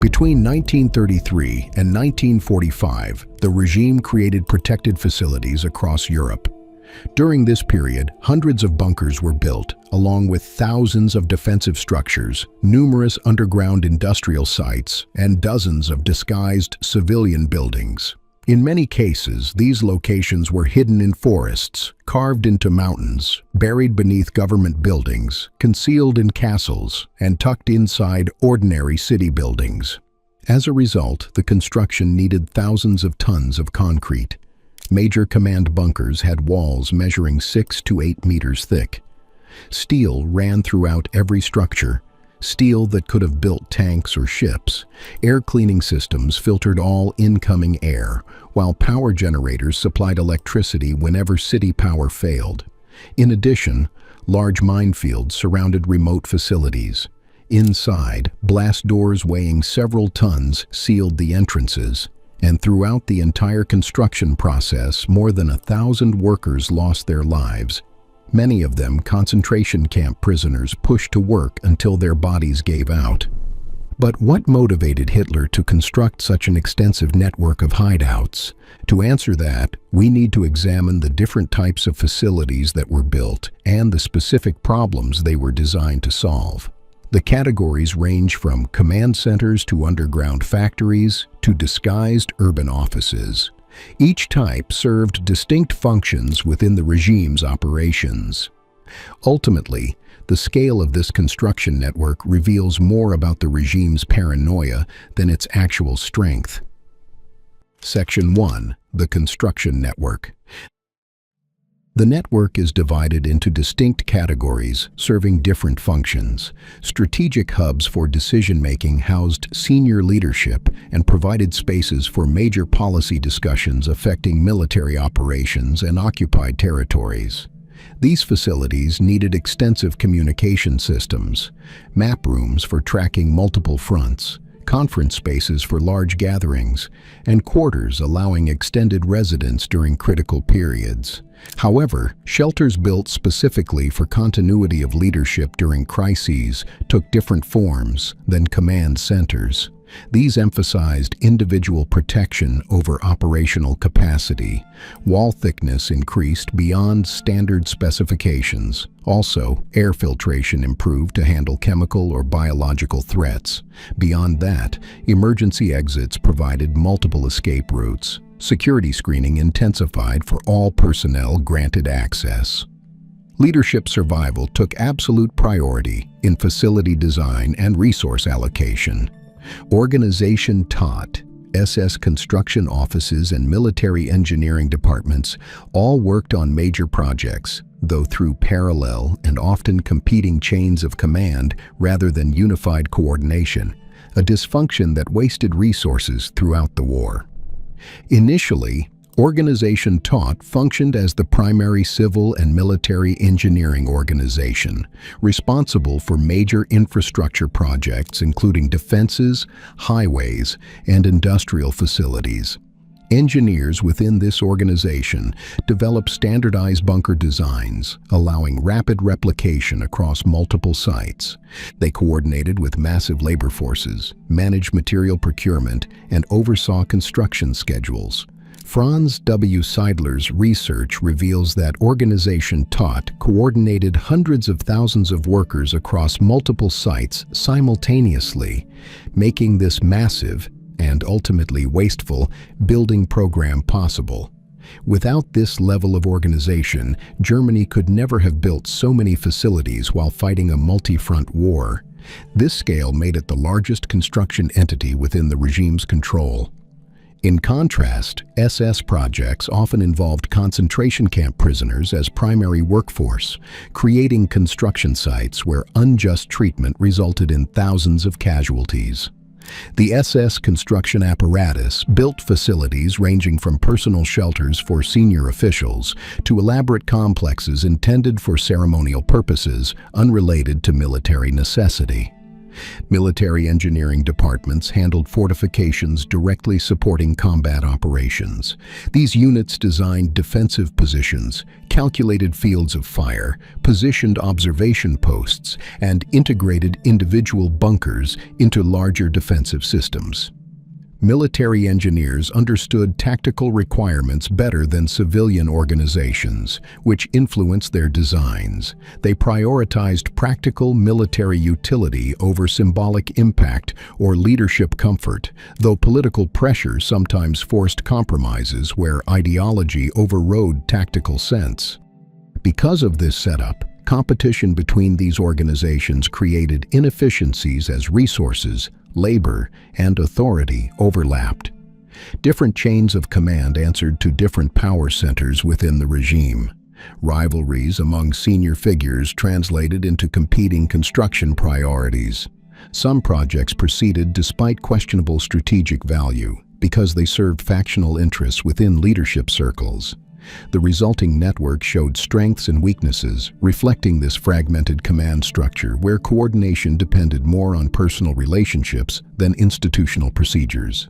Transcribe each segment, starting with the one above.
Between 1933 and 1945, the regime created protected facilities across Europe. During this period, hundreds of bunkers were built, along with thousands of defensive structures, numerous underground industrial sites, and dozens of disguised civilian buildings. In many cases, these locations were hidden in forests, carved into mountains, buried beneath government buildings, concealed in castles, and tucked inside ordinary city buildings. As a result, the construction needed thousands of tons of concrete. Major command bunkers had walls measuring 6 to 8 meters thick. Steel ran throughout every structure, steel that could have built tanks or ships. Air cleaning systems filtered all incoming air, while power generators supplied electricity whenever city power failed. In addition, large minefields surrounded remote facilities. Inside, blast doors weighing several tons sealed the entrances, and throughout the entire construction process, more than 1,000 workers lost their lives. Many of them concentration camp prisoners pushed to work until their bodies gave out. But what motivated Hitler to construct such an extensive network of hideouts? To answer that, we need to examine the different types of facilities that were built and the specific problems they were designed to solve. The categories range from command centers to underground factories to disguised urban offices. Each type served distinct functions within the regime's operations. Ultimately, the scale of this construction network reveals more about the regime's paranoia than its actual strength. Section 1. The Construction Network. The network is divided into distinct categories serving different functions. Strategic hubs for decision-making housed senior leadership and provided spaces for major policy discussions affecting military operations and occupied territories. These facilities needed extensive communication systems, map rooms for tracking multiple fronts, conference spaces for large gatherings, and quarters allowing extended residence during critical periods. However, shelters built specifically for continuity of leadership during crises took different forms than command centers. These emphasized individual protection over operational capacity. Wall thickness increased beyond standard specifications. Also, air filtration improved to handle chemical or biological threats. Beyond that, emergency exits provided multiple escape routes. Security screening intensified for all personnel granted access. Leadership survival took absolute priority in facility design and resource allocation. Organization taught, SS construction offices and military engineering departments all worked on major projects, though through parallel and often competing chains of command rather than unified coordination, a dysfunction that wasted resources throughout the war. Initially, Organization Taught functioned as the primary civil and military engineering organization, responsible for major infrastructure projects including defenses, highways, and industrial facilities. Engineers within this organization developed standardized bunker designs, allowing rapid replication across multiple sites. They coordinated with massive labor forces, managed material procurement, and oversaw construction schedules. Franz W. Seidler's research reveals that Organization Taught coordinated hundreds of thousands of workers across multiple sites simultaneously, making this massive and ultimately wasteful building program possible. Without this level of organization, Germany could never have built so many facilities while fighting a multi-front war. This scale made it the largest construction entity within the regime's control. In contrast, SS projects often involved concentration camp prisoners as primary workforce, creating construction sites where unjust treatment resulted in thousands of casualties. The SS construction apparatus built facilities ranging from personal shelters for senior officials to elaborate complexes intended for ceremonial purposes unrelated to military necessity. Military engineering departments handled fortifications directly supporting combat operations. These units designed defensive positions, calculated fields of fire, positioned observation posts, and integrated individual bunkers into larger defensive systems. Military engineers understood tactical requirements better than civilian organizations, which influenced their designs. They prioritized practical military utility over symbolic impact or leadership comfort, though political pressure sometimes forced compromises where ideology overrode tactical sense. Because of this setup, competition between these organizations created inefficiencies as resources, labor, and authority overlapped. Different chains of command answered to different power centers within the regime. Rivalries among senior figures translated into competing construction priorities. Some projects proceeded despite questionable strategic value because they served factional interests within leadership circles. The resulting network showed strengths and weaknesses, reflecting this fragmented command structure where coordination depended more on personal relationships than institutional procedures.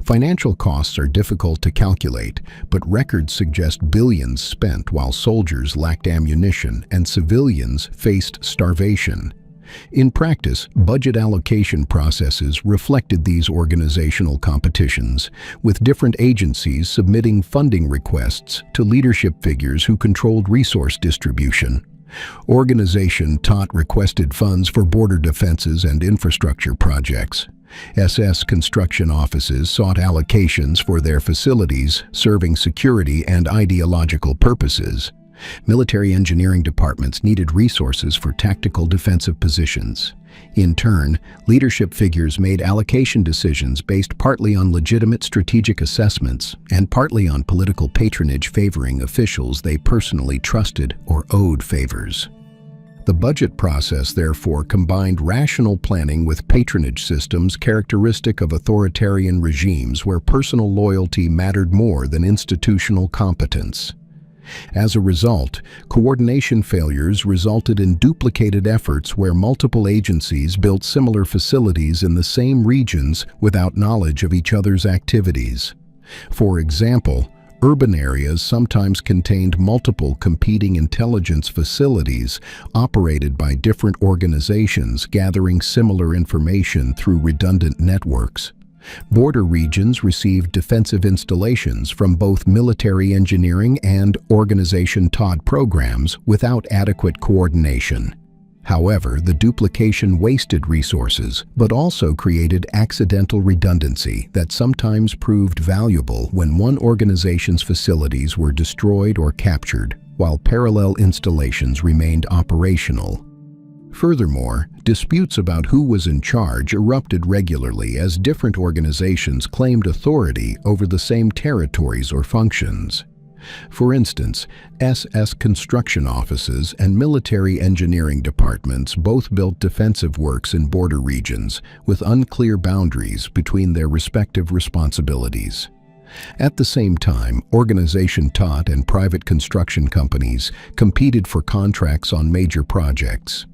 Financial costs are difficult to calculate, but records suggest billions spent while soldiers lacked ammunition and civilians faced starvation. In practice, budget allocation processes reflected these organizational competitions, with different agencies submitting funding requests to leadership figures who controlled resource distribution. Organization Tat requested funds for border defenses and infrastructure projects. SS construction offices sought allocations for their facilities serving security and ideological purposes. Military engineering departments needed resources for tactical defensive positions. In turn, leadership figures made allocation decisions based partly on legitimate strategic assessments and partly on political patronage favoring officials they personally trusted or owed favors. The budget process, therefore, combined rational planning with patronage systems characteristic of authoritarian regimes where personal loyalty mattered more than institutional competence. As a result, coordination failures resulted in duplicated efforts where multiple agencies built similar facilities in the same regions without knowledge of each other's activities. For example, urban areas sometimes contained multiple competing intelligence facilities operated by different organizations gathering similar information through redundant networks. Border regions received defensive installations from both military engineering and Organization Tat programs without adequate coordination. However, the duplication wasted resources, but also created accidental redundancy that sometimes proved valuable when one organization's facilities were destroyed or captured, while parallel installations remained operational. Furthermore, disputes about who was in charge erupted regularly as different organizations claimed authority over the same territories or functions. For instance, SS construction offices and military engineering departments both built defensive works in border regions with unclear boundaries between their respective responsibilities. At the same time, Organization Tat and private construction companies competed for contracts on major projects.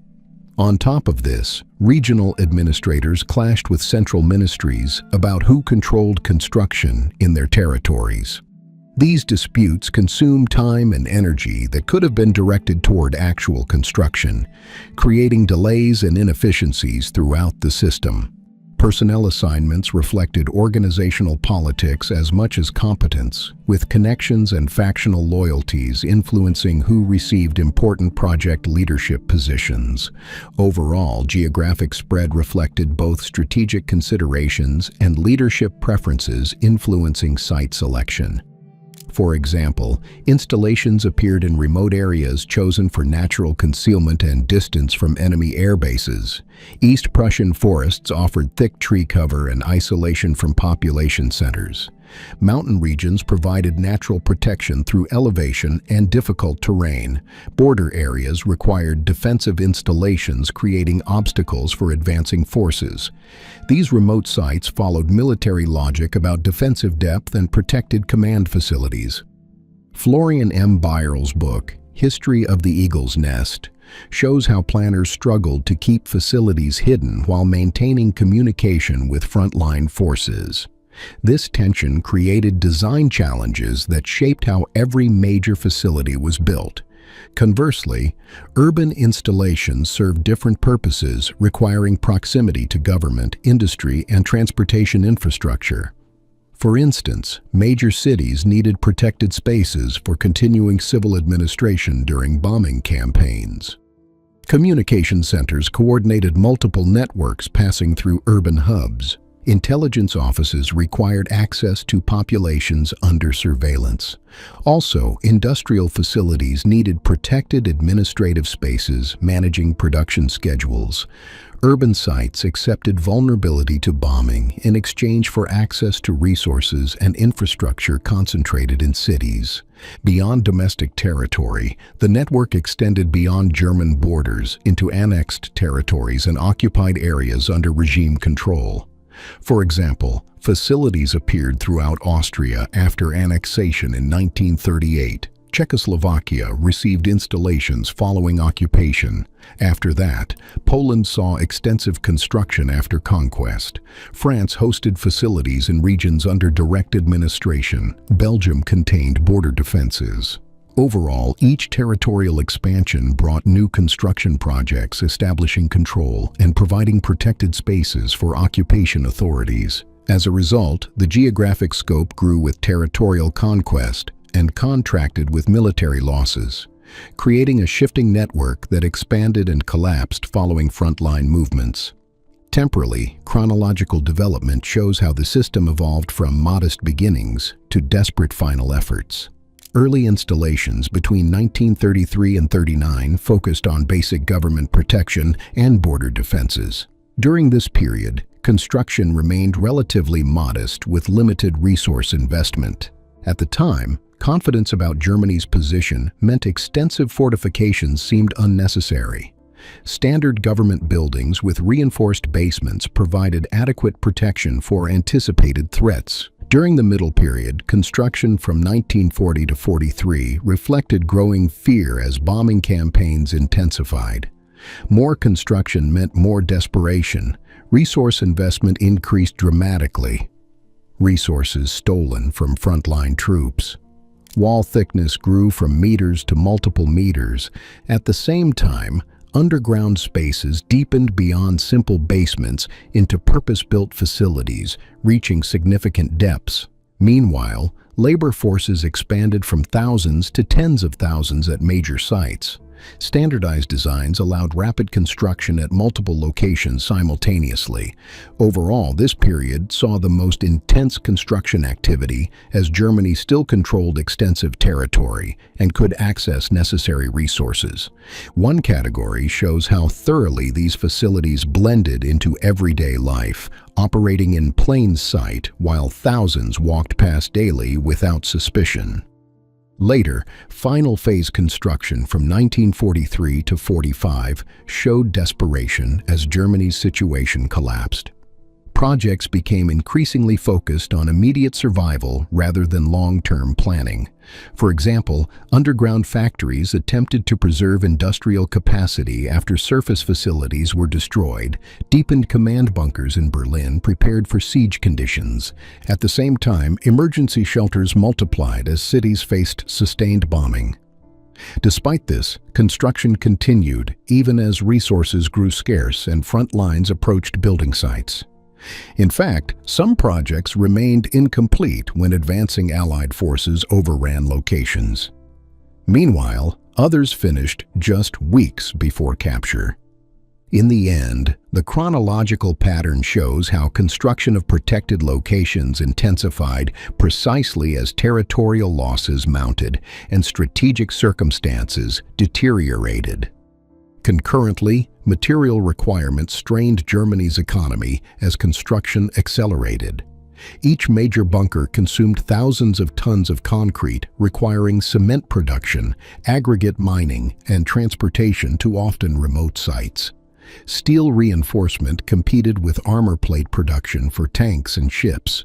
On top of this, regional administrators clashed with central ministries about who controlled construction in their territories. These disputes consumed time and energy that could have been directed toward actual construction, creating delays and inefficiencies throughout the system. Personnel assignments reflected organizational politics as much as competence, with connections and factional loyalties influencing who received important project leadership positions. Overall, geographic spread reflected both strategic considerations and leadership preferences influencing site selection. For example, installations appeared in remote areas chosen for natural concealment and distance from enemy air bases. East Prussian forests offered thick tree cover and isolation from population centers. Mountain regions provided natural protection through elevation and difficult terrain. Border areas required defensive installations, creating obstacles for advancing forces. These remote sites followed military logic about defensive depth and protected command facilities. Florian M. Beyerl's book, History of the Eagle's Nest, shows how planners struggled to keep facilities hidden while maintaining communication with frontline forces. This tension created design challenges that shaped how every major facility was built. Conversely, urban installations served different purposes, requiring proximity to government, industry, and transportation infrastructure. For instance, major cities needed protected spaces for continuing civil administration during bombing campaigns. Communication centers coordinated multiple networks passing through urban hubs. Intelligence offices required access to populations under surveillance. Also, industrial facilities needed protected administrative spaces managing production schedules. Urban sites accepted vulnerability to bombing in exchange for access to resources and infrastructure concentrated in cities. Beyond domestic territory, the network extended beyond German borders into annexed territories and occupied areas under regime control. For example, facilities appeared throughout Austria after annexation in 1938. Czechoslovakia received installations following occupation. After that, Poland saw extensive construction after conquest. France hosted facilities in regions under direct administration. Belgium contained border defenses. Overall, each territorial expansion brought new construction projects establishing control and providing protected spaces for occupation authorities. As a result, the geographic scope grew with territorial conquest and contracted with military losses, creating a shifting network that expanded and collapsed following frontline movements. Temporally, chronological development shows how the system evolved from modest beginnings to desperate final efforts. Early installations between 1933 and 39 focused on basic government protection and border defenses. During this period, construction remained relatively modest with limited resource investment. At the time, confidence about Germany's position meant extensive fortifications seemed unnecessary. Standard government buildings with reinforced basements provided adequate protection for anticipated threats. During the middle period, construction from 1940 to 43 reflected growing fear as bombing campaigns intensified. More construction meant more desperation. Resource investment increased dramatically. Resources stolen from frontline troops. Wall thickness grew from meters to multiple meters. At the same time, underground spaces deepened beyond simple basements into purpose-built facilities, reaching significant depths. Meanwhile, labor forces expanded from thousands to tens of thousands at major sites. Standardized designs allowed rapid construction at multiple locations simultaneously. Overall, this period saw the most intense construction activity as Germany still controlled extensive territory and could access necessary resources. One category shows how thoroughly these facilities blended into everyday life, operating in plain sight while thousands walked past daily without suspicion. Later, final phase construction from 1943 to 45 showed desperation as Germany's situation collapsed. Projects became increasingly focused on immediate survival rather than long-term planning. For example, underground factories attempted to preserve industrial capacity after surface facilities were destroyed. Deepened command bunkers in Berlin prepared for siege conditions. At the same time, emergency shelters multiplied as cities faced sustained bombing. Despite this, construction continued even as resources grew scarce and front lines approached building sites. In fact, some projects remained incomplete when advancing Allied forces overran locations. Meanwhile, others finished just weeks before capture. In the end, the chronological pattern shows how construction of protected locations intensified precisely as territorial losses mounted and strategic circumstances deteriorated. Concurrently, material requirements strained Germany's economy as construction accelerated. Each major bunker consumed thousands of tons of concrete, requiring cement production, aggregate mining, and transportation to often remote sites. Steel reinforcement competed with armor plate production for tanks and ships.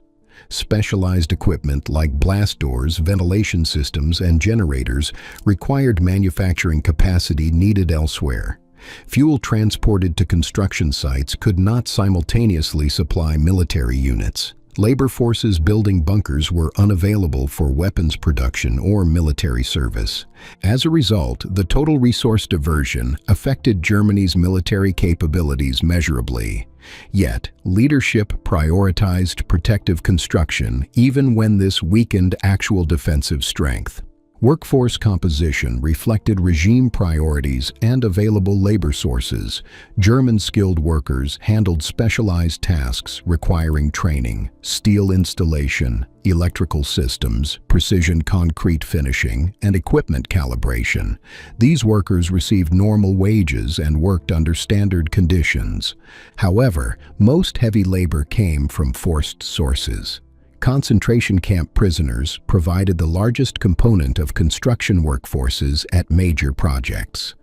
Specialized equipment like blast doors, ventilation systems, and generators required manufacturing capacity needed elsewhere. Fuel transported to construction sites could not simultaneously supply military units. Labor forces building bunkers were unavailable for weapons production or military service. As a result, the total resource diversion affected Germany's military capabilities measurably. Yet, leadership prioritized protective construction even when this weakened actual defensive strength. Workforce composition reflected regime priorities and available labor sources. German skilled workers handled specialized tasks requiring training: steel installation, electrical systems, precision concrete finishing, and equipment calibration. These workers received normal wages and worked under standard conditions. However, most heavy labor came from forced sources. Concentration camp prisoners provided the largest component of construction workforces at major projects.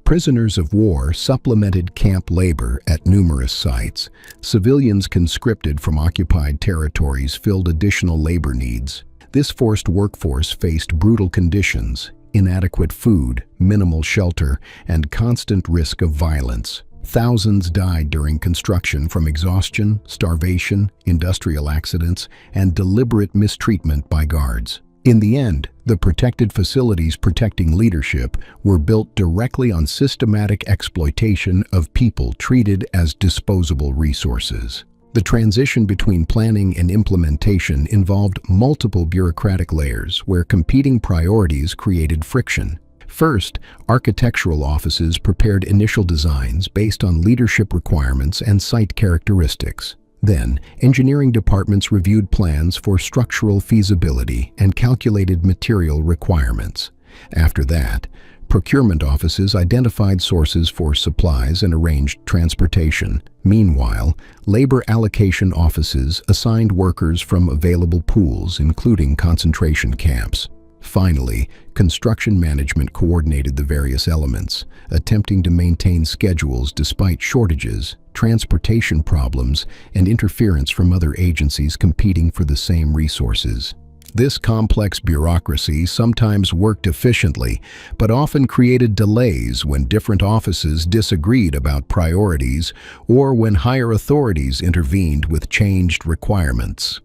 Prisoners of war supplemented camp labor at numerous sites. Civilians conscripted from occupied territories filled additional labor needs. This forced workforce faced brutal conditions, inadequate food, minimal shelter, and constant risk of violence. Thousands died during construction from exhaustion, starvation, industrial accidents, and deliberate mistreatment by guards. In the end, the protected facilities protecting leadership were built directly on systematic exploitation of people treated as disposable resources. The transition between planning and implementation involved multiple bureaucratic layers where competing priorities created friction. First, architectural offices prepared initial designs based on leadership requirements and site characteristics. Then, engineering departments reviewed plans for structural feasibility and calculated material requirements. After that, procurement offices identified sources for supplies and arranged transportation. Meanwhile, labor allocation offices assigned workers from available pools, including concentration camps. Finally, construction management coordinated the various elements, attempting to maintain schedules despite shortages, transportation problems, and interference from other agencies competing for the same resources. This complex bureaucracy sometimes worked efficiently, but often created delays when different offices disagreed about priorities or when higher authorities intervened with changed requirements.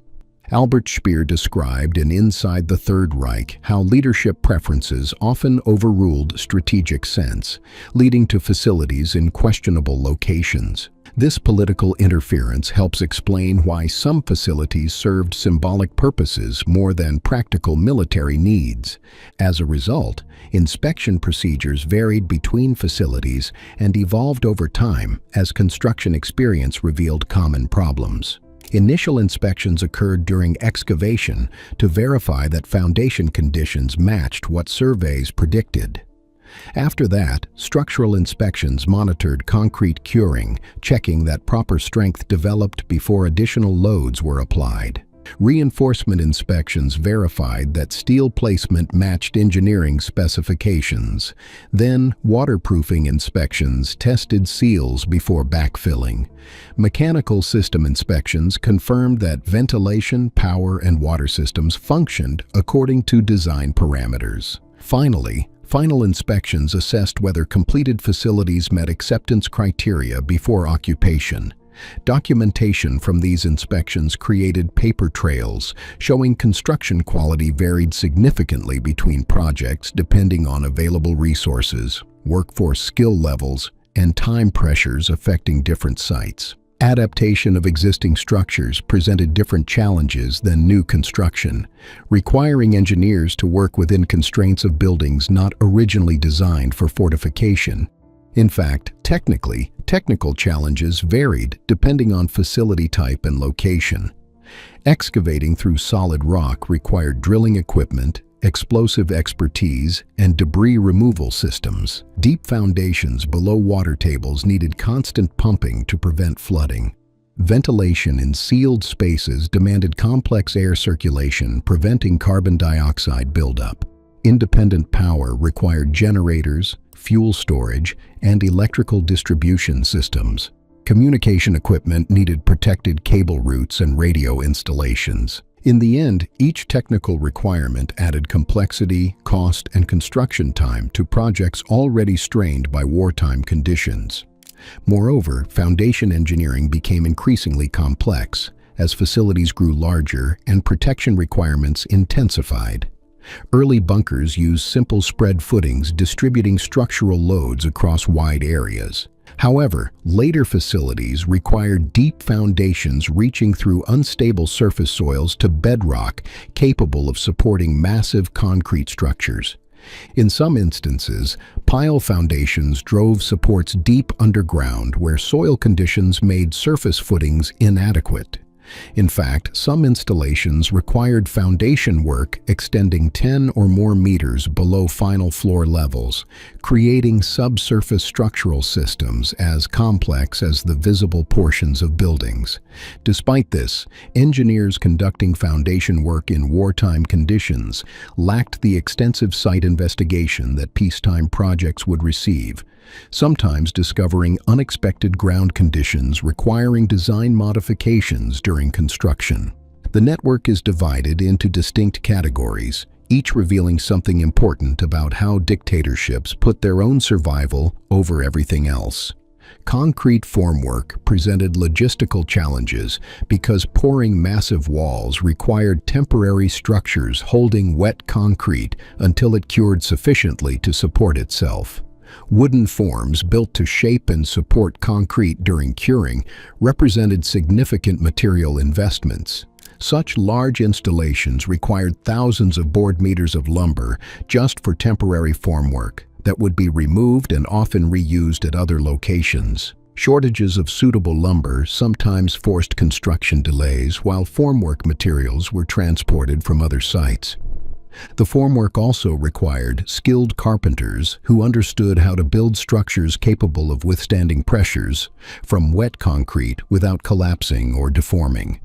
Albert Speer described in Inside the Third Reich how leadership preferences often overruled strategic sense, leading to facilities in questionable locations. This political interference helps explain why some facilities served symbolic purposes more than practical military needs. As a result, inspection procedures varied between facilities and evolved over time as construction experience revealed common problems. Initial inspections occurred during excavation to verify that foundation conditions matched what surveys predicted. After that, structural inspections monitored concrete curing, checking that proper strength developed before additional loads were applied. Reinforcement inspections verified that steel placement matched engineering specifications. Then, waterproofing inspections tested seals before backfilling. Mechanical system inspections confirmed that ventilation, power, and water systems functioned according to design parameters. Finally, final inspections assessed whether completed facilities met acceptance criteria before occupation. Documentation from these inspections created paper trails, showing construction quality varied significantly between projects depending on available resources, workforce skill levels, and time pressures affecting different sites. Adaptation of existing structures presented different challenges than new construction, requiring engineers to work within constraints of buildings not originally designed for fortification. In fact, technical challenges varied depending on facility type and location. Excavating through solid rock required drilling equipment, explosive expertise, and debris removal systems. Deep foundations below water tables needed constant pumping to prevent flooding. Ventilation in sealed spaces demanded complex air circulation, preventing carbon dioxide buildup. Independent power required generators, fuel storage, and electrical distribution systems. Communication equipment needed protected cable routes and radio installations. In the end, each technical requirement added complexity, cost, and construction time to projects already strained by wartime conditions. Moreover, foundation engineering became increasingly complex as facilities grew larger and protection requirements intensified. Early bunkers used simple spread footings, distributing structural loads across wide areas. However, later facilities required deep foundations reaching through unstable surface soils to bedrock, capable of supporting massive concrete structures. In some instances, pile foundations drove supports deep underground where soil conditions made surface footings inadequate. In fact, some installations required foundation work extending 10 or more meters below final floor levels, creating subsurface structural systems as complex as the visible portions of buildings. Despite this, engineers conducting foundation work in wartime conditions lacked the extensive site investigation that peacetime projects would receive, sometimes discovering unexpected ground conditions requiring design modifications during construction. The network is divided into distinct categories, each revealing something important about how dictatorships put their own survival over everything else. Concrete formwork presented logistical challenges because pouring massive walls required temporary structures holding wet concrete until it cured sufficiently to support itself. Wooden forms built to shape and support concrete during curing represented significant material investments. Such large installations required thousands of board meters of lumber just for temporary formwork that would be removed and often reused at other locations. Shortages of suitable lumber sometimes forced construction delays while formwork materials were transported from other sites. The formwork also required skilled carpenters who understood how to build structures capable of withstanding pressures from wet concrete without collapsing or deforming.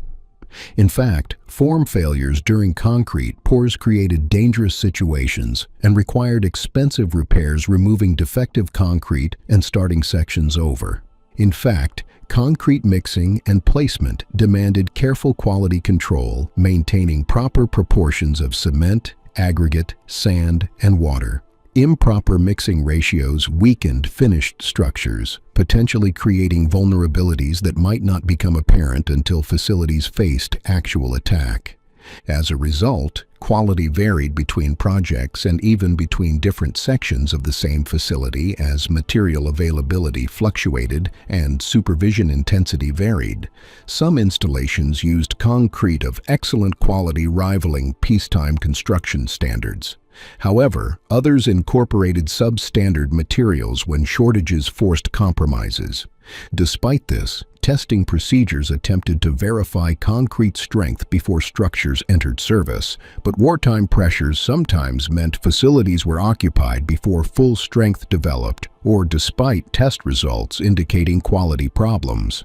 In fact, form failures during concrete pours created dangerous situations and required expensive repairs, removing defective concrete and starting sections over. In fact, concrete mixing and placement demanded careful quality control, maintaining proper proportions of cement, aggregate, sand, and water. Improper mixing ratios weakened finished structures, potentially creating vulnerabilities that might not become apparent until facilities faced actual attack. As a result, quality varied between projects and even between different sections of the same facility as material availability fluctuated and supervision intensity varied. Some installations used concrete of excellent quality, rivaling peacetime construction standards. However, others incorporated substandard materials when shortages forced compromises. Despite this, testing procedures attempted to verify concrete strength before structures entered service, but wartime pressures sometimes meant facilities were occupied before full strength developed, or despite test results indicating quality problems.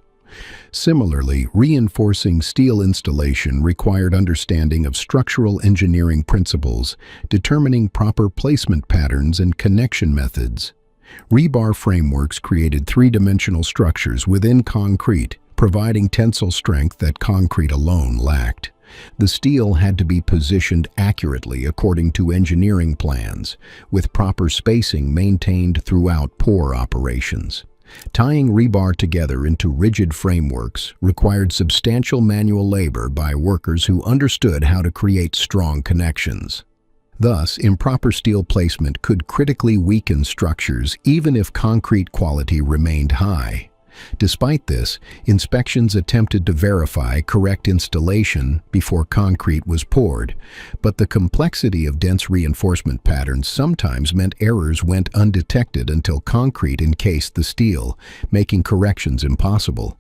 Similarly, reinforcing steel installation required understanding of structural engineering principles, determining proper placement patterns and connection methods. Rebar frameworks created three-dimensional structures within concrete, providing tensile strength that concrete alone lacked. The steel had to be positioned accurately according to engineering plans, with proper spacing maintained throughout pour operations. Tying rebar together into rigid frameworks required substantial manual labor by workers who understood how to create strong connections. Thus, improper steel placement could critically weaken structures even if concrete quality remained high. Despite this, inspections attempted to verify correct installation before concrete was poured, but the complexity of dense reinforcement patterns sometimes meant errors went undetected until concrete encased the steel, making corrections impossible.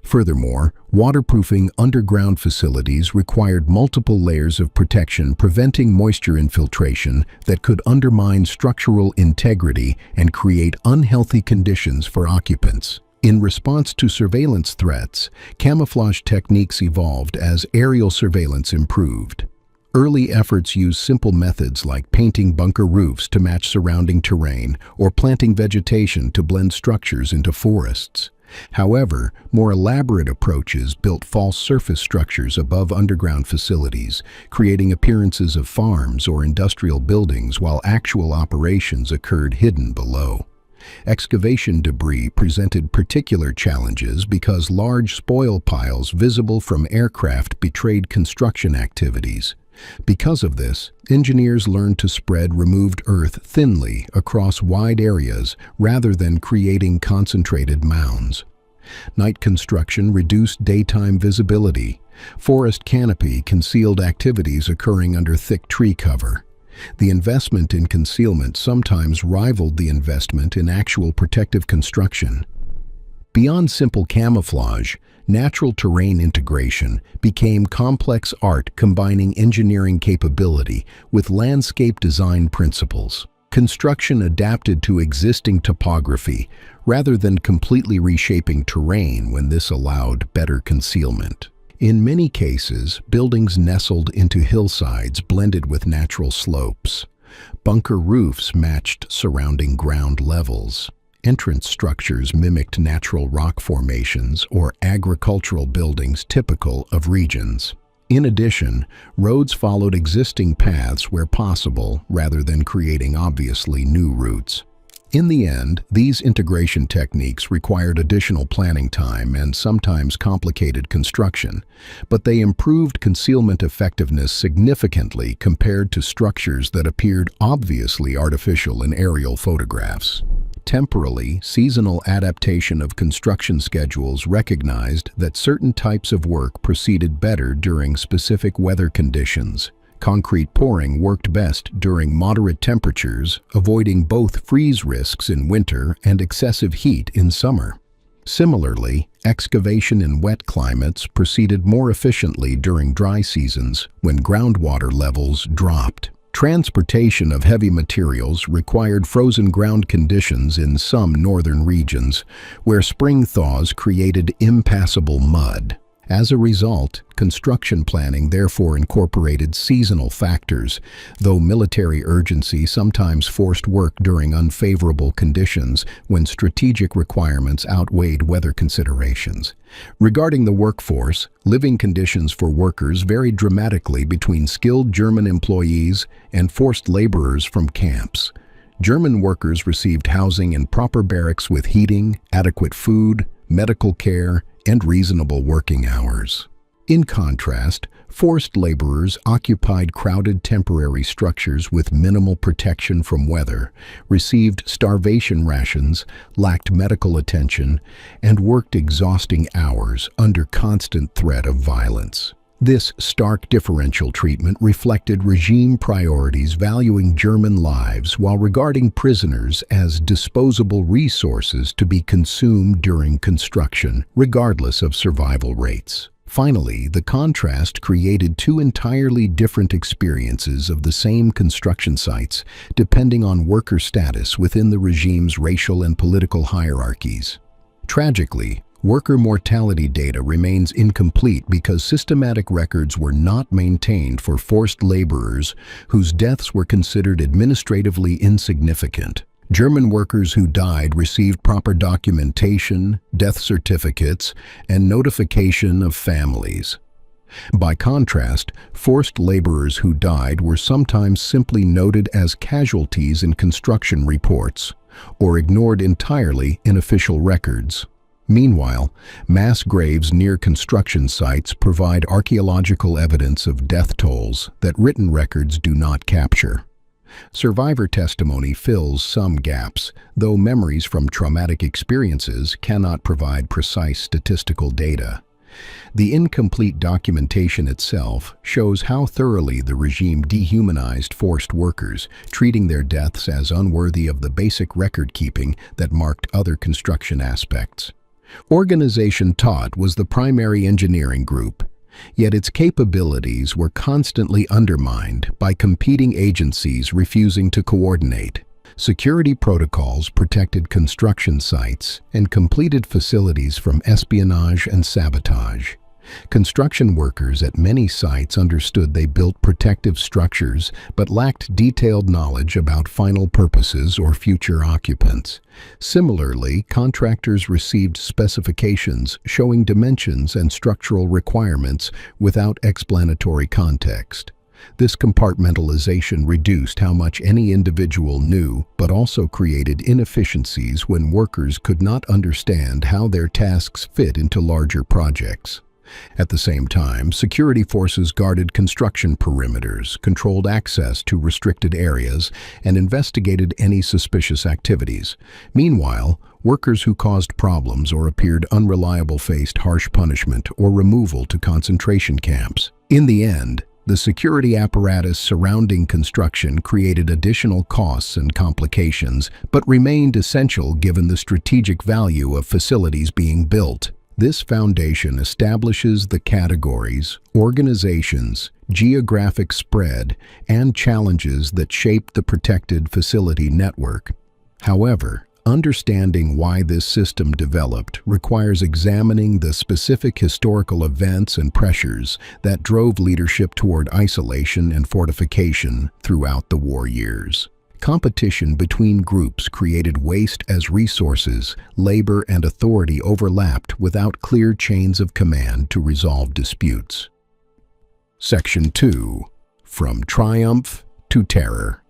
Furthermore, waterproofing underground facilities required multiple layers of protection, preventing moisture infiltration that could undermine structural integrity and create unhealthy conditions for occupants. In response to surveillance threats, camouflage techniques evolved as aerial surveillance improved. Early efforts used simple methods like painting bunker roofs to match surrounding terrain or planting vegetation to blend structures into forests. However, more elaborate approaches built false surface structures above underground facilities, creating appearances of farms or industrial buildings while actual operations occurred hidden below. Excavation debris presented particular challenges because large spoil piles visible from aircraft betrayed construction activities. Because of this, engineers learned to spread removed earth thinly across wide areas rather than creating concentrated mounds. Night construction reduced daytime visibility. Forest canopy concealed activities occurring under thick tree cover. The investment in concealment sometimes rivaled the investment in actual protective construction. Beyond simple camouflage, natural terrain integration became complex art combining engineering capability with landscape design principles. Construction adapted to existing topography rather than completely reshaping terrain when this allowed better concealment. In many cases, buildings nestled into hillsides blended with natural slopes. Bunker roofs matched surrounding ground levels. Entrance structures mimicked natural rock formations or agricultural buildings typical of regions. In addition, roads followed existing paths where possible rather than creating obviously new routes. In the end, these integration techniques required additional planning time and sometimes complicated construction, but they improved concealment effectiveness significantly compared to structures that appeared obviously artificial in aerial photographs. Temporally, seasonal adaptation of construction schedules recognized that certain types of work proceeded better during specific weather conditions. Concrete pouring worked best during moderate temperatures, avoiding both freeze risks in winter and excessive heat in summer. Similarly, excavation in wet climates proceeded more efficiently during dry seasons when groundwater levels dropped. Transportation of heavy materials required frozen ground conditions in some northern regions, where spring thaws created impassable mud. As a result, construction planning therefore incorporated seasonal factors, though military urgency sometimes forced work during unfavorable conditions when strategic requirements outweighed weather considerations. Regarding the workforce, living conditions for workers varied dramatically between skilled German employees and forced laborers from camps. German workers received housing in proper barracks with heating, adequate food, medical care, and reasonable working hours. In contrast, forced laborers occupied crowded temporary structures with minimal protection from weather, received starvation rations, lacked medical attention, and worked exhausting hours under constant threat of violence. This stark differential treatment reflected regime priorities valuing German lives while regarding prisoners as disposable resources to be consumed during construction, regardless of survival rates. Finally, the contrast created two entirely different experiences of the same construction sites, depending on worker status within the regime's racial and political hierarchies. Tragically, worker mortality data remains incomplete because systematic records were not maintained for forced laborers whose deaths were considered administratively insignificant. German workers who died received proper documentation, death certificates, and notification of families. By contrast, forced laborers who died were sometimes simply noted as casualties in construction reports, or ignored entirely in official records. Meanwhile, mass graves near construction sites provide archaeological evidence of death tolls that written records do not capture. Survivor testimony fills some gaps, though memories from traumatic experiences cannot provide precise statistical data. The incomplete documentation itself shows how thoroughly the regime dehumanized forced workers, treating their deaths as unworthy of the basic record-keeping that marked other construction aspects. Organization Taught was the primary engineering group, yet its capabilities were constantly undermined by competing agencies refusing to coordinate. Security protocols protected construction sites and completed facilities from espionage and sabotage. Construction workers at many sites understood they built protective structures but lacked detailed knowledge about final purposes or future occupants. Similarly, contractors received specifications showing dimensions and structural requirements without explanatory context. This compartmentalization reduced how much any individual knew, but also created inefficiencies when workers could not understand how their tasks fit into larger projects. At the same time, security forces guarded construction perimeters, controlled access to restricted areas, and investigated any suspicious activities. Meanwhile, workers who caused problems or appeared unreliable faced harsh punishment or removal to concentration camps. In the end, the security apparatus surrounding construction created additional costs and complications, but remained essential given the strategic value of facilities being built. This foundation establishes the categories, organizations, geographic spread, and challenges that shape the protected facility network. However, understanding why this system developed requires examining the specific historical events and pressures that drove leadership toward isolation and fortification throughout the war years. Competition between groups created waste as resources, labor, and authority overlapped without clear chains of command to resolve disputes. Section 2. From Triumph to Terror.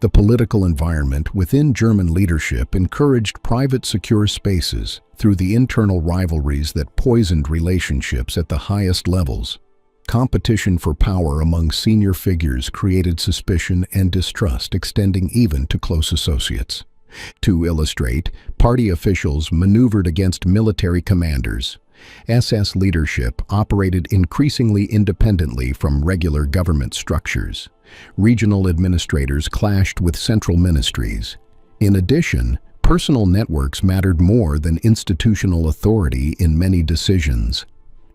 The political environment within German leadership encouraged private secure spaces through the internal rivalries that poisoned relationships at the highest levels. Competition for power among senior figures created suspicion and distrust extending even to close associates. To illustrate, party officials maneuvered against military commanders. SS leadership operated increasingly independently from regular government structures. Regional administrators clashed with central ministries. In addition, personal networks mattered more than institutional authority in many decisions.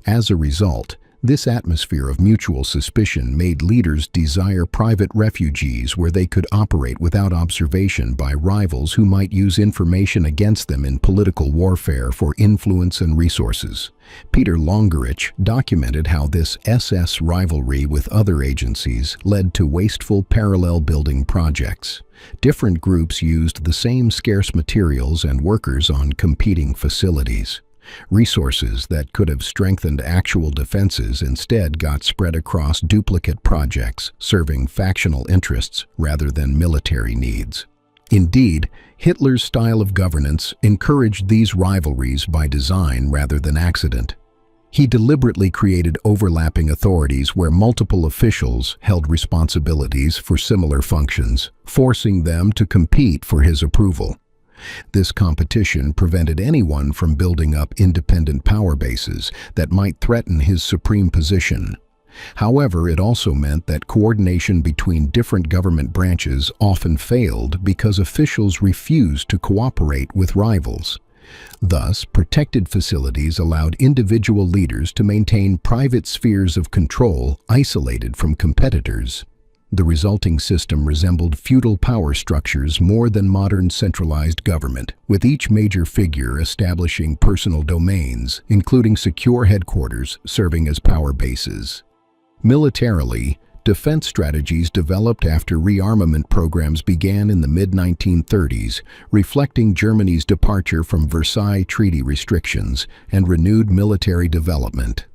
As a result, this atmosphere of mutual suspicion made leaders desire private refuges where they could operate without observation by rivals who might use information against them in political warfare for influence and resources. Peter Longerich documented how this SS rivalry with other agencies led to wasteful parallel building projects. Different groups used the same scarce materials and workers on competing facilities. Resources that could have strengthened actual defenses instead got spread across duplicate projects, serving factional interests rather than military needs. Indeed, Hitler's style of governance encouraged these rivalries by design rather than accident. He deliberately created overlapping authorities where multiple officials held responsibilities for similar functions, forcing them to compete for his approval. This competition prevented anyone from building up independent power bases that might threaten his supreme position. However, it also meant that coordination between different government branches often failed because officials refused to cooperate with rivals. Thus, protected facilities allowed individual leaders to maintain private spheres of control isolated from competitors. The resulting system resembled feudal power structures more than modern centralized government, with each major figure establishing personal domains, including secure headquarters serving as power bases. Militarily, defense strategies developed after rearmament programs began in the mid-1930s, reflecting Germany's departure from Versailles Treaty restrictions and renewed military development.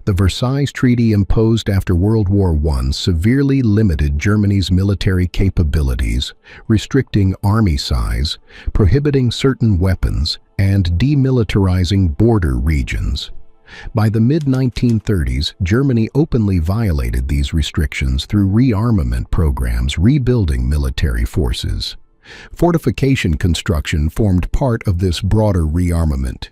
The Versailles Treaty imposed after World War I severely limited Germany's military capabilities, restricting army size, prohibiting certain weapons, and demilitarizing border regions. By the mid-1930s, Germany openly violated these restrictions through rearmament programs, rebuilding military forces. Fortification construction formed part of this broader rearmament.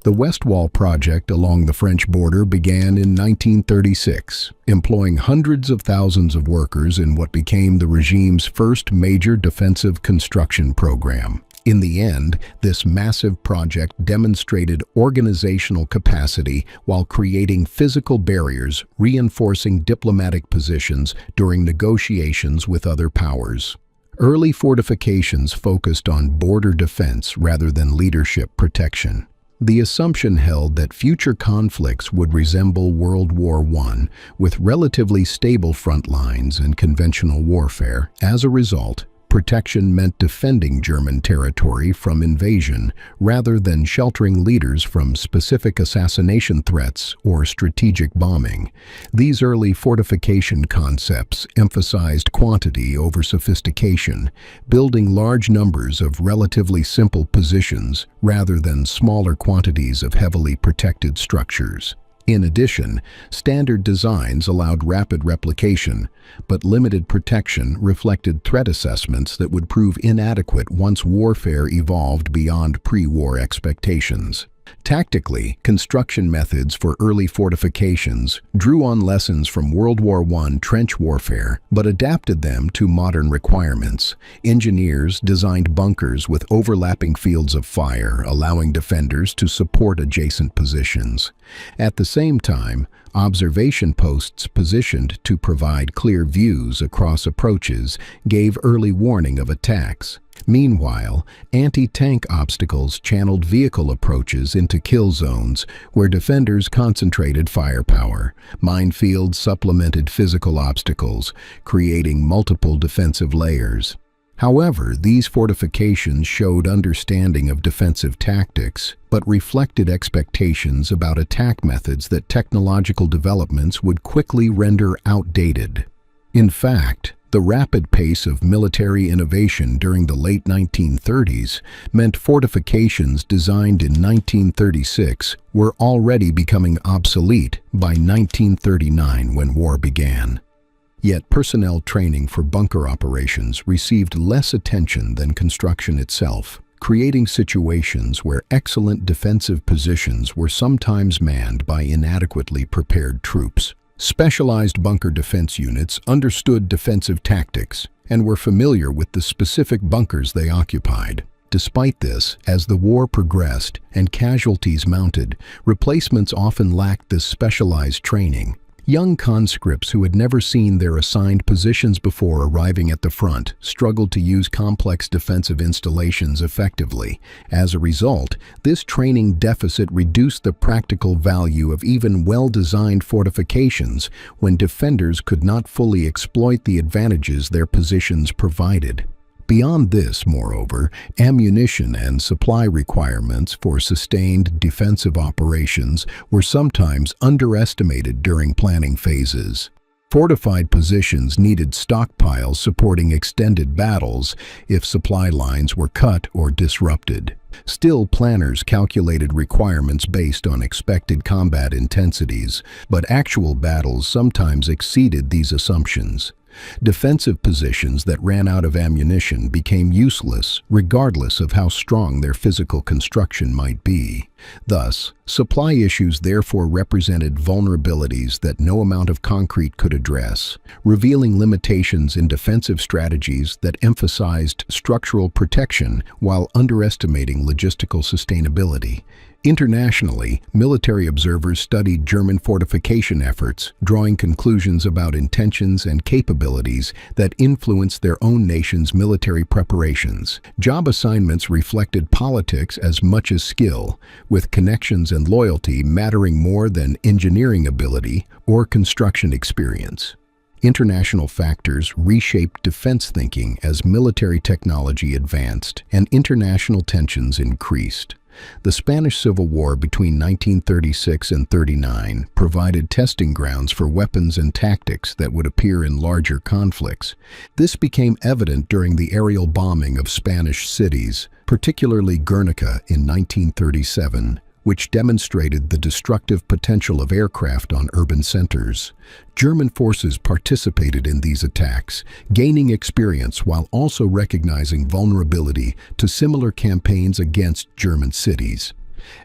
The West Wall project along the French border began in 1936, employing hundreds of thousands of workers in what became the regime's first major defensive construction program. In the end, this massive project demonstrated organizational capacity while creating physical barriers, reinforcing diplomatic positions during negotiations with other powers. Early fortifications focused on border defense rather than leadership protection. The assumption held that future conflicts would resemble World War I, with relatively stable front lines and conventional warfare. As a result, protection meant defending German territory from invasion rather than sheltering leaders from specific assassination threats or strategic bombing. These early fortification concepts emphasized quantity over sophistication, building large numbers of relatively simple positions rather than smaller quantities of heavily protected structures. In addition, standard designs allowed rapid replication, but limited protection reflected threat assessments that would prove inadequate once warfare evolved beyond pre-war expectations. Tactically, construction methods for early fortifications drew on lessons from World War I trench warfare, but adapted them to modern requirements. Engineers designed bunkers with overlapping fields of fire, allowing defenders to support adjacent positions. At the same time, observation posts positioned to provide clear views across approaches gave early warning of attacks. Meanwhile, anti-tank obstacles channeled vehicle approaches into kill zones where defenders concentrated firepower. Minefields supplemented physical obstacles, creating multiple defensive layers. However, these fortifications showed understanding of defensive tactics, but reflected expectations about attack methods that technological developments would quickly render outdated. In fact, the rapid pace of military innovation during the late 1930s meant fortifications designed in 1936 were already becoming obsolete by 1939 when war began. Yet personnel training for bunker operations received less attention than construction itself, creating situations where excellent defensive positions were sometimes manned by inadequately prepared troops. Specialized bunker defense units understood defensive tactics and were familiar with the specific bunkers they occupied. Despite this, as the war progressed and casualties mounted, replacements often lacked this specialized training. Young conscripts who had never seen their assigned positions before arriving at the front struggled to use complex defensive installations effectively. As a result, this training deficit reduced the practical value of even well-designed fortifications when defenders could not fully exploit the advantages their positions provided. Beyond this, moreover, ammunition and supply requirements for sustained defensive operations were sometimes underestimated during planning phases. Fortified positions needed stockpiles supporting extended battles if supply lines were cut or disrupted. Still, planners calculated requirements based on expected combat intensities, but actual battles sometimes exceeded these assumptions. Defensive positions that ran out of ammunition became useless regardless of how strong their physical construction might be. Thus, supply issues therefore represented vulnerabilities that no amount of concrete could address, revealing limitations in defensive strategies that emphasized structural protection while underestimating logistical sustainability. Internationally, military observers studied German fortification efforts, drawing conclusions about intentions and capabilities that influenced their own nation's military preparations. Job assignments reflected politics as much as skill, with connections and loyalty mattering more than engineering ability or construction experience. International factors reshaped defense thinking as military technology advanced and international tensions increased. The Spanish Civil War between 1936 and 39 provided testing grounds for weapons and tactics that would appear in larger conflicts. This became evident during the aerial bombing of Spanish cities, particularly Guernica in 1937, which demonstrated the destructive potential of aircraft on urban centers. German forces participated in these attacks, gaining experience while also recognizing vulnerability to similar campaigns against German cities.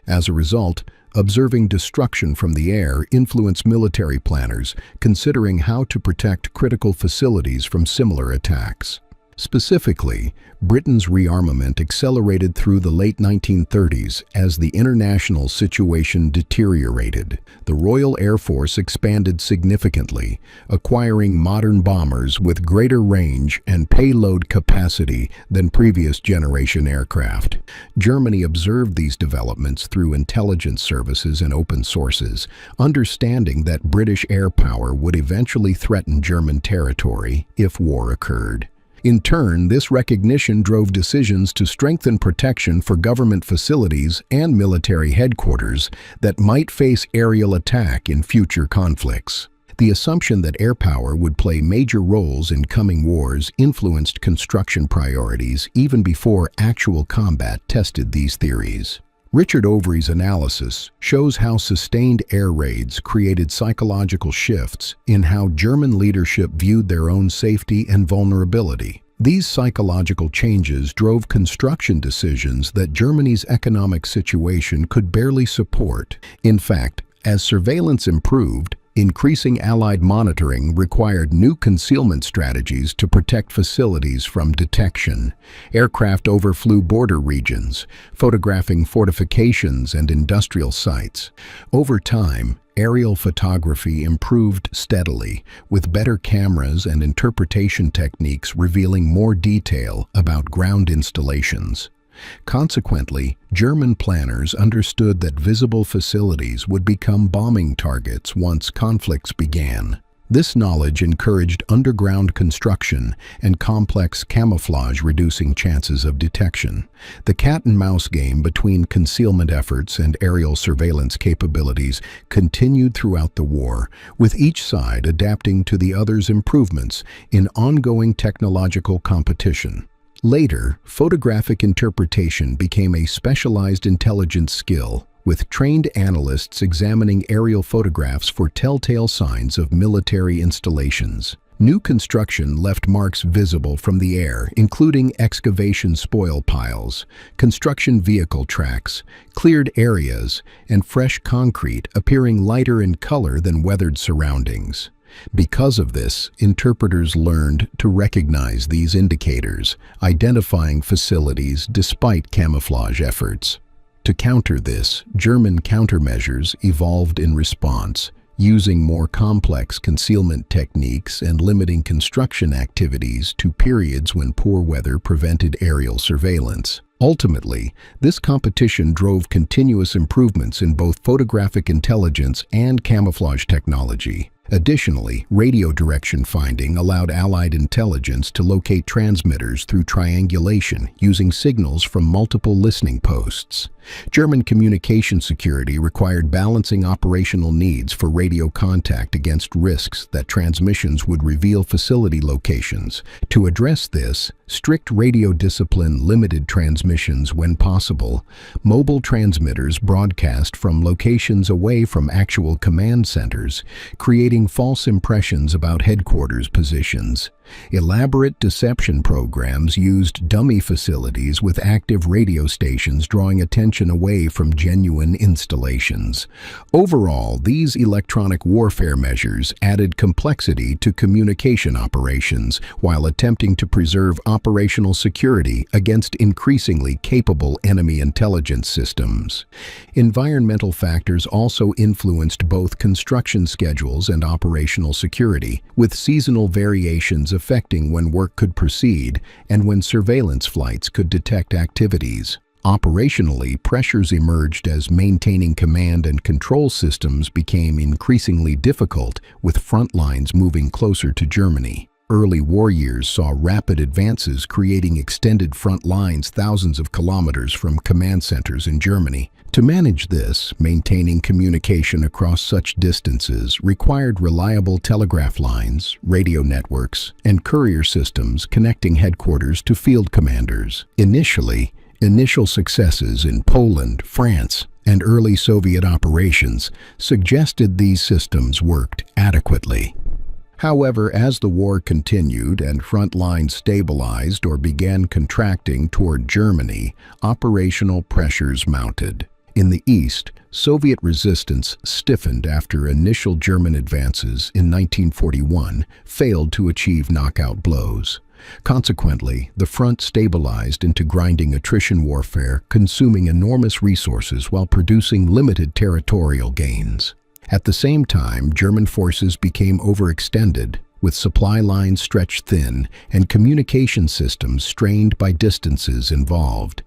As a result, observing destruction from the air influenced military planners considering how to protect critical facilities from similar attacks. Specifically, Britain's rearmament accelerated through the late 1930s as the international situation deteriorated. The Royal Air Force expanded significantly, acquiring modern bombers with greater range and payload capacity than previous generation aircraft. Germany observed these developments through intelligence services and open sources, understanding that British air power would eventually threaten German territory if war occurred. In turn, this recognition drove decisions to strengthen protection for government facilities and military headquarters that might face aerial attack in future conflicts. The assumption that air power would play major roles in coming wars influenced construction priorities even before actual combat tested these theories. Richard Overy's analysis shows how sustained air raids created psychological shifts in how German leadership viewed their own safety and vulnerability. These psychological changes drove construction decisions that Germany's economic situation could barely support. In fact, as surveillance improved, increasing Allied monitoring required new concealment strategies to protect facilities from detection. Aircraft overflew border regions, photographing fortifications and industrial sites. Over time, aerial photography improved steadily, with better cameras and interpretation techniques revealing more detail about ground installations. Consequently, German planners understood that visible facilities would become bombing targets once conflicts began. This knowledge encouraged underground construction and complex camouflage, reducing chances of detection. The cat-and-mouse game between concealment efforts and aerial surveillance capabilities continued throughout the war, with each side adapting to the other's improvements in ongoing technological competition. Later, photographic interpretation became a specialized intelligence skill, with trained analysts examining aerial photographs for telltale signs of military installations. New construction left marks visible from the air, including excavation spoil piles, construction vehicle tracks, cleared areas, and fresh concrete appearing lighter in color than weathered surroundings. Because of this, interpreters learned to recognize these indicators, identifying facilities despite camouflage efforts. To counter this, German countermeasures evolved in response, using more complex concealment techniques and limiting construction activities to periods when poor weather prevented aerial surveillance. Ultimately, this competition drove continuous improvements in both photographic intelligence and camouflage technology. Additionally, radio direction finding allowed Allied intelligence to locate transmitters through triangulation using signals from multiple listening posts. German communication security required balancing operational needs for radio contact against risks that transmissions would reveal facility locations. To address this, strict radio discipline limited transmissions when possible. Mobile transmitters broadcast from locations away from actual command centers, creating false impressions about headquarters positions. Elaborate deception programs used dummy facilities with active radio stations, drawing attention away from genuine installations. Overall, these electronic warfare measures added complexity to communication operations while attempting to preserve operational security against increasingly capable enemy intelligence systems. Environmental factors also influenced both construction schedules and operational security, with seasonal variations affecting when work could proceed and when surveillance flights could detect activities. Operationally, pressures emerged as maintaining command and control systems became increasingly difficult, with front lines moving closer to Germany. Early war years saw rapid advances, creating extended front lines thousands of kilometers from command centers in Germany. To manage this, maintaining communication across such distances required reliable telegraph lines, radio networks, and courier systems connecting headquarters to field commanders. Initial successes in Poland, France, and early Soviet operations suggested these systems worked adequately. However, as the war continued and front lines stabilized or began contracting toward Germany, operational pressures mounted. In the east, Soviet resistance stiffened after initial German advances in 1941 failed to achieve knockout blows. Consequently, the front stabilized into grinding attrition warfare, consuming enormous resources while producing limited territorial gains. At the same time, German forces became overextended, with supply lines stretched thin and communication systems strained by distances involved.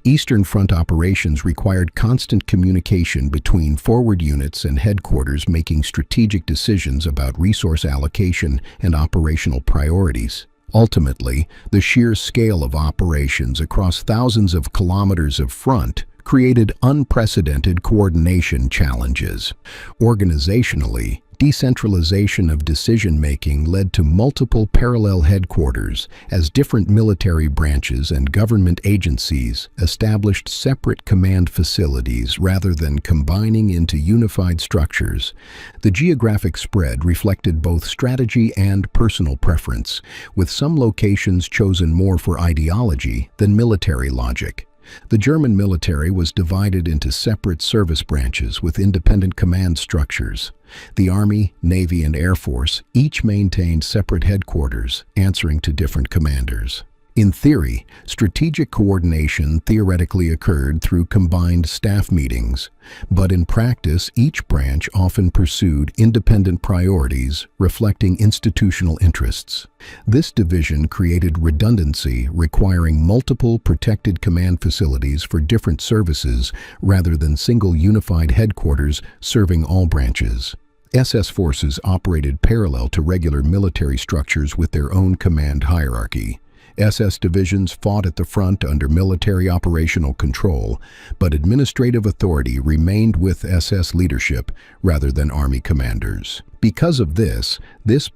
Eastern Front operations required constant communication between forward units and headquarters, making strategic decisions about resource allocation and operational priorities. Ultimately, the sheer scale of operations across thousands of kilometers of front created unprecedented coordination challenges. Organizationally, decentralization of decision-making led to multiple parallel headquarters as different military branches and government agencies established separate command facilities rather than combining into unified structures. The geographic spread reflected both strategy and personal preference, with some locations chosen more for ideology than military logic. The German military was divided into separate service branches with independent command structures. The Army, Navy, and Air Force each maintained separate headquarters, answering to different commanders. In theory, strategic coordination theoretically occurred through combined staff meetings, but in practice, each branch often pursued independent priorities reflecting institutional interests. This division created redundancy, requiring multiple protected command facilities for different services rather than single unified headquarters serving all branches. SS forces operated parallel to regular military structures with their own command hierarchy. SS divisions fought at the front under military operational control, but administrative authority remained with SS leadership rather than Army commanders. Because of this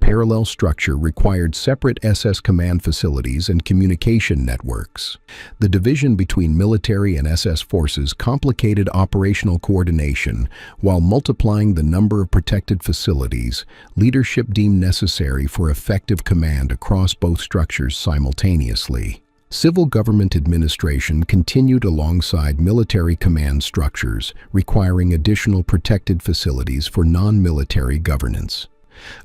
parallel structure required separate SS command facilities and communication networks. The division between military and SS forces complicated operational coordination while multiplying the number of protected facilities leadership deemed necessary for effective command across both structures simultaneously. Civil government administration continued alongside military command structures, requiring additional protected facilities for non-military governance.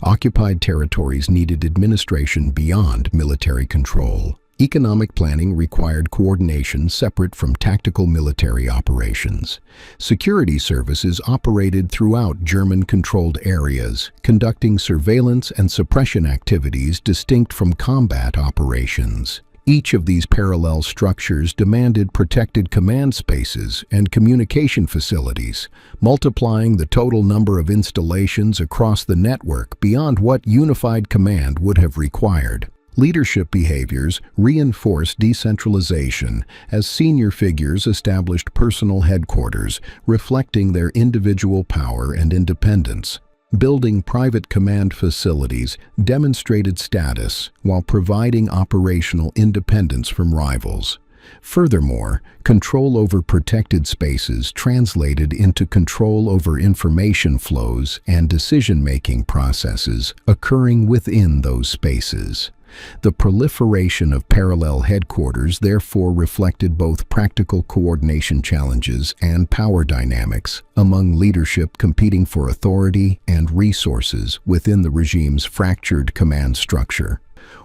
Occupied territories needed administration beyond military control. Economic planning required coordination separate from tactical military operations. Security services operated throughout German-controlled areas, conducting surveillance and suppression activities distinct from combat operations. Each of these parallel structures demanded protected command spaces and communication facilities, multiplying the total number of installations across the network beyond what unified command would have required. Leadership behaviors reinforced decentralization as senior figures established personal headquarters, reflecting their individual power and independence. Building private command facilities demonstrated status while providing operational independence from rivals. Furthermore, control over protected spaces translated into control over information flows and decision-making processes occurring within those spaces. The proliferation of parallel headquarters therefore reflected both practical coordination challenges and power dynamics among leadership competing for authority and resources within the regime's fractured command structure.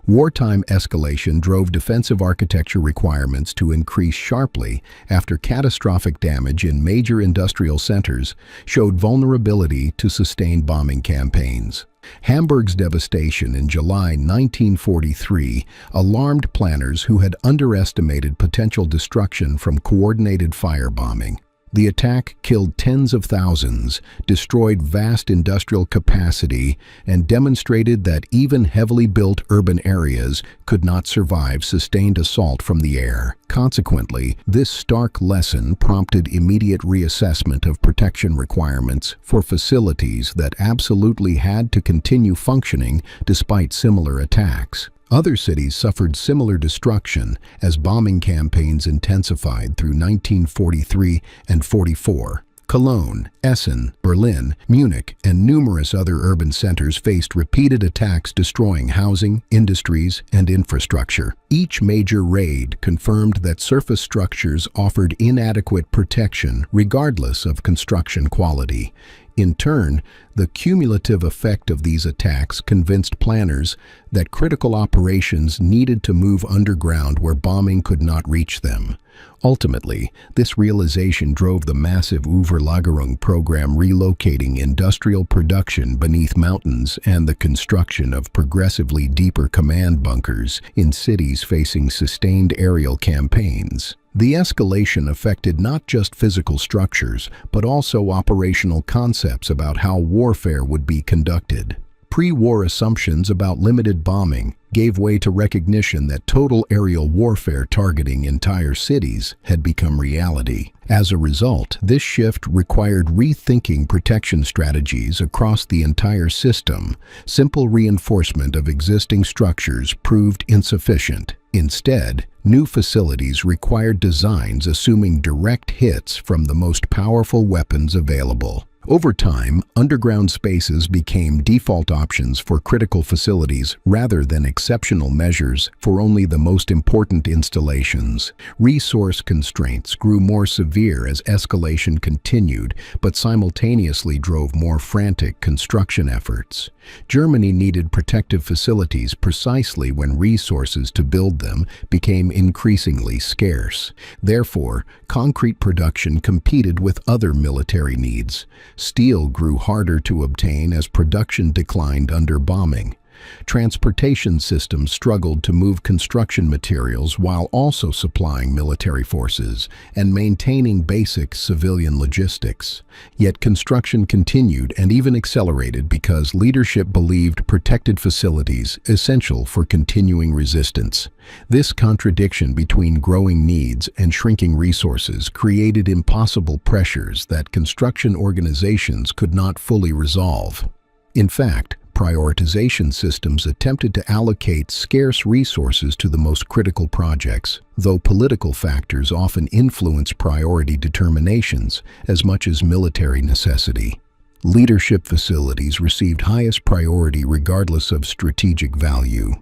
Wartime escalation drove defensive architecture requirements to increase sharply after catastrophic damage in major industrial centers showed vulnerability to sustained bombing campaigns. Hamburg's devastation in July 1943 alarmed planners who had underestimated potential destruction from coordinated firebombing. The attack killed tens of thousands, destroyed vast industrial capacity, and demonstrated that even heavily built urban areas could not survive sustained assault from the air. Consequently, this stark lesson prompted immediate reassessment of protection requirements for facilities that absolutely had to continue functioning despite similar attacks. Other cities suffered similar destruction as bombing campaigns intensified through 1943 and 44. Cologne, Essen, Berlin, Munich, and numerous other urban centers faced repeated attacks destroying housing, industries, and infrastructure. Each major raid confirmed that surface structures offered inadequate protection regardless of construction quality. In turn, the cumulative effect of these attacks convinced planners that critical operations needed to move underground where bombing could not reach them. Ultimately, this realization drove the massive Überlagerung program, relocating industrial production beneath mountains and the construction of progressively deeper command bunkers in cities facing sustained aerial campaigns. The escalation affected not just physical structures, but also operational concepts about how warfare would be conducted. Pre-war assumptions about limited bombing gave way to recognition that total aerial warfare targeting entire cities had become reality. As a result, this shift required rethinking protection strategies across the entire system. Simple reinforcement of existing structures proved insufficient. Instead, new facilities required designs assuming direct hits from the most powerful weapons available. Over time, underground spaces became default options for critical facilities rather than exceptional measures for only the most important installations. Resource constraints grew more severe as escalation continued, but simultaneously drove more frantic construction efforts. Germany needed protective facilities precisely when resources to build them became increasingly scarce. Therefore, concrete production competed with other military needs. Steel grew harder to obtain as production declined under bombing. Transportation systems struggled to move construction materials while also supplying military forces and maintaining basic civilian logistics. Yet construction continued and even accelerated because leadership believed protected facilities essential for continuing resistance. This contradiction between growing needs and shrinking resources created impossible pressures that construction organizations could not fully resolve. In fact, prioritization systems attempted to allocate scarce resources to the most critical projects, though political factors often influence priority determinations as much as military necessity. Leadership facilities received highest priority regardless of strategic value.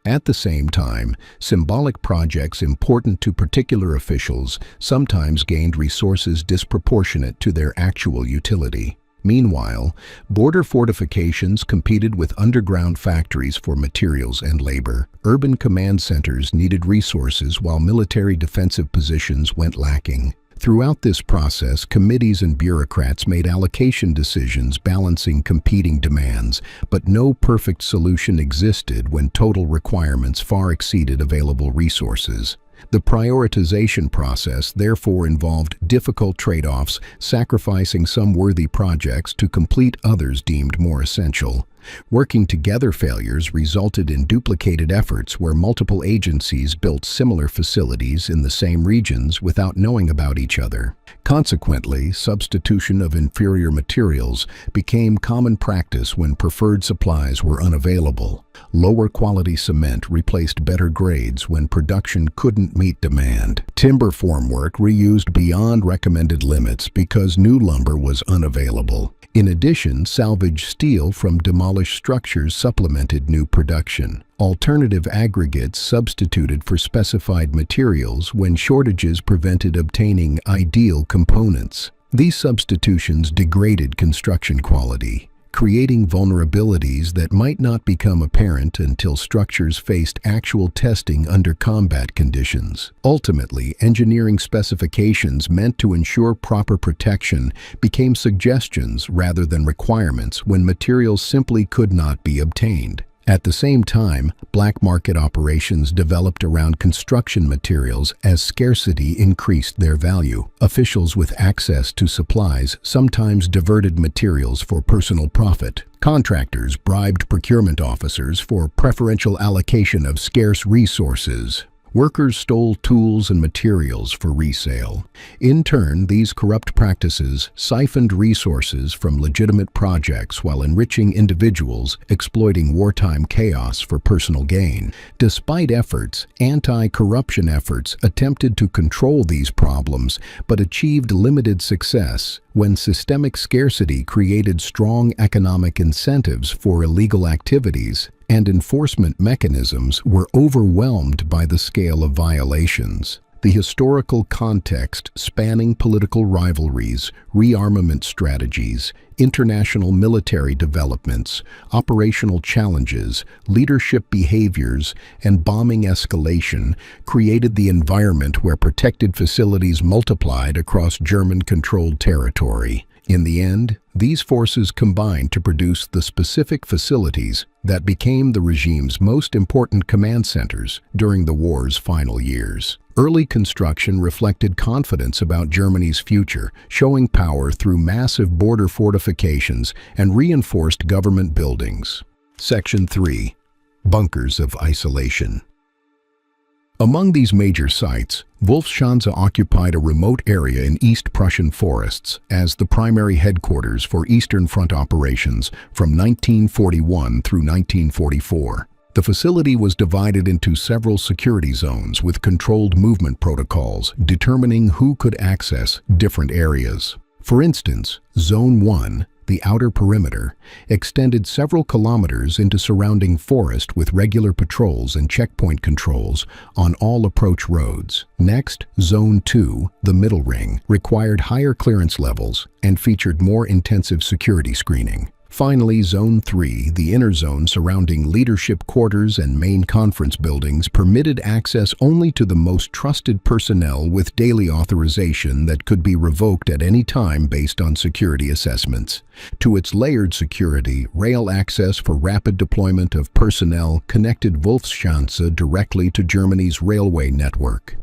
At the same time, symbolic projects important to particular officials sometimes gained resources disproportionate to their actual utility. Meanwhile, border fortifications competed with underground factories for materials and labor. Urban command centers needed resources while military defensive positions went lacking. Throughout this process, committees and bureaucrats made allocation decisions balancing competing demands, but no perfect solution existed when total requirements far exceeded available resources. The prioritization process therefore involved difficult trade-offs, sacrificing some worthy projects to complete others deemed more essential. Working together failures resulted in duplicated efforts where multiple agencies built similar facilities in the same regions without knowing about each other. Consequently, substitution of inferior materials became common practice when preferred supplies were unavailable. Lower quality cement replaced better grades when production couldn't meet demand. Timber formwork reused beyond recommended limits because new lumber was unavailable. In addition, salvaged steel from demolished structures supplemented new production. Alternative aggregates substituted for specified materials when shortages prevented obtaining ideal components. These substitutions degraded construction quality, creating vulnerabilities that might not become apparent until structures faced actual testing under combat conditions. Ultimately, engineering specifications meant to ensure proper protection became suggestions rather than requirements when materials simply could not be obtained. At the same time, black market operations developed around construction materials as scarcity increased their value. Officials with access to supplies sometimes diverted materials for personal profit. Contractors bribed procurement officers for preferential allocation of scarce resources. Workers stole tools and materials for resale. In turn, these corrupt practices siphoned resources from legitimate projects while enriching individuals, exploiting wartime chaos for personal gain. Despite efforts, anti-corruption efforts attempted to control these problems, but achieved limited success when systemic scarcity created strong economic incentives for illegal activities, and enforcement mechanisms were overwhelmed by the scale of violations. The historical context spanning political rivalries, rearmament strategies, international military developments, operational challenges, leadership behaviors, and bombing escalation created the environment where protected facilities multiplied across German-controlled territory. In the end, these forces combined to produce the specific facilities that became the regime's most important command centers during the war's final years. Early construction reflected confidence about Germany's future, showing power through massive border fortifications and reinforced government buildings. Section 3. Bunkers of isolation. Among these major sites, Wolfschanze occupied a remote area in East Prussian forests as the primary headquarters for Eastern Front operations from 1941 through 1944. The facility was divided into several security zones with controlled movement protocols determining who could access different areas. For instance, Zone 1, the outer perimeter, extended several kilometers into surrounding forest with regular patrols and checkpoint controls on all approach roads. Next, Zone 2, the middle ring, required higher clearance levels and featured more intensive security screening. Finally, Zone 3, the inner zone surrounding leadership quarters and main conference buildings, permitted access only to the most trusted personnel with daily authorization that could be revoked at any time based on security assessments. To its layered security, rail access for rapid deployment of personnel connected Wolfschanze directly to Germany's railway network.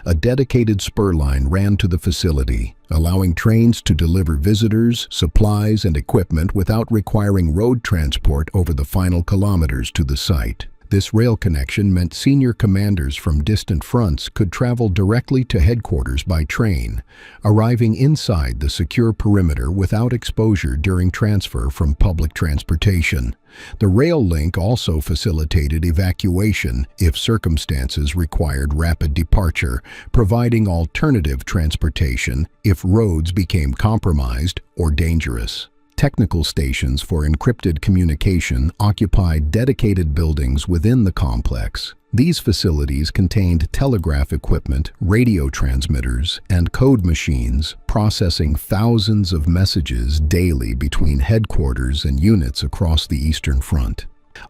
A dedicated spur line ran to the facility, allowing trains to deliver visitors, supplies, and equipment without requiring road transport over the final kilometers to the site. This rail connection meant senior commanders from distant fronts could travel directly to headquarters by train, arriving inside the secure perimeter without exposure during transfer from public transportation. The rail link also facilitated evacuation if circumstances required rapid departure, providing alternative transportation if roads became compromised or dangerous. Technical stations for encrypted communication occupied dedicated buildings within the complex. These facilities contained telegraph equipment, radio transmitters, and code machines, processing thousands of messages daily between headquarters and units across the Eastern Front.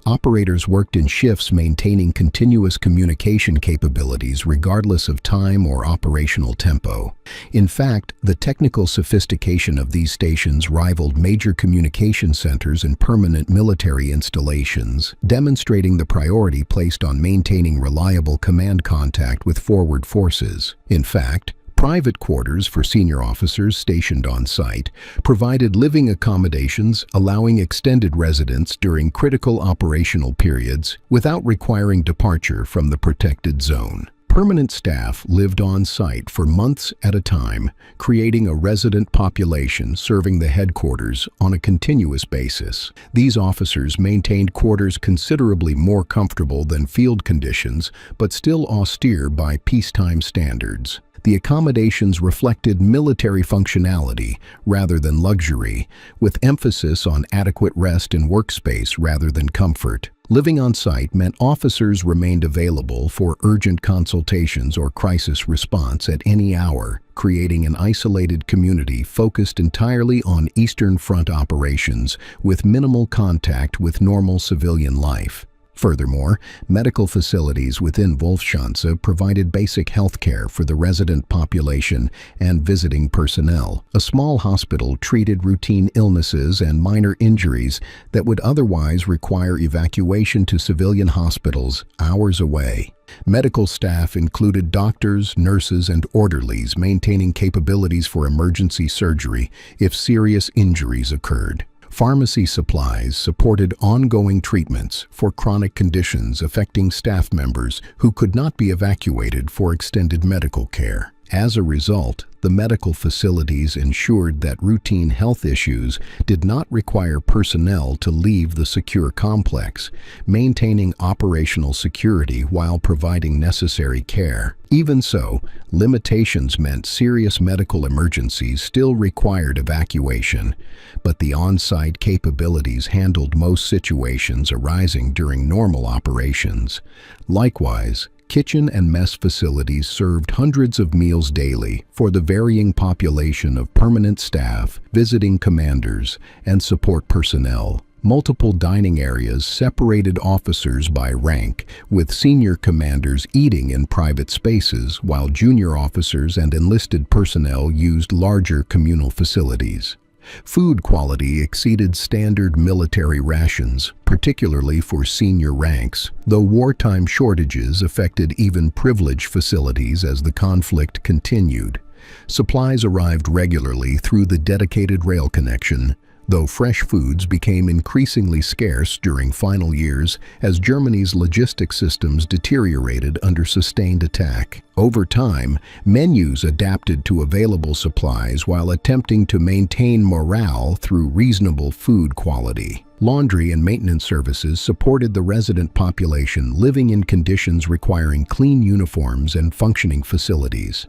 Operators worked in shifts maintaining continuous communication capabilities regardless of time or operational tempo. In fact, the technical sophistication of these stations rivaled major communication centers and permanent military installations, demonstrating the priority placed on maintaining reliable command contact with forward forces. In fact, private quarters for senior officers stationed on site provided living accommodations, allowing extended residence during critical operational periods without requiring departure from the protected zone. Permanent staff lived on site for months at a time, creating a resident population serving the headquarters on a continuous basis. These officers maintained quarters considerably more comfortable than field conditions, but still austere by peacetime standards. The accommodations reflected military functionality rather than luxury, with emphasis on adequate rest and workspace rather than comfort. Living on site meant officers remained available for urgent consultations or crisis response at any hour, creating an isolated community focused entirely on Eastern Front operations with minimal contact with normal civilian life. Furthermore, medical facilities within Wolfschanze provided basic health care for the resident population and visiting personnel. A small hospital treated routine illnesses and minor injuries that would otherwise require evacuation to civilian hospitals hours away. Medical staff included doctors, nurses, and orderlies maintaining capabilities for emergency surgery if serious injuries occurred. Pharmacy supplies supported ongoing treatments for chronic conditions affecting staff members who could not be evacuated for extended medical care. As a result, the medical facilities ensured that routine health issues did not require personnel to leave the secure complex, maintaining operational security while providing necessary care. Even so, limitations meant serious medical emergencies still required evacuation, but the on-site capabilities handled most situations arising during normal operations. Likewise, Kitchen and mess facilities served hundreds of meals daily for the varying population of permanent staff, visiting commanders, and support personnel. Multiple dining areas separated officers by rank, with senior commanders eating in private spaces while junior officers and enlisted personnel used larger communal facilities. Food quality exceeded standard military rations, particularly for senior ranks, though wartime shortages affected even privileged facilities as the conflict continued. Supplies arrived regularly through the dedicated rail connection, though fresh foods became increasingly scarce during final years as Germany's logistics systems deteriorated under sustained attack. Over time, menus adapted to available supplies while attempting to maintain morale through reasonable food quality. Laundry and maintenance services supported the resident population living in conditions requiring clean uniforms and functioning facilities.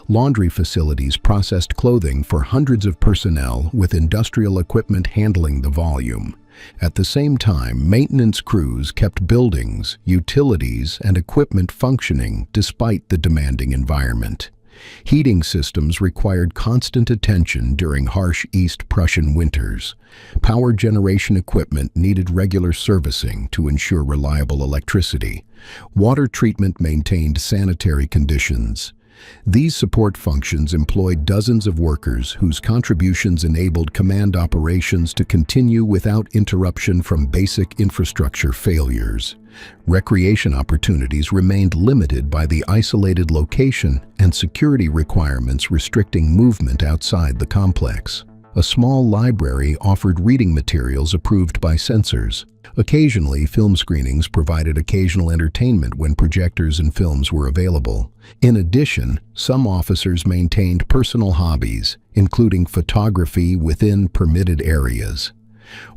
Laundry facilities processed clothing for hundreds of personnel with industrial equipment handling the volume. At the same time, maintenance crews kept buildings, utilities, and equipment functioning despite the demanding environment. Heating systems required constant attention during harsh East Prussian winters. Power generation equipment needed regular servicing to ensure reliable electricity. Water treatment maintained sanitary conditions. These support functions employed dozens of workers whose contributions enabled command operations to continue without interruption from basic infrastructure failures. Recreation opportunities remained limited by the isolated location and security requirements restricting movement outside the complex. A small library offered reading materials approved by censors. Occasionally, film screenings provided occasional entertainment when projectors and films were available. In addition, some officers maintained personal hobbies, including photography within permitted areas.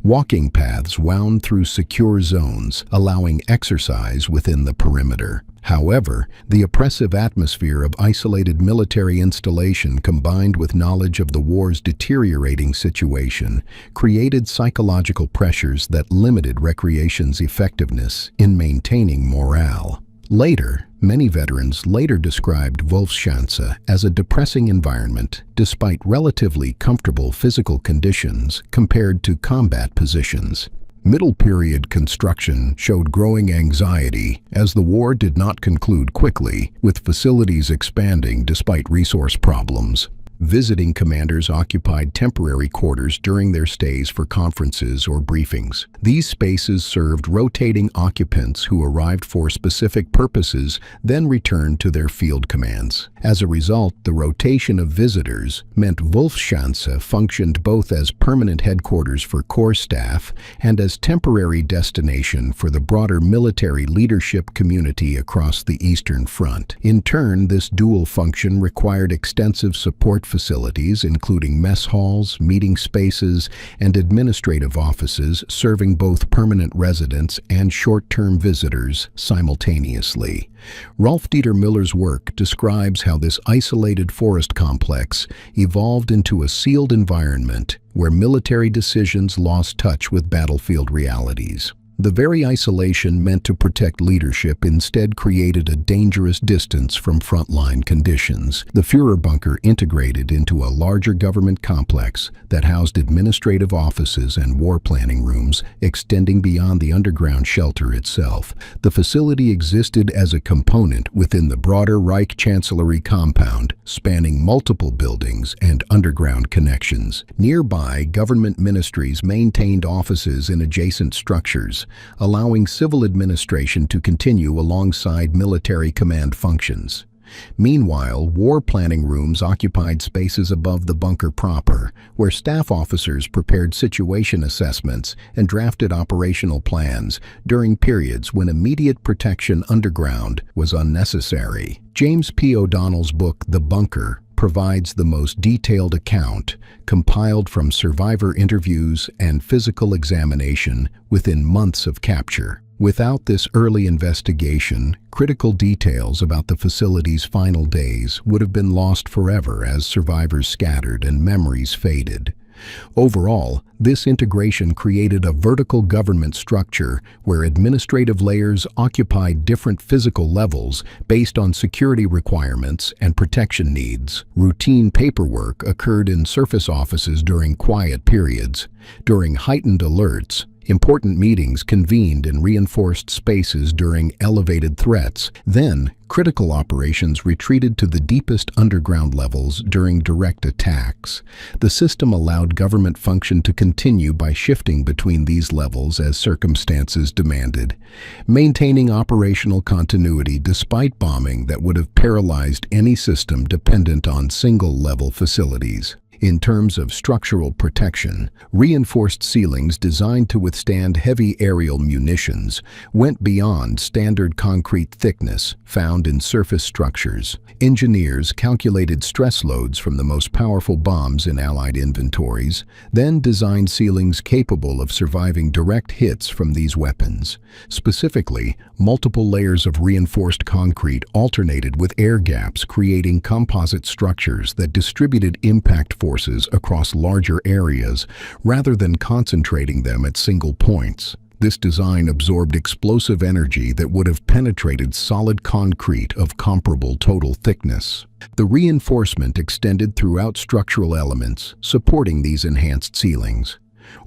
Walking paths wound through secure zones, allowing exercise within the perimeter. However, the oppressive atmosphere of isolated military installation combined with knowledge of the war's deteriorating situation created psychological pressures that limited recreation's effectiveness in maintaining morale. Later, many veterans described Wolfschanze as a depressing environment despite relatively comfortable physical conditions compared to combat positions. Middle period construction showed growing anxiety as the war did not conclude quickly, with facilities expanding despite resource problems. Visiting commanders occupied temporary quarters during their stays for conferences or briefings. These spaces served rotating occupants who arrived for specific purposes, then returned to their field commands. As a result, the rotation of visitors meant Wolfschanze functioned both as permanent headquarters for corps staff and as temporary destination for the broader military leadership community across the Eastern Front. In turn, this dual function required extensive support facilities, including mess halls, meeting spaces, and administrative offices serving both permanent residents and short-term visitors simultaneously. Rolf Dieter Miller's work describes how this isolated forest complex evolved into a sealed environment where military decisions lost touch with battlefield realities. The very isolation meant to protect leadership instead created a dangerous distance from frontline conditions. The Führerbunker integrated into a larger government complex that housed administrative offices and war planning rooms extending beyond the underground shelter itself. The facility existed as a component within the broader Reich Chancellery compound, spanning multiple buildings and underground connections. Nearby, government ministries maintained offices in adjacent structures, allowing civil administration to continue alongside military command functions. Meanwhile, war planning rooms occupied spaces above the bunker proper, where staff officers prepared situation assessments and drafted operational plans during periods when immediate protection underground was unnecessary. James P. O'Donnell's book, The Bunker, provides the most detailed account, compiled from survivor interviews and physical examination within months of capture. Without this early investigation, critical details about the facility's final days would have been lost forever as survivors scattered and memories faded. Overall, this integration created a vertical government structure where administrative layers occupied different physical levels based on security requirements and protection needs. Routine paperwork occurred in surface offices during quiet periods. During heightened alerts, important meetings convened in reinforced spaces during elevated threats. Then, critical operations retreated to the deepest underground levels during direct attacks. The system allowed government function to continue by shifting between these levels as circumstances demanded, maintaining operational continuity despite bombing that would have paralyzed any system dependent on single-level facilities. In terms of structural protection, reinforced ceilings designed to withstand heavy aerial munitions went beyond standard concrete thickness found in surface structures. Engineers calculated stress loads from the most powerful bombs in Allied inventories, then designed ceilings capable of surviving direct hits from these weapons. Specifically, multiple layers of reinforced concrete alternated with air gaps, creating composite structures that distributed impact forces across larger areas rather than concentrating them at single points. This design absorbed explosive energy that would have penetrated solid concrete of comparable total thickness. The reinforcement extended throughout structural elements, supporting these enhanced ceilings.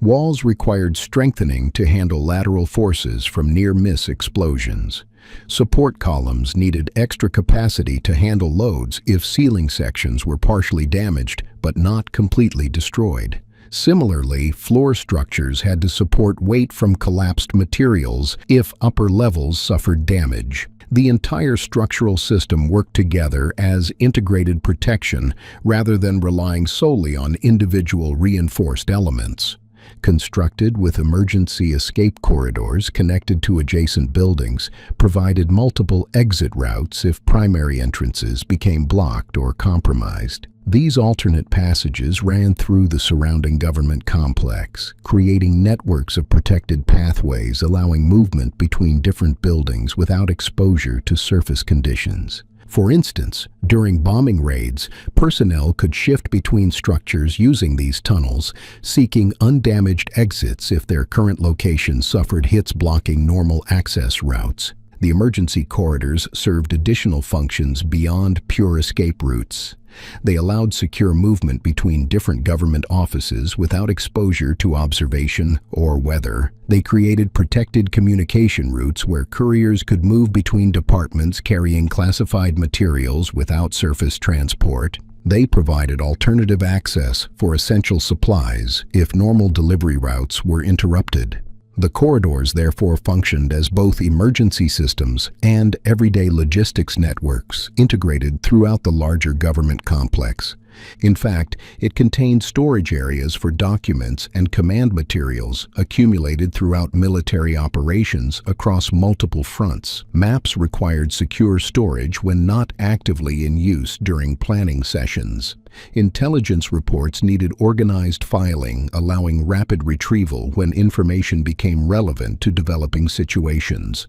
Walls required strengthening to handle lateral forces from near-miss explosions. Support columns needed extra capacity to handle loads if ceiling sections were partially damaged but not completely destroyed. Similarly, floor structures had to support weight from collapsed materials if upper levels suffered damage. The entire structural system worked together as integrated protection rather than relying solely on individual reinforced elements. Constructed with emergency escape corridors connected to adjacent buildings, provided multiple exit routes if primary entrances became blocked or compromised. These alternate passages ran through the surrounding government complex, creating networks of protected pathways allowing movement between different buildings without exposure to surface conditions. For instance, during bombing raids, personnel could shift between structures using these tunnels, seeking undamaged exits if their current location suffered hits blocking normal access routes. The emergency corridors served additional functions beyond pure escape routes. They allowed secure movement between different government offices without exposure to observation or weather. They created protected communication routes where couriers could move between departments carrying classified materials without surface transport. They provided alternative access for essential supplies if normal delivery routes were interrupted. The corridors therefore functioned as both emergency systems and everyday logistics networks integrated throughout the larger government complex. In fact, it contained storage areas for documents and command materials accumulated throughout military operations across multiple fronts. Maps required secure storage when not actively in use during planning sessions. Intelligence reports needed organized filing, allowing rapid retrieval when information became relevant to developing situations.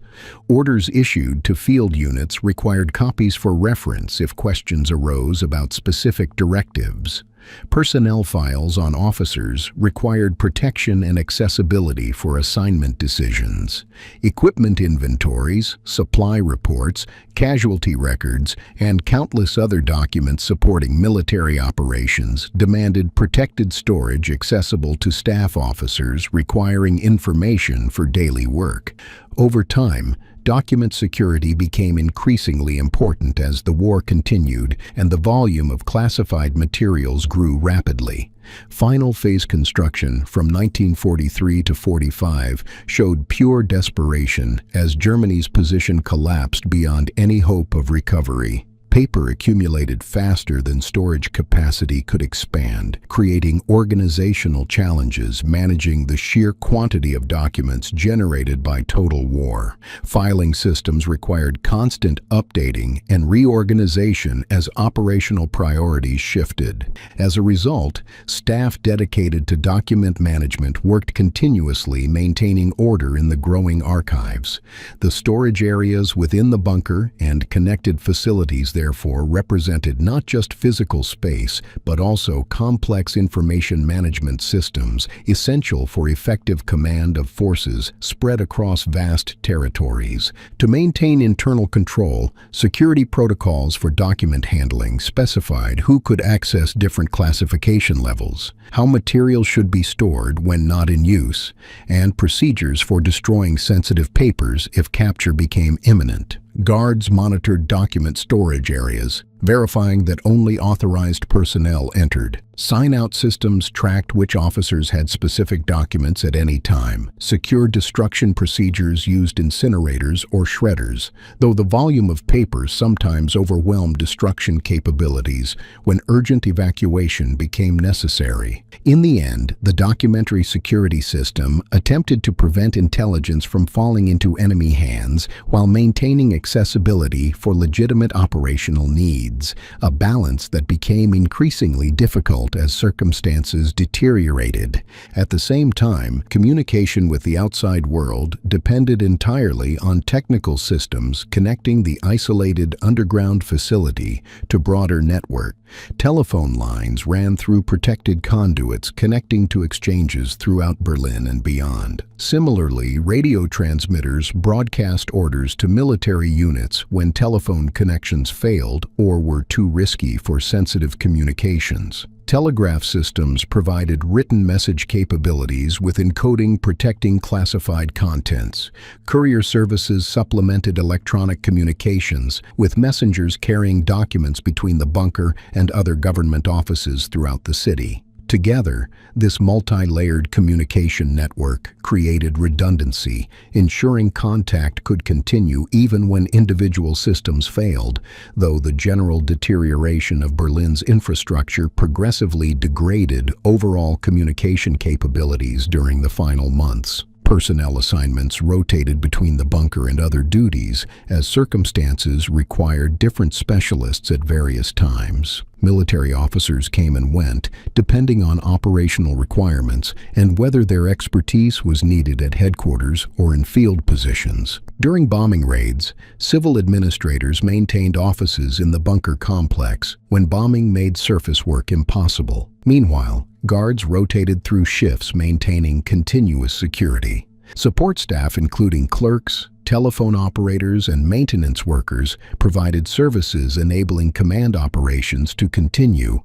Orders issued to field units required copies for reference if questions arose about specific directives. Personnel files on officers required protection and accessibility for assignment decisions. Equipment inventories, supply reports, casualty records, and countless other documents supporting military operations demanded protected storage accessible to staff officers requiring information for daily work. Over time, document security became increasingly important as the war continued and the volume of classified materials grew rapidly. Final phase construction from 1943 to 45 showed pure desperation as Germany's position collapsed beyond any hope of recovery. Paper accumulated faster than storage capacity could expand, creating organizational challenges managing the sheer quantity of documents generated by total war. Filing systems required constant updating and reorganization as operational priorities shifted. As a result, staff dedicated to document management worked continuously maintaining order in the growing archives. The storage areas within the bunker and connected facilities therefore, represented not just physical space, but also complex information management systems essential for effective command of forces spread across vast territories. To maintain internal control, security protocols for document handling specified who could access different classification levels, how material should be stored when not in use, and procedures for destroying sensitive papers if capture became imminent. Guards monitored document storage areas, verifying that only authorized personnel entered. Sign-out systems tracked which officers had specific documents at any time. Secure destruction procedures used incinerators or shredders, though the volume of paper sometimes overwhelmed destruction capabilities when urgent evacuation became necessary. In the end, the documentary security system attempted to prevent intelligence from falling into enemy hands while maintaining accessibility for legitimate operational needs, a balance that became increasingly difficult as circumstances deteriorated. At the same time, communication with the outside world depended entirely on technical systems connecting the isolated underground facility to broader network. Telephone lines ran through protected conduits connecting to exchanges throughout Berlin and beyond. Similarly, radio transmitters broadcast orders to military units when telephone connections failed or were too risky for sensitive communications. Telegraph systems provided written message capabilities with encoding protecting classified contents. Courier services supplemented electronic communications, with messengers carrying documents between the bunker and other government offices throughout the city. Together, this multi-layered communication network created redundancy, ensuring contact could continue even when individual systems failed, though the general deterioration of Berlin's infrastructure progressively degraded overall communication capabilities during the final months. Personnel assignments rotated between the bunker and other duties as circumstances required different specialists at various times. Military officers came and went, depending on operational requirements and whether their expertise was needed at headquarters or in field positions. During bombing raids, civil administrators maintained offices in the bunker complex when bombing made surface work impossible. Meanwhile, guards rotated through shifts maintaining continuous security. Support staff, including clerks, telephone operators, and maintenance workers, provided services enabling command operations to continue.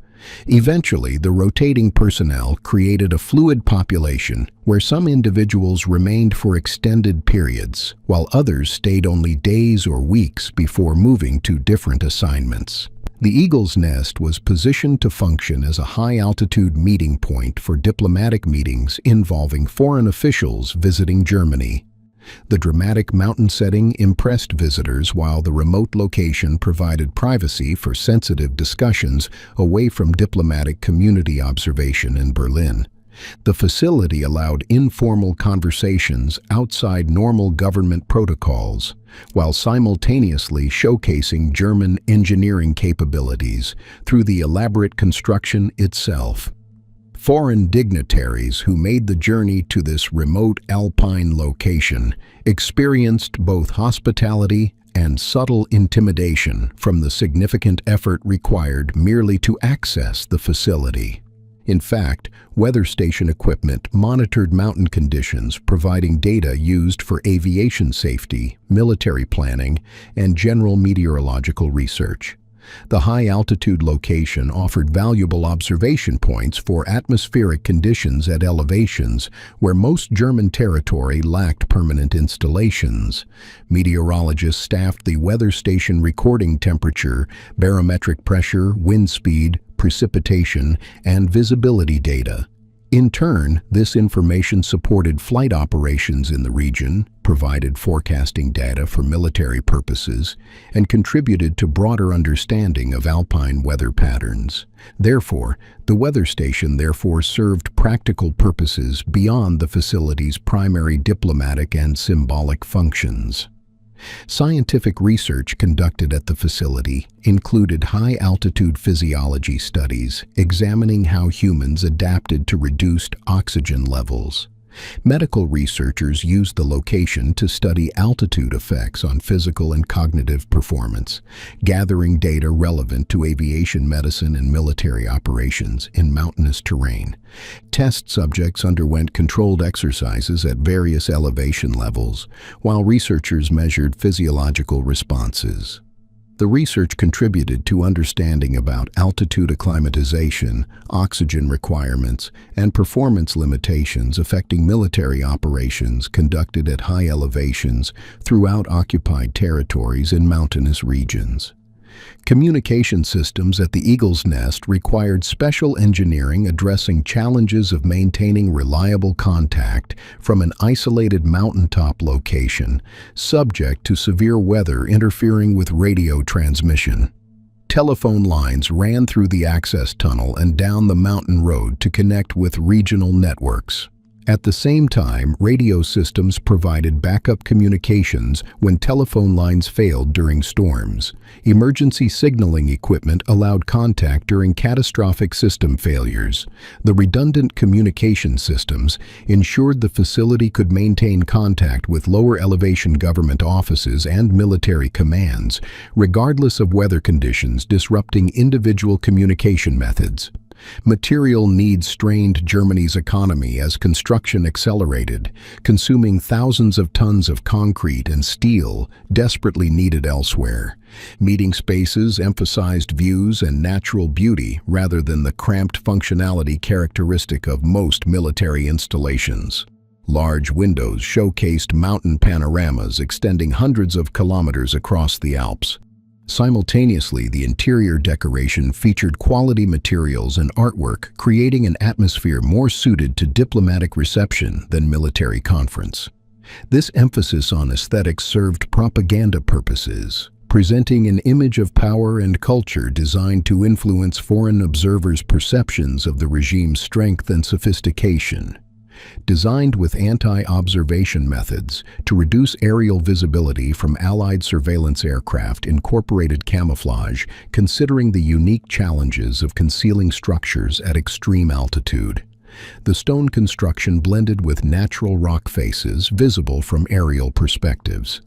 Eventually, the rotating personnel created a fluid population where some individuals remained for extended periods, while others stayed only days or weeks before moving to different assignments. The Eagle's Nest was positioned to function as a high-altitude meeting point for diplomatic meetings involving foreign officials visiting Germany. The dramatic mountain setting impressed visitors, while the remote location provided privacy for sensitive discussions away from diplomatic community observation in Berlin. The facility allowed informal conversations outside normal government protocols, while simultaneously showcasing German engineering capabilities through the elaborate construction itself. Foreign dignitaries who made the journey to this remote alpine location experienced both hospitality and subtle intimidation from the significant effort required merely to access the facility. In fact, weather station equipment monitored mountain conditions, providing data used for aviation safety, military planning, and general meteorological research. The high-altitude location offered valuable observation points for atmospheric conditions at elevations where most German territory lacked permanent installations. Meteorologists staffed the weather station recording temperature, barometric pressure, wind speed, precipitation, and visibility data. In turn, this information supported flight operations in the region, provided forecasting data for military purposes, and contributed to broader understanding of alpine weather patterns. Therefore, the weather station served practical purposes beyond the facility's primary diplomatic and symbolic functions. Scientific research conducted at the facility included high-altitude physiology studies examining how humans adapted to reduced oxygen levels. Medical researchers used the location to study altitude effects on physical and cognitive performance, gathering data relevant to aviation medicine and military operations in mountainous terrain. Test subjects underwent controlled exercises at various elevation levels, while researchers measured physiological responses. The research contributed to understanding about altitude acclimatization, oxygen requirements, and performance limitations affecting military operations conducted at high elevations throughout occupied territories in mountainous regions. Communication systems at the Eagle's Nest required special engineering addressing challenges of maintaining reliable contact from an isolated mountaintop location, subject to severe weather interfering with radio transmission. Telephone lines ran through the access tunnel and down the mountain road to connect with regional networks. At the same time, radio systems provided backup communications when telephone lines failed during storms. Emergency signaling equipment allowed contact during catastrophic system failures. The redundant communication systems ensured the facility could maintain contact with lower elevation government offices and military commands, regardless of weather conditions disrupting individual communication methods. Material needs strained Germany's economy as construction accelerated, consuming thousands of tons of concrete and steel desperately needed elsewhere. Meeting spaces emphasized views and natural beauty rather than the cramped functionality characteristic of most military installations. Large windows showcased mountain panoramas extending hundreds of kilometers across the Alps. Simultaneously, the interior decoration featured quality materials and artwork, creating an atmosphere more suited to diplomatic reception than military conference. This emphasis on aesthetics served propaganda purposes, presenting an image of power and culture designed to influence foreign observers' perceptions of the regime's strength and sophistication. Designed with anti-observation methods to reduce aerial visibility from Allied surveillance aircraft, incorporated camouflage, considering the unique challenges of concealing structures at extreme altitude. The stone construction blended with natural rock faces visible from aerial perspectives.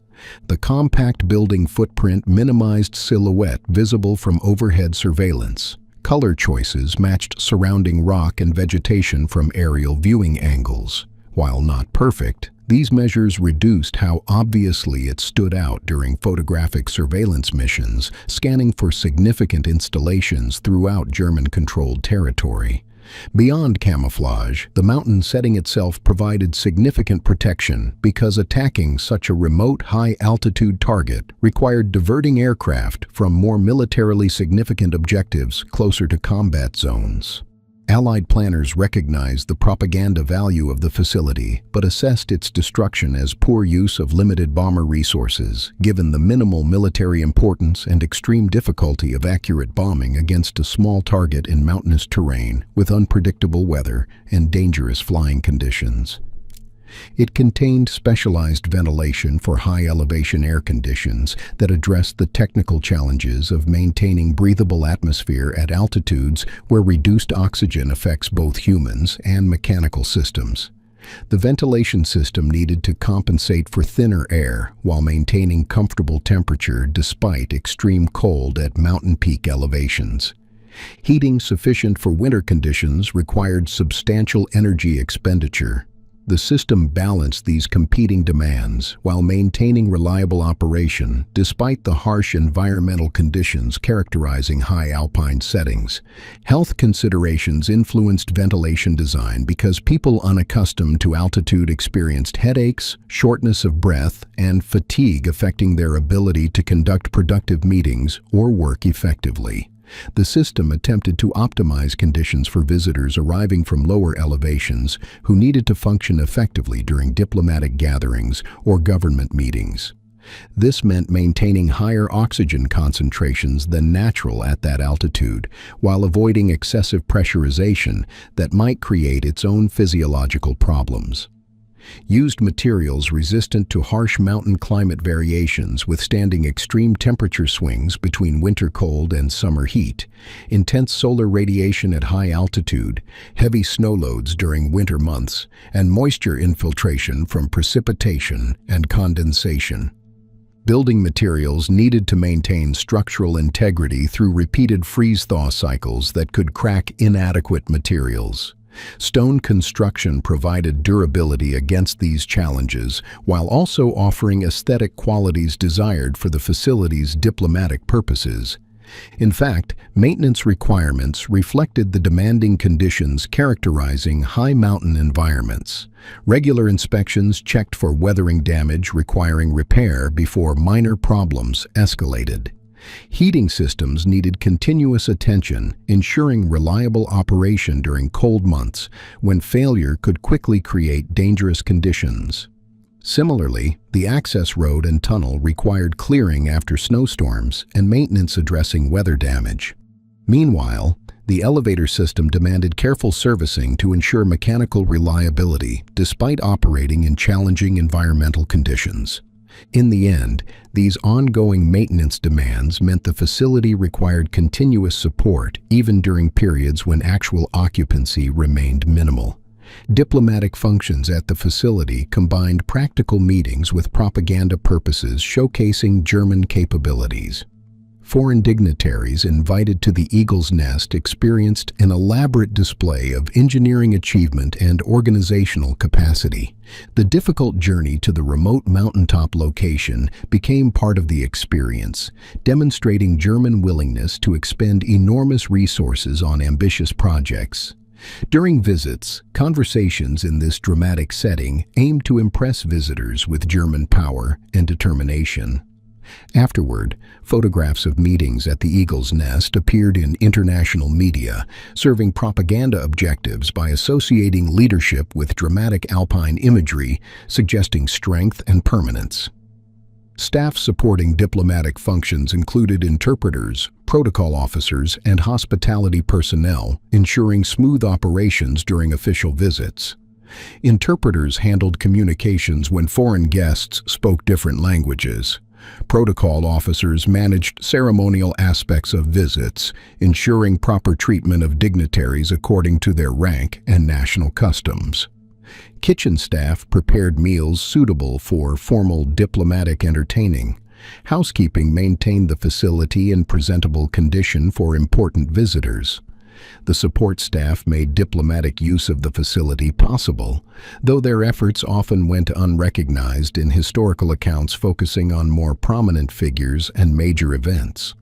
The compact building footprint minimized silhouette visible from overhead surveillance. Color choices matched surrounding rock and vegetation from aerial viewing angles. While not perfect, these measures reduced how obviously it stood out during photographic surveillance missions, scanning for significant installations throughout German-controlled territory. Beyond camouflage, the mountain setting itself provided significant protection because attacking such a remote, high-altitude target required diverting aircraft from more militarily significant objectives closer to combat zones. Allied planners recognized the propaganda value of the facility, but assessed its destruction as poor use of limited bomber resources, given the minimal military importance and extreme difficulty of accurate bombing against a small target in mountainous terrain with unpredictable weather and dangerous flying conditions. It contained specialized ventilation for high-elevation air conditions that addressed the technical challenges of maintaining breathable atmosphere at altitudes where reduced oxygen affects both humans and mechanical systems. The ventilation system needed to compensate for thinner air while maintaining comfortable temperature despite extreme cold at mountain peak elevations. Heating sufficient for winter conditions required substantial energy expenditure. The system balanced these competing demands while maintaining reliable operation despite the harsh environmental conditions characterizing high alpine settings. Health considerations influenced ventilation design because people unaccustomed to altitude experienced headaches, shortness of breath, and fatigue affecting their ability to conduct productive meetings or work effectively. The system attempted to optimize conditions for visitors arriving from lower elevations who needed to function effectively during diplomatic gatherings or government meetings. This meant maintaining higher oxygen concentrations than natural at that altitude, while avoiding excessive pressurization that might create its own physiological problems. used materials resistant to harsh mountain climate variations, withstanding extreme temperature swings between winter cold and summer heat, intense solar radiation at high altitude, heavy snow loads during winter months, and moisture infiltration from precipitation and condensation. Building materials needed to maintain structural integrity through repeated freeze-thaw cycles that could crack inadequate materials. Stone construction provided durability against these challenges, while also offering aesthetic qualities desired for the facility's diplomatic purposes. In fact, maintenance requirements reflected the demanding conditions characterizing high mountain environments. Regular inspections checked for weathering damage requiring repair before minor problems escalated. Heating systems needed continuous attention, ensuring reliable operation during cold months when failure could quickly create dangerous conditions. Similarly, the access road and tunnel required clearing after snowstorms and maintenance addressing weather damage. Meanwhile, the elevator system demanded careful servicing to ensure mechanical reliability despite operating in challenging environmental conditions. In the end, these ongoing maintenance demands meant the facility required continuous support even during periods when actual occupancy remained minimal. Diplomatic functions at the facility combined practical meetings with propaganda purposes showcasing German capabilities. Foreign dignitaries invited to the Eagle's Nest experienced an elaborate display of engineering achievement and organizational capacity. The difficult journey to the remote mountaintop location became part of the experience, demonstrating German willingness to expend enormous resources on ambitious projects. During visits, conversations in this dramatic setting aimed to impress visitors with German power and determination. Afterward, photographs of meetings at the Eagle's Nest appeared in international media, serving propaganda objectives by associating leadership with dramatic alpine imagery, suggesting strength and permanence. Staff supporting diplomatic functions included interpreters, protocol officers, and hospitality personnel, ensuring smooth operations during official visits. Interpreters handled communications when foreign guests spoke different languages. Protocol officers managed ceremonial aspects of visits, ensuring proper treatment of dignitaries according to their rank and national customs. Kitchen staff prepared meals suitable for formal diplomatic entertaining. Housekeeping maintained the facility in presentable condition for important visitors. The support staff made diplomatic use of the facility possible, though their efforts often went unrecognized in historical accounts focusing on more prominent figures and major events.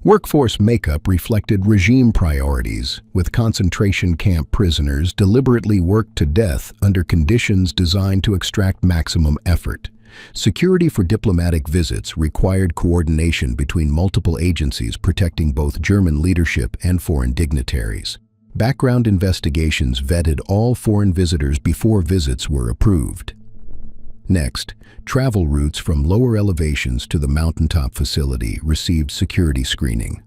Workforce makeup reflected regime priorities, with concentration camp prisoners deliberately worked to death under conditions designed to extract maximum effort. Security for diplomatic visits required coordination between multiple agencies protecting both German leadership and foreign dignitaries. Background investigations vetted all foreign visitors before visits were approved. Next, travel routes from lower elevations to the mountaintop facility received security screening.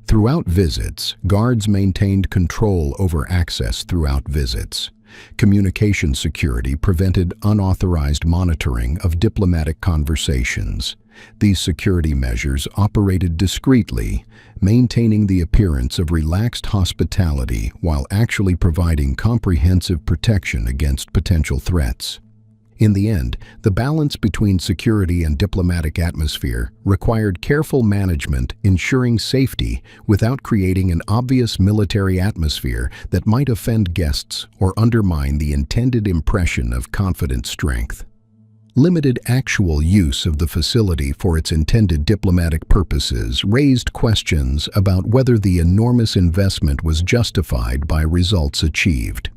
Throughout visits, guards maintained control over access throughout visits. Communication security prevented unauthorized monitoring of diplomatic conversations. These security measures operated discreetly, maintaining the appearance of relaxed hospitality while actually providing comprehensive protection against potential threats. In the end, the balance between security and diplomatic atmosphere required careful management, ensuring safety without creating an obvious military atmosphere that might offend guests or undermine the intended impression of confident strength. Limited actual use of the facility for its intended diplomatic purposes raised questions about whether the enormous investment was justified by results achieved.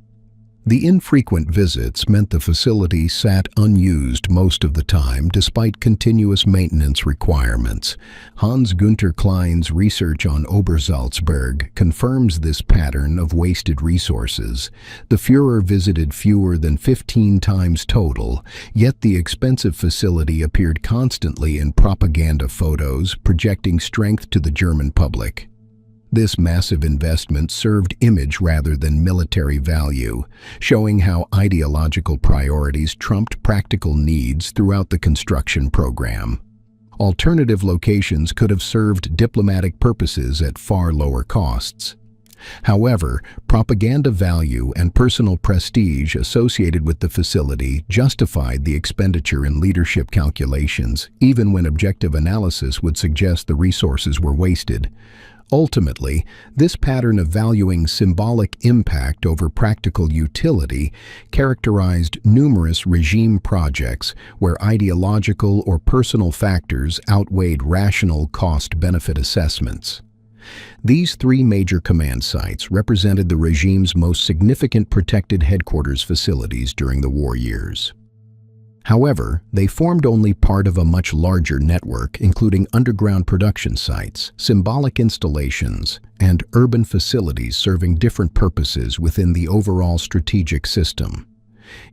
The infrequent visits meant the facility sat unused most of the time despite continuous maintenance requirements. Hans-Günter Klein's research on Obersalzberg confirms this pattern of wasted resources. The Führer visited fewer than 15 times total, yet the expensive facility appeared constantly in propaganda photos, projecting strength to the German public. This massive investment served image rather than military value, showing how ideological priorities trumped practical needs throughout the construction program. Alternative locations could have served diplomatic purposes at far lower costs. However, propaganda value and personal prestige associated with the facility justified the expenditure in leadership calculations, even when objective analysis would suggest the resources were wasted. Ultimately, this pattern of valuing symbolic impact over practical utility characterized numerous regime projects where ideological or personal factors outweighed rational cost-benefit assessments. These three major command sites represented the regime's most significant protected headquarters facilities during the war years. However, they formed only part of a much larger network, including underground production sites, symbolic installations, and urban facilities serving different purposes within the overall strategic system.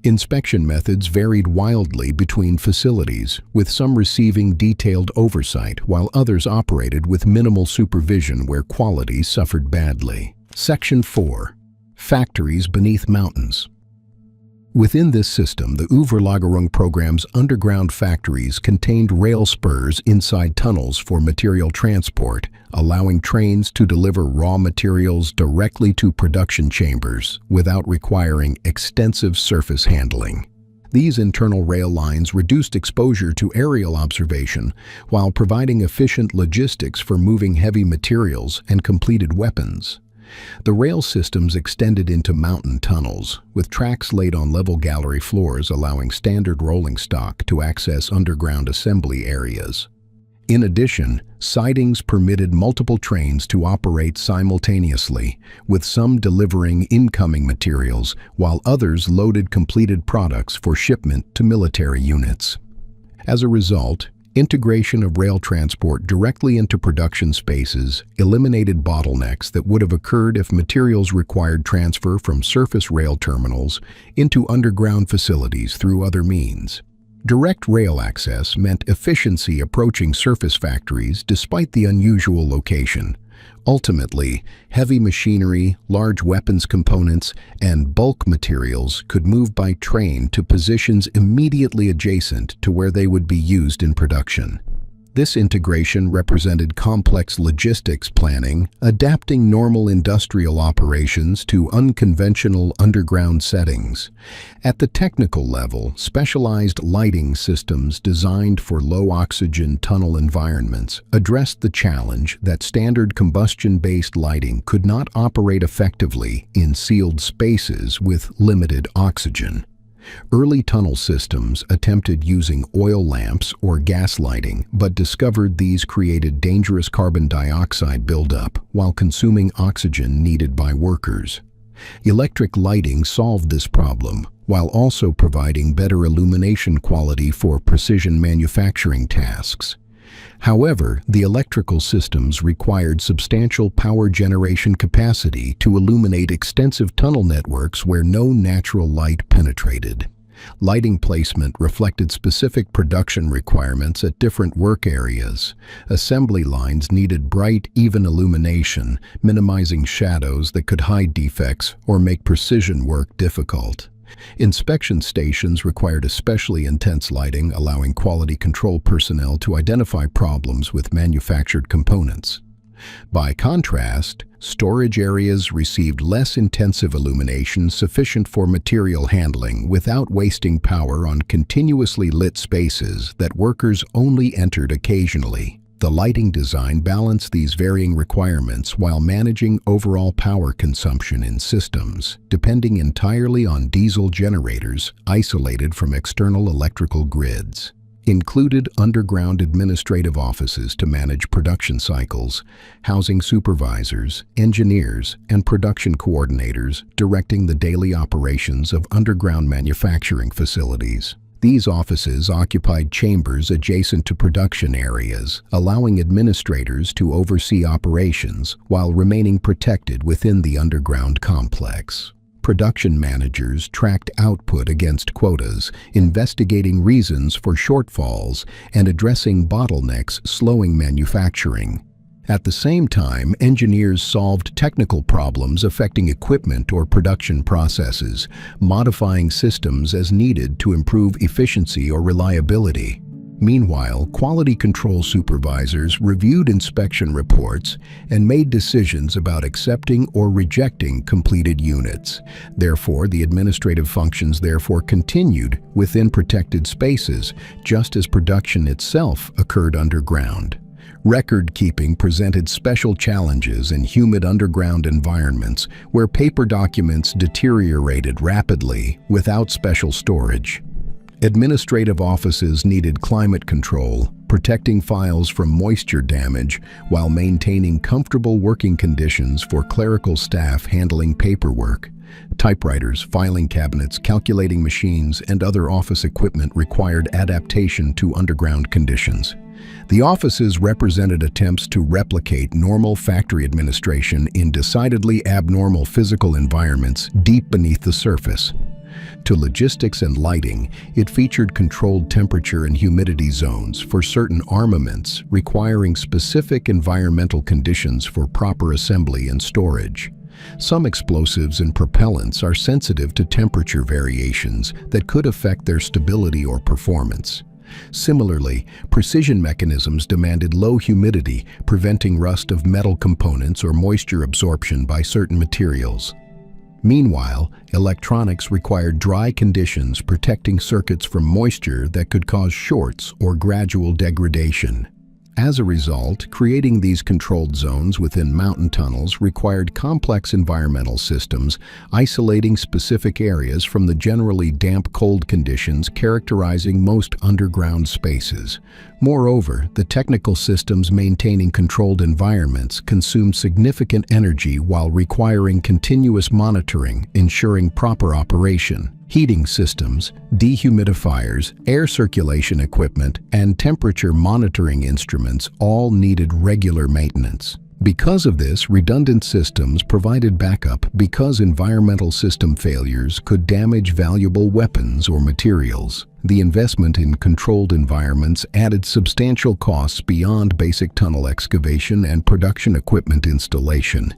Inspection methods varied wildly between facilities, with some receiving detailed oversight while others operated with minimal supervision where quality suffered badly. Section 4. Factories beneath mountains. Within this system, the Überlagerung program's underground factories contained rail spurs inside tunnels for material transport, allowing trains to deliver raw materials directly to production chambers without requiring extensive surface handling. These internal rail lines reduced exposure to aerial observation while providing efficient logistics for moving heavy materials and completed weapons. The rail systems extended into mountain tunnels, with tracks laid on level gallery floors allowing standard rolling stock to access underground assembly areas. In addition, sidings permitted multiple trains to operate simultaneously, with some delivering incoming materials while others loaded completed products for shipment to military units. As a result, integration of rail transport directly into production spaces eliminated bottlenecks that would have occurred if materials required transfer from surface rail terminals into underground facilities through other means. Direct rail access meant efficiency approaching surface factories despite the unusual location. Ultimately, heavy machinery, large weapons components, and bulk materials could move by train to positions immediately adjacent to where they would be used in production. This integration represented complex logistics planning, adapting normal industrial operations to unconventional underground settings. At the technical level, specialized lighting systems designed for low-oxygen tunnel environments addressed the challenge that standard combustion-based lighting could not operate effectively in sealed spaces with limited oxygen. Early tunnel systems attempted using oil lamps or gas lighting, but discovered these created dangerous carbon dioxide buildup while consuming oxygen needed by workers. Electric lighting solved this problem, while also providing better illumination quality for precision manufacturing tasks. However, the electrical systems required substantial power generation capacity to illuminate extensive tunnel networks where no natural light penetrated. Lighting placement reflected specific production requirements at different work areas. Assembly lines needed bright, even illumination, minimizing shadows that could hide defects or make precision work difficult. Inspection stations required especially intense lighting, allowing quality control personnel to identify problems with manufactured components. By contrast, storage areas received less intensive illumination sufficient for material handling without wasting power on continuously lit spaces that workers only entered occasionally. The lighting design balanced these varying requirements while managing overall power consumption in systems, depending entirely on diesel generators isolated from external electrical grids. Included underground administrative offices to manage production cycles, housing supervisors, engineers, and production coordinators directing the daily operations of underground manufacturing facilities. These offices occupied chambers adjacent to production areas, allowing administrators to oversee operations while remaining protected within the underground complex. Production managers tracked output against quotas, investigating reasons for shortfalls and addressing bottlenecks slowing manufacturing. At the same time, engineers solved technical problems affecting equipment or production processes, modifying systems as needed to improve efficiency or reliability. Meanwhile, quality control supervisors reviewed inspection reports and made decisions about accepting or rejecting completed units. Therefore, the administrative functions continued within protected spaces, just as production itself occurred underground. Record-keeping presented special challenges in humid underground environments where paper documents deteriorated rapidly without special storage. Administrative offices needed climate control, protecting files from moisture damage while maintaining comfortable working conditions for clerical staff handling paperwork. Typewriters, filing cabinets, calculating machines, and other office equipment required adaptation to underground conditions. The offices represented attempts to replicate normal factory administration in decidedly abnormal physical environments deep beneath the surface. To logistics and lighting, it featured controlled temperature and humidity zones for certain armaments, requiring specific environmental conditions for proper assembly and storage. Some explosives and propellants are sensitive to temperature variations that could affect their stability or performance. Similarly, precision mechanisms demanded low humidity, preventing rust of metal components or moisture absorption by certain materials. Meanwhile, electronics required dry conditions, protecting circuits from moisture that could cause shorts or gradual degradation. As a result, creating these controlled zones within mountain tunnels required complex environmental systems, isolating specific areas from the generally damp, cold conditions characterizing most underground spaces. Moreover, the technical systems maintaining controlled environments consumed significant energy while requiring continuous monitoring, ensuring proper operation. Heating systems, dehumidifiers, air circulation equipment, and temperature monitoring instruments all needed regular maintenance. Because of this, redundant systems provided backup because environmental system failures could damage valuable weapons or materials. The investment in controlled environments added substantial costs beyond basic tunnel excavation and production equipment installation.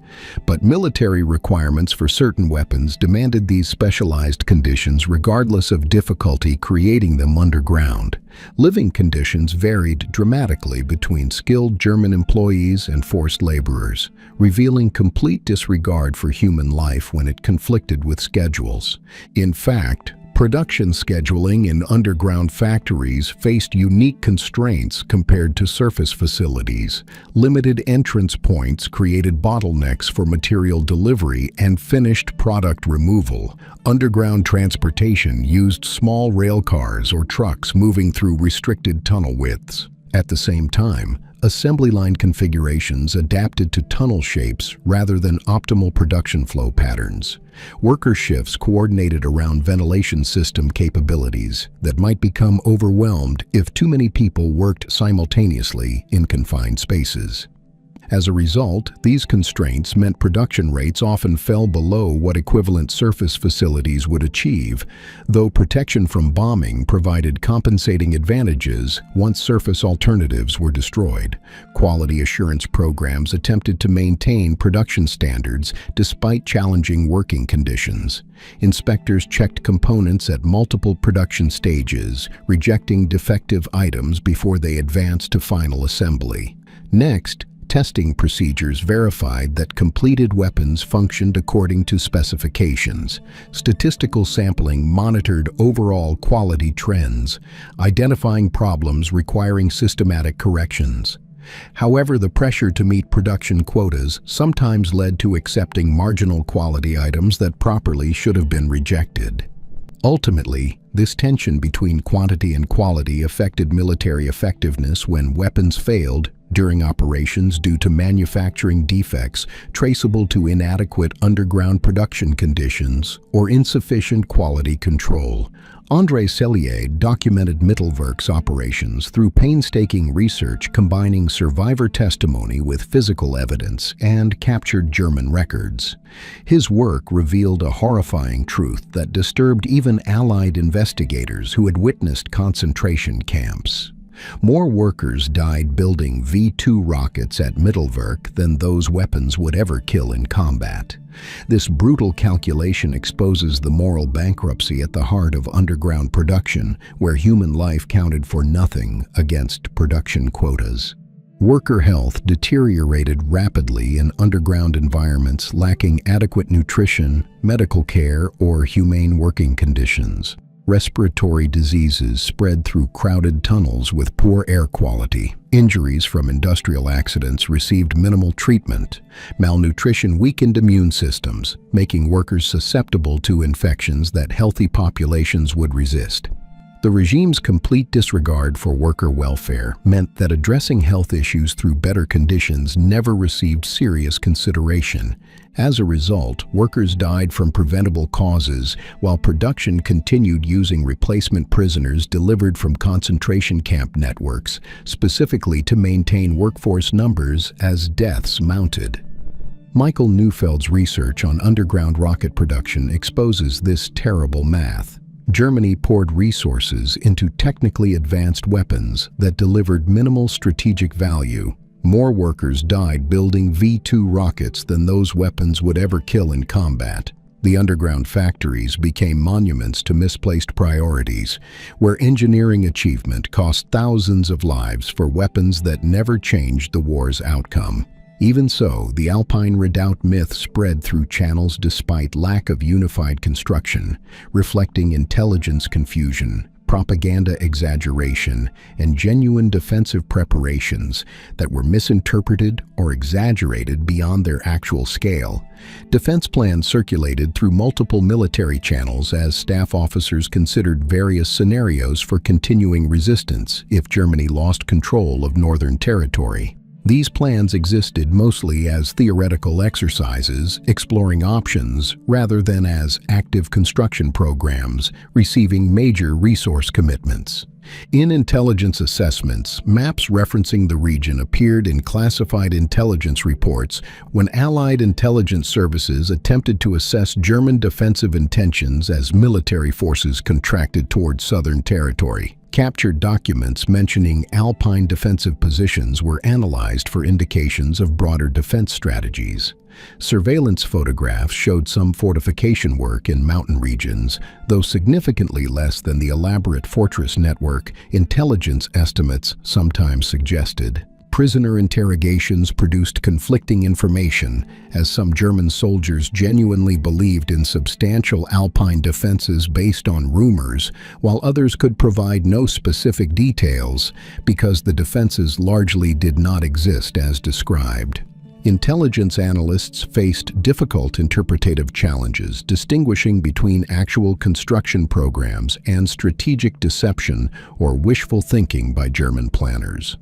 But military requirements for certain weapons demanded these specialized conditions regardless of difficulty creating them underground. Living conditions varied dramatically between skilled German employees and forced laborers, revealing complete disregard for human life when it conflicted with schedules. In fact, production scheduling in underground factories faced unique constraints compared to surface facilities. Limited entrance points created bottlenecks for material delivery and finished product removal. Underground transportation used small rail cars or trucks moving through restricted tunnel widths. At the same time, assembly line configurations adapted to tunnel shapes rather than optimal production flow patterns. Worker shifts coordinated around ventilation system capabilities that might become overwhelmed if too many people worked simultaneously in confined spaces. As a result, these constraints meant production rates often fell below what equivalent surface facilities would achieve, though protection from bombing provided compensating advantages once surface alternatives were destroyed. Quality assurance programs attempted to maintain production standards despite challenging working conditions. Inspectors checked components at multiple production stages, rejecting defective items before they advanced to final assembly. Next, testing procedures verified that completed weapons functioned according to specifications. Statistical sampling monitored overall quality trends, identifying problems requiring systematic corrections. However, the pressure to meet production quotas sometimes led to accepting marginal quality items that properly should have been rejected. Ultimately, this tension between quantity and quality affected military effectiveness when weapons failed during operations due to manufacturing defects traceable to inadequate underground production conditions or insufficient quality control. André Sellier documented Mittelwerk's operations through painstaking research combining survivor testimony with physical evidence and captured German records. His work revealed a horrifying truth that disturbed even Allied investigators who had witnessed concentration camps. More workers died building V-2 rockets at Mittelwerk than those weapons would ever kill in combat. This brutal calculation exposes the moral bankruptcy at the heart of underground production, where human life counted for nothing against production quotas. Worker health deteriorated rapidly in underground environments lacking adequate nutrition, medical care, or humane working conditions. Respiratory diseases spread through crowded tunnels with poor air quality. Injuries from industrial accidents received minimal treatment. Malnutrition weakened immune systems, making workers susceptible to infections that healthy populations would resist. The regime's complete disregard for worker welfare meant that addressing health issues through better conditions never received serious consideration. As a result, workers died from preventable causes, while production continued using replacement prisoners delivered from concentration camp networks, specifically to maintain workforce numbers as deaths mounted. Michael Neufeld's research on underground rocket production exposes this terrible math. Germany poured resources into technically advanced weapons that delivered minimal strategic value. More workers died building V-2 rockets than those weapons would ever kill in combat. The underground factories became monuments to misplaced priorities, where engineering achievement cost thousands of lives for weapons that never changed the war's outcome. Even so, the Alpine Redoubt myth spread through channels despite lack of unified construction, reflecting intelligence confusion, propaganda exaggeration, and genuine defensive preparations that were misinterpreted or exaggerated beyond their actual scale. Defense plans circulated through multiple military channels as staff officers considered various scenarios for continuing resistance if Germany lost control of northern territory. These plans existed mostly as theoretical exercises, exploring options, rather than as active construction programs, receiving major resource commitments. In intelligence assessments, maps referencing the region appeared in classified intelligence reports when Allied intelligence services attempted to assess German defensive intentions as military forces contracted toward southern territory. Captured documents mentioning Alpine defensive positions were analyzed for indications of broader defense strategies. Surveillance photographs showed some fortification work in mountain regions, though significantly less than the elaborate fortress network intelligence estimates sometimes suggested. Prisoner interrogations produced conflicting information, as some German soldiers genuinely believed in substantial Alpine defenses based on rumors, while others could provide no specific details because the defenses largely did not exist as described. Intelligence analysts faced difficult interpretative challenges distinguishing between actual construction programs and strategic deception or wishful thinking by German planners.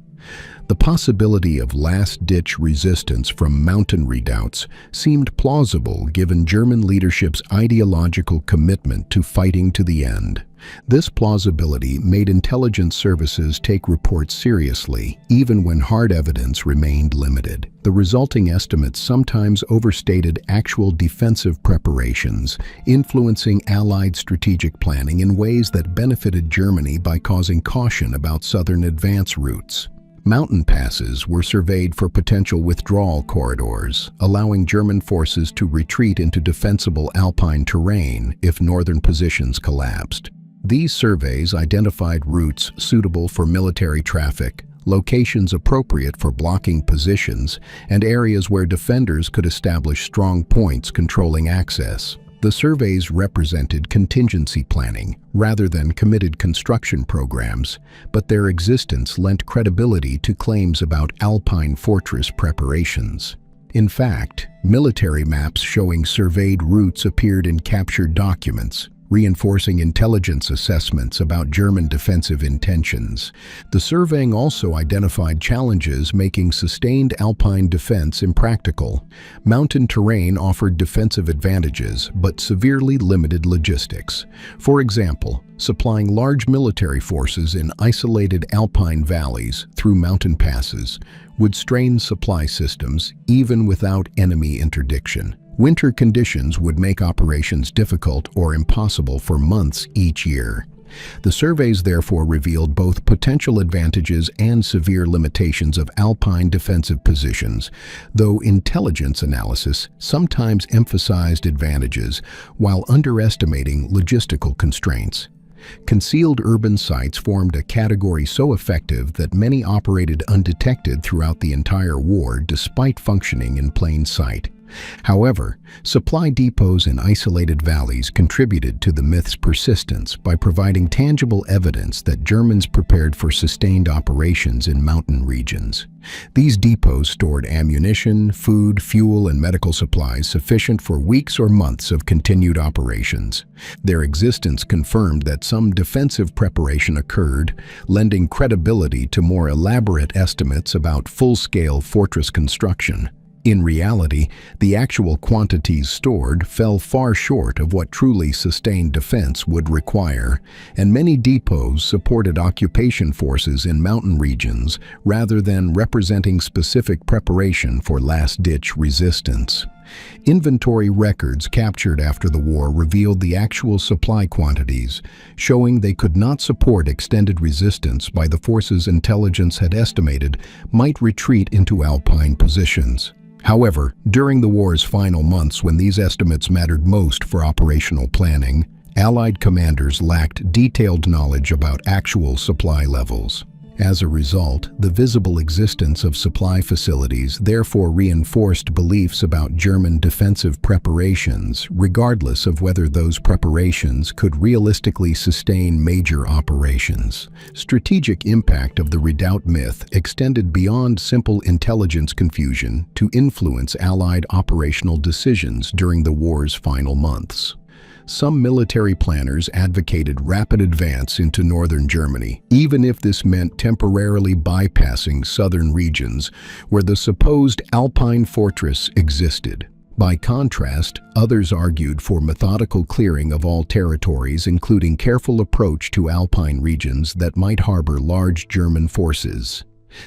The possibility of last-ditch resistance from mountain redoubts seemed plausible given German leadership's ideological commitment to fighting to the end. This plausibility made intelligence services take reports seriously, even when hard evidence remained limited. The resulting estimates sometimes overstated actual defensive preparations, influencing Allied strategic planning in ways that benefited Germany by causing caution about southern advance routes. Mountain passes were surveyed for potential withdrawal corridors, allowing German forces to retreat into defensible Alpine terrain if northern positions collapsed. These surveys identified routes suitable for military traffic, locations appropriate for blocking positions, and areas where defenders could establish strong points controlling access. The surveys represented contingency planning rather than committed construction programs, but their existence lent credibility to claims about Alpine fortress preparations. In fact, military maps showing surveyed routes appeared in captured documents, reinforcing intelligence assessments about German defensive intentions. The surveying also identified challenges making sustained Alpine defense impractical. Mountain terrain offered defensive advantages, but severely limited logistics. For example, supplying large military forces in isolated Alpine valleys through mountain passes would strain supply systems even without enemy interdiction. Winter conditions would make operations difficult or impossible for months each year. The surveys therefore revealed both potential advantages and severe limitations of Alpine defensive positions, though intelligence analysis sometimes emphasized advantages while underestimating logistical constraints. Concealed urban sites formed a category so effective that many operated undetected throughout the entire war despite functioning in plain sight. However, supply depots in isolated valleys contributed to the myth's persistence by providing tangible evidence that Germans prepared for sustained operations in mountain regions. These depots stored ammunition, food, fuel, and medical supplies sufficient for weeks or months of continued operations. Their existence confirmed that some defensive preparation occurred, lending credibility to more elaborate estimates about full-scale fortress construction. In reality, the actual quantities stored fell far short of what truly sustained defense would require, and many depots supported occupation forces in mountain regions rather than representing specific preparation for last-ditch resistance. Inventory records captured after the war revealed the actual supply quantities, showing they could not support extended resistance by the forces intelligence had estimated might retreat into Alpine positions. However, during the war's final months when these estimates mattered most for operational planning, Allied commanders lacked detailed knowledge about actual supply levels. As a result, the visible existence of supply facilities therefore reinforced beliefs about German defensive preparations, regardless of whether those preparations could realistically sustain major operations. Strategic impact of the redoubt myth extended beyond simple intelligence confusion to influence Allied operational decisions during the war's final months. Some military planners advocated rapid advance into northern Germany, even if this meant temporarily bypassing southern regions where the supposed Alpine fortress existed. By contrast, others argued for methodical clearing of all territories, including careful approach to Alpine regions that might harbor large German forces.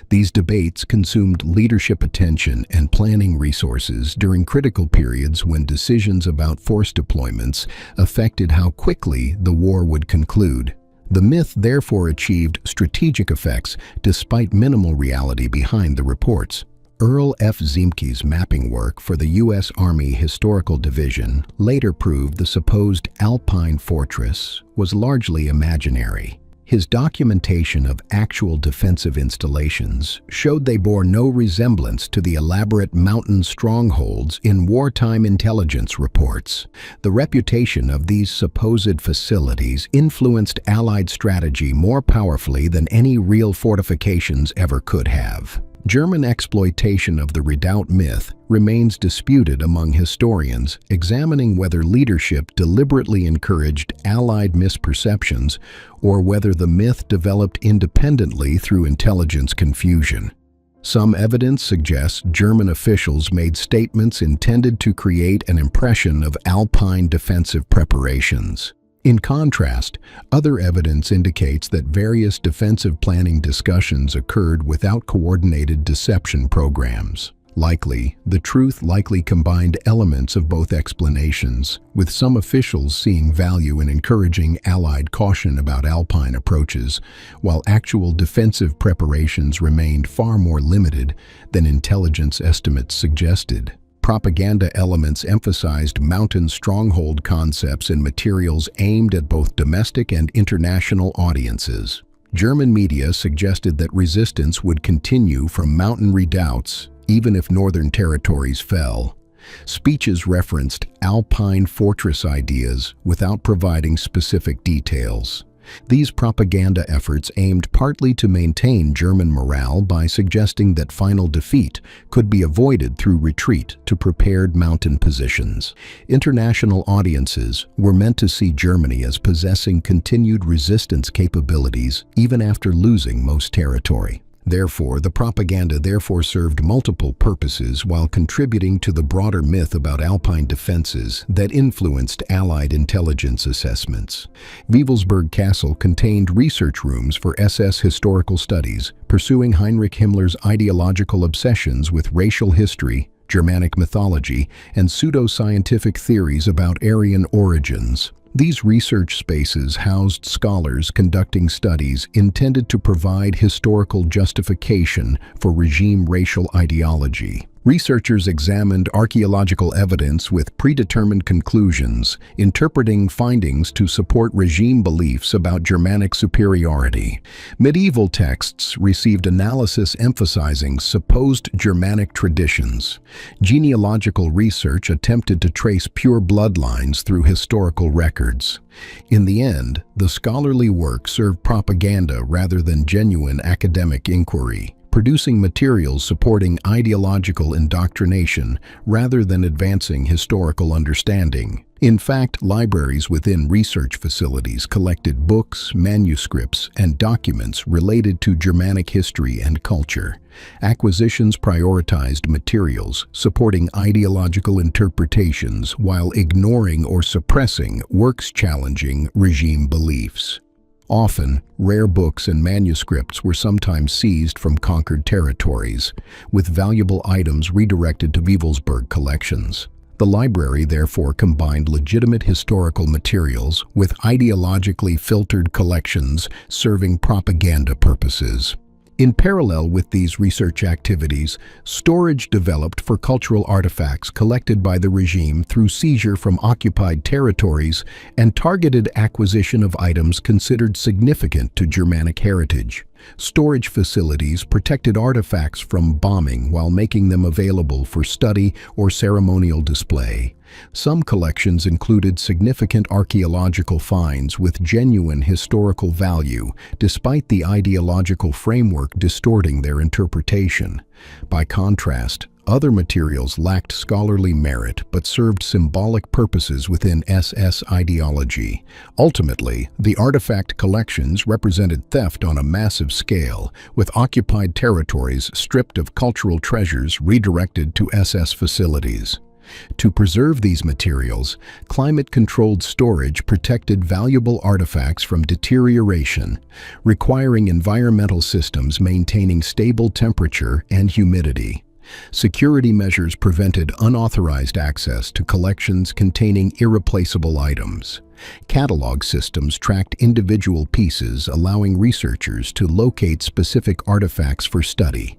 These debates consumed leadership attention and planning resources during critical periods when decisions about force deployments affected how quickly the war would conclude. The myth therefore achieved strategic effects despite minimal reality behind the reports. Earl F. Ziemke's mapping work for the U.S. Army Historical Division later proved the supposed Alpine fortress was largely imaginary. His documentation of actual defensive installations showed they bore no resemblance to the elaborate mountain strongholds in wartime intelligence reports. The reputation of these supposed facilities influenced Allied strategy more powerfully than any real fortifications ever could have. German exploitation of the redoubt myth remains disputed among historians, examining whether leadership deliberately encouraged Allied misperceptions or whether the myth developed independently through intelligence confusion. Some evidence suggests German officials made statements intended to create an impression of Alpine defensive preparations. In contrast, other evidence indicates that various defensive planning discussions occurred without coordinated deception programs. Likely, the truth likely combined elements of both explanations, with some officials seeing value in encouraging Allied caution about Alpine approaches, while actual defensive preparations remained far more limited than intelligence estimates suggested. Propaganda elements emphasized mountain stronghold concepts and materials aimed at both domestic and international audiences. German media suggested that resistance would continue from mountain redoubts, even if northern territories fell. Speeches referenced Alpine fortress ideas without providing specific details. These propaganda efforts aimed partly to maintain German morale by suggesting that final defeat could be avoided through retreat to prepared mountain positions. International audiences were meant to see Germany as possessing continued resistance capabilities even after losing most territory. Therefore, the propaganda served multiple purposes while contributing to the broader myth about Alpine defenses that influenced Allied intelligence assessments. Wewelsburg Castle contained research rooms for SS historical studies, pursuing Heinrich Himmler's ideological obsessions with racial history, Germanic mythology, and pseudo-scientific theories about Aryan origins. These research spaces housed scholars conducting studies intended to provide historical justification for regime racial ideology. Researchers examined archaeological evidence with predetermined conclusions, interpreting findings to support regime beliefs about Germanic superiority. Medieval texts received analysis emphasizing supposed Germanic traditions. Genealogical research attempted to trace pure bloodlines through historical records. In the end, the scholarly work served propaganda rather than genuine academic inquiry, producing materials supporting ideological indoctrination rather than advancing historical understanding. In fact, libraries within research facilities collected books, manuscripts, and documents related to Germanic history and culture. Acquisitions prioritized materials supporting ideological interpretations while ignoring or suppressing works challenging regime beliefs. Often, rare books and manuscripts were sometimes seized from conquered territories, with valuable items redirected to Wewelsburg collections. The library therefore combined legitimate historical materials with ideologically filtered collections serving propaganda purposes. In parallel with these research activities, storage developed for cultural artifacts collected by the regime through seizure from occupied territories and targeted acquisition of items considered significant to Germanic heritage. Storage facilities protected artifacts from bombing while making them available for study or ceremonial display. Some collections included significant archaeological finds with genuine historical value, despite the ideological framework distorting their interpretation. By contrast, other materials lacked scholarly merit but served symbolic purposes within SS ideology. Ultimately, the artifact collections represented theft on a massive scale, with occupied territories stripped of cultural treasures redirected to SS facilities. To preserve these materials, climate-controlled storage protected valuable artifacts from deterioration, requiring environmental systems maintaining stable temperature and humidity. Security measures prevented unauthorized access to collections containing irreplaceable items. Catalog systems tracked individual pieces, allowing researchers to locate specific artifacts for study.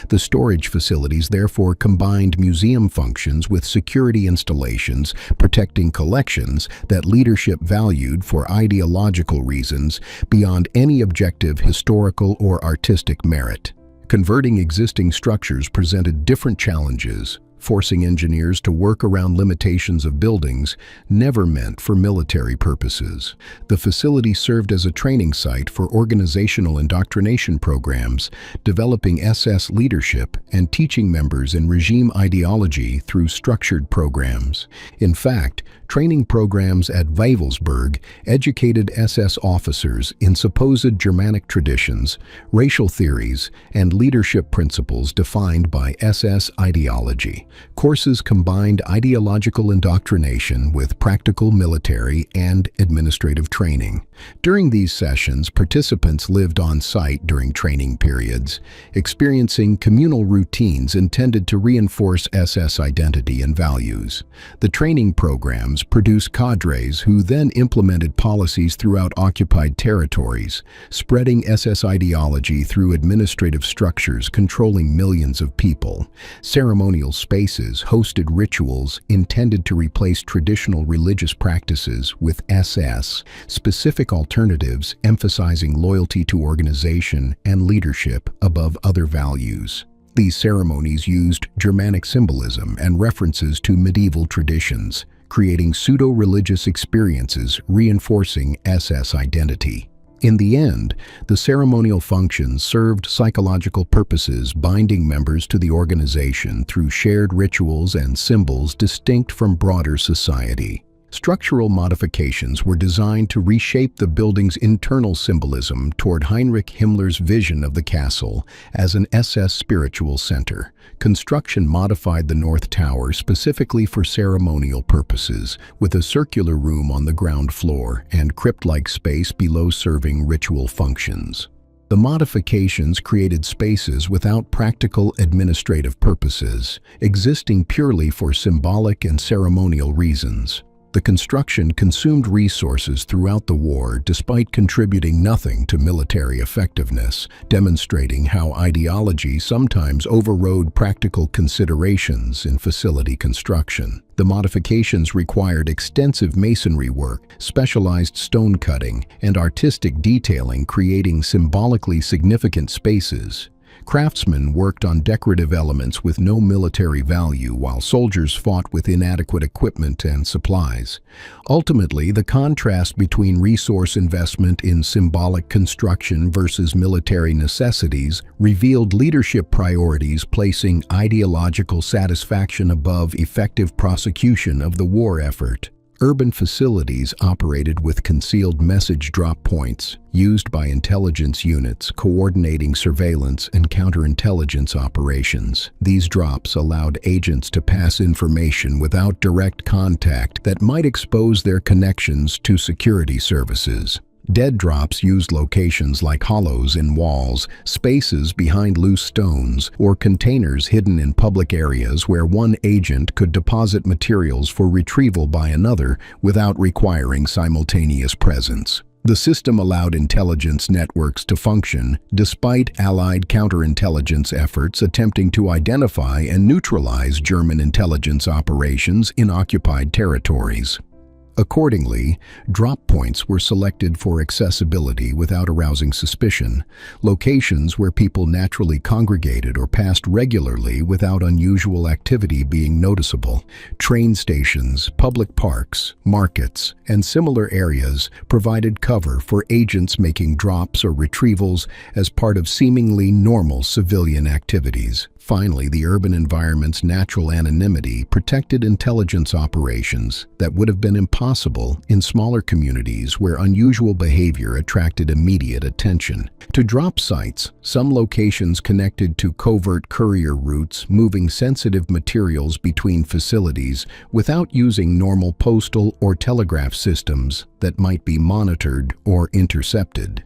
The storage facilities therefore combined museum functions with security installations, protecting collections that leadership valued for ideological reasons beyond any objective historical or artistic merit. Converting existing structures presented different challenges. Forcing engineers to work around limitations of buildings never meant for military purposes. The facility served as a training site for organizational indoctrination programs, developing SS leadership and teaching members in regime ideology through structured programs. In fact, training programs at Wewelsburg educated SS officers in supposed Germanic traditions, racial theories, and leadership principles defined by SS ideology. Courses combined ideological indoctrination with practical military and administrative training. During these sessions, participants lived on site during training periods, experiencing communal routines intended to reinforce SS identity and values. The training programs produced cadres who then implemented policies throughout occupied territories, spreading SS ideology through administrative structures controlling millions of people. Ceremonial spaces hosted rituals intended to replace traditional religious practices with SS-specific alternatives emphasizing loyalty to organization and leadership above other values. These ceremonies used Germanic symbolism and references to medieval traditions, creating pseudo-religious experiences reinforcing SS identity. In the end, the ceremonial functions served psychological purposes, binding members to the organization through shared rituals and symbols distinct from broader society. Structural modifications were designed to reshape the building's internal symbolism toward Heinrich Himmler's vision of the castle as an SS spiritual center. Construction modified the North Tower specifically for ceremonial purposes, with a circular room on the ground floor and crypt-like space below serving ritual functions. The modifications created spaces without practical administrative purposes, existing purely for symbolic and ceremonial reasons. The construction consumed resources throughout the war despite contributing nothing to military effectiveness, demonstrating how ideology sometimes overrode practical considerations in facility construction. The modifications required extensive masonry work, specialized stone cutting, and artistic detailing, creating symbolically significant spaces. Craftsmen worked on decorative elements with no military value, while soldiers fought with inadequate equipment and supplies. Ultimately, the contrast between resource investment in symbolic construction versus military necessities revealed leadership priorities, placing ideological satisfaction above effective prosecution of the war effort. Urban facilities operated with concealed message drop points, used by intelligence units coordinating surveillance and counterintelligence operations. These drops allowed agents to pass information without direct contact that might expose their connections to security services. Dead drops used locations like hollows in walls, spaces behind loose stones, or containers hidden in public areas where one agent could deposit materials for retrieval by another without requiring simultaneous presence. The system allowed intelligence networks to function despite Allied counterintelligence efforts attempting to identify and neutralize German intelligence operations in occupied territories. Accordingly, drop points were selected for accessibility without arousing suspicion, locations where people naturally congregated or passed regularly without unusual activity being noticeable. Train stations, public parks, markets, and similar areas provided cover for agents making drops or retrievals as part of seemingly normal civilian activities. Finally, the urban environment's natural anonymity protected intelligence operations that would have been impossible in smaller communities where unusual behavior attracted immediate attention. To drop sites, some locations connected to covert courier routes moving sensitive materials between facilities without using normal postal or telegraph systems that might be monitored or intercepted.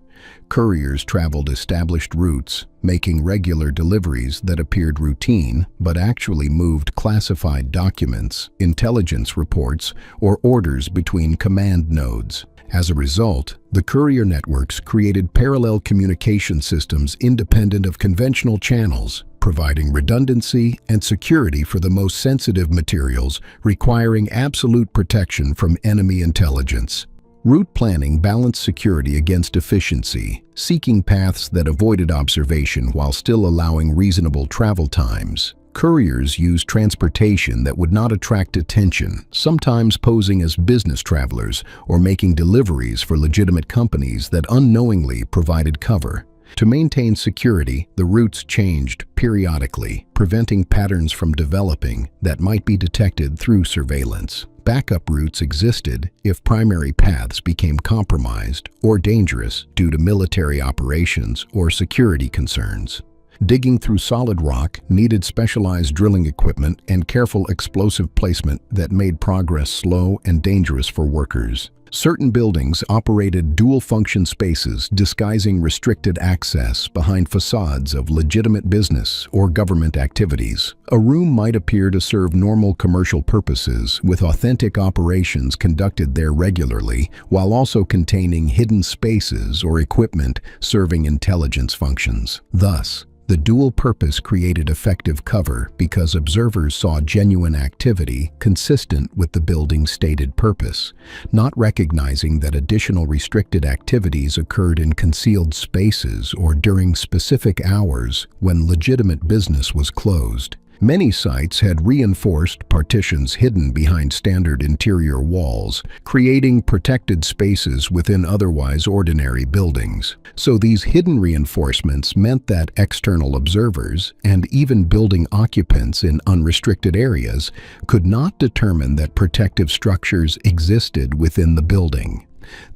Couriers traveled established routes, making regular deliveries that appeared routine but actually moved classified documents, intelligence reports, or orders between command nodes. As a result, the courier networks created parallel communication systems independent of conventional channels, providing redundancy and security for the most sensitive materials, requiring absolute protection from enemy intelligence. Route planning balanced security against efficiency, seeking paths that avoided observation while still allowing reasonable travel times. Couriers used transportation that would not attract attention, sometimes posing as business travelers or making deliveries for legitimate companies that unknowingly provided cover. To maintain security, the routes changed periodically, preventing patterns from developing that might be detected through surveillance. Backup routes existed if primary paths became compromised or dangerous due to military operations or security concerns. Digging through solid rock needed specialized drilling equipment and careful explosive placement that made progress slow and dangerous for workers. Certain buildings operated dual-function spaces disguising restricted access behind facades of legitimate business or government activities. A room might appear to serve normal commercial purposes, with authentic operations conducted there regularly, while also containing hidden spaces or equipment serving intelligence functions. Thus, the dual purpose created effective cover because observers saw genuine activity consistent with the building's stated purpose, not recognizing that additional restricted activities occurred in concealed spaces or during specific hours when legitimate business was closed. Many sites had reinforced partitions hidden behind standard interior walls, creating protected spaces within otherwise ordinary buildings. So these hidden reinforcements meant that external observers, and even building occupants in unrestricted areas, could not determine that protective structures existed within the building.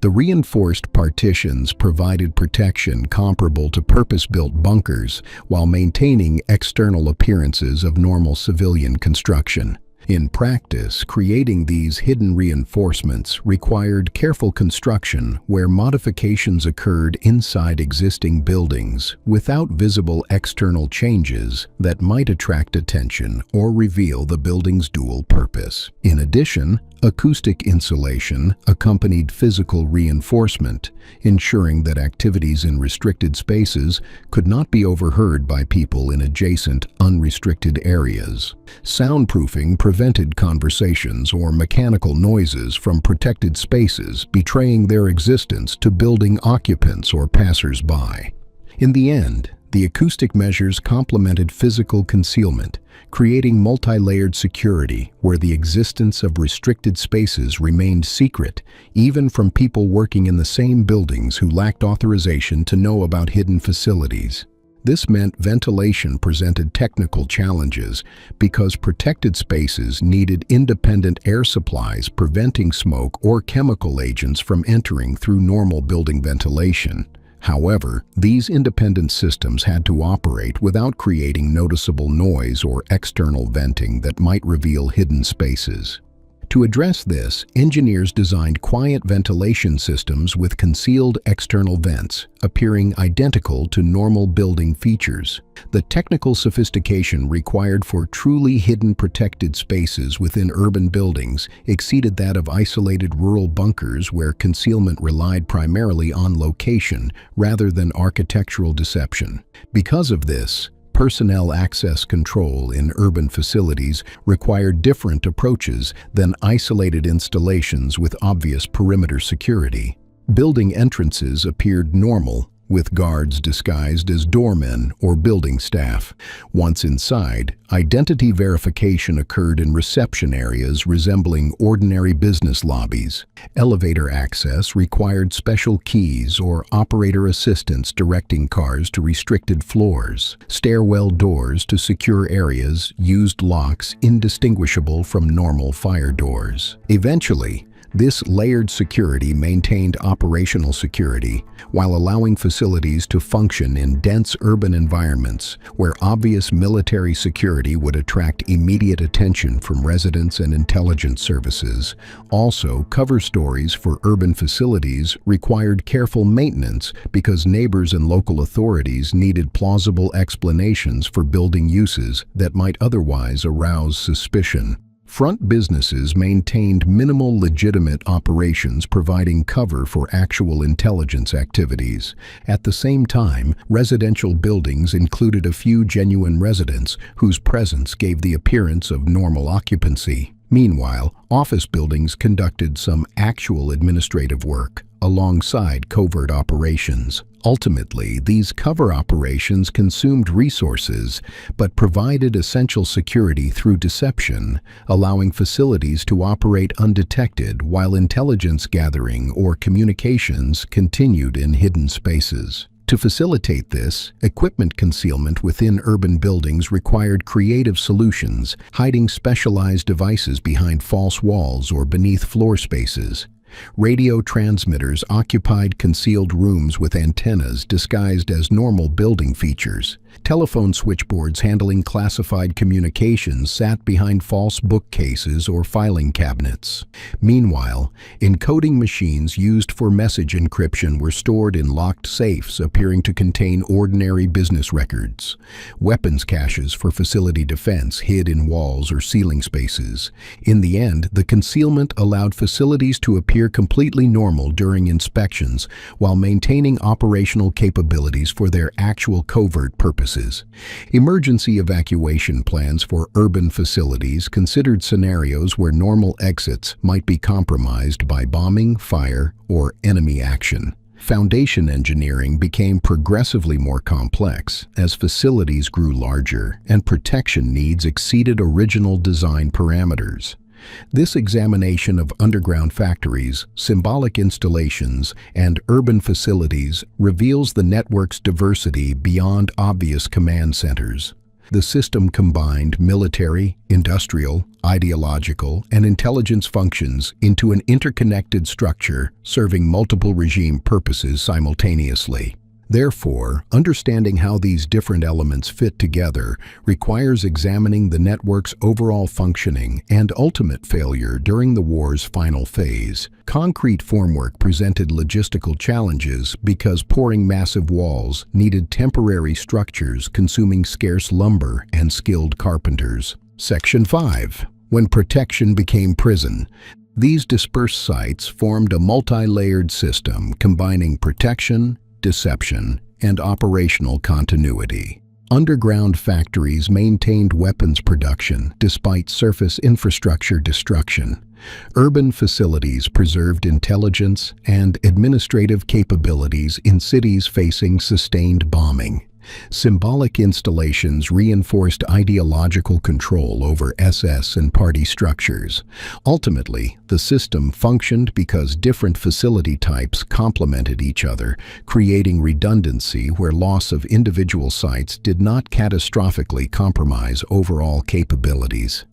The reinforced partitions provided protection comparable to purpose-built bunkers while maintaining external appearances of normal civilian construction. In practice, creating these hidden reinforcements required careful construction where modifications occurred inside existing buildings without visible external changes that might attract attention or reveal the building's dual purpose. In addition, acoustic insulation accompanied physical reinforcement, ensuring that activities in restricted spaces could not be overheard by people in adjacent, unrestricted areas. Soundproofing prevented conversations or mechanical noises from protected spaces, betraying their existence to building occupants or passers-by. In the end, the acoustic measures complemented physical concealment, creating multi-layered security where the existence of restricted spaces remained secret, even from people working in the same buildings who lacked authorization to know about hidden facilities. This meant ventilation presented technical challenges because protected spaces needed independent air supplies preventing smoke or chemical agents from entering through normal building ventilation. However, these independent systems had to operate without creating noticeable noise or external venting that might reveal hidden spaces. To address this, engineers designed quiet ventilation systems with concealed external vents, appearing identical to normal building features. The technical sophistication required for truly hidden protected spaces within urban buildings exceeded that of isolated rural bunkers where concealment relied primarily on location rather than architectural deception. Because of this, personnel access control in urban facilities required different approaches than isolated installations with obvious perimeter security. Building entrances appeared normal, with guards disguised as doormen or building staff. Once inside, identity verification occurred in reception areas resembling ordinary business lobbies. Elevator access required special keys or operator assistants directing cars to restricted floors. Stairwell doors to secure areas used locks indistinguishable from normal fire doors. Eventually, this layered security maintained operational security while allowing facilities to function in dense urban environments where obvious military security would attract immediate attention from residents and intelligence services. Also, cover stories for urban facilities required careful maintenance because neighbors and local authorities needed plausible explanations for building uses that might otherwise arouse suspicion. Front businesses maintained minimal legitimate operations providing cover for actual intelligence activities. At the same time, residential buildings included a few genuine residents whose presence gave the appearance of normal occupancy. Meanwhile, office buildings conducted some actual administrative work alongside covert operations. Ultimately, these cover operations consumed resources but provided essential security through deception, allowing facilities to operate undetected while intelligence gathering or communications continued in hidden spaces. To facilitate this, equipment concealment within urban buildings required creative solutions, hiding specialized devices behind false walls or beneath floor spaces. Radio transmitters occupied concealed rooms with antennas disguised as normal building features. Telephone switchboards handling classified communications sat behind false bookcases or filing cabinets. Meanwhile, encoding machines used for message encryption were stored in locked safes appearing to contain ordinary business records. Weapons caches for facility defense hid in walls or ceiling spaces. In the end, the concealment allowed facilities to appear completely normal during inspections while maintaining operational capabilities for their actual covert purposes. Emergency evacuation plans for urban facilities considered scenarios where normal exits might be compromised by bombing, fire, or enemy action. Foundation engineering became progressively more complex as facilities grew larger and protection needs exceeded original design parameters. This examination of underground factories, symbolic installations, and urban facilities reveals the network's diversity beyond obvious command centers. The system combined military, industrial, ideological, and intelligence functions into an interconnected structure serving multiple regime purposes simultaneously. Therefore, understanding how these different elements fit together requires examining the network's overall functioning and ultimate failure during the war's final phase. Concrete formwork presented logistical challenges because pouring massive walls needed temporary structures consuming scarce lumber and skilled carpenters. Section 5. When protection became prison. These dispersed sites formed a multi-layered system combining protection, deception, and operational continuity. Underground factories maintained weapons production despite surface infrastructure destruction. Urban facilities preserved intelligence and administrative capabilities in cities facing sustained bombing. Symbolic installations reinforced ideological control over SS and party structures. Ultimately, the system functioned because different facility types complemented each other, creating redundancy where loss of individual sites did not catastrophically compromise overall capabilities.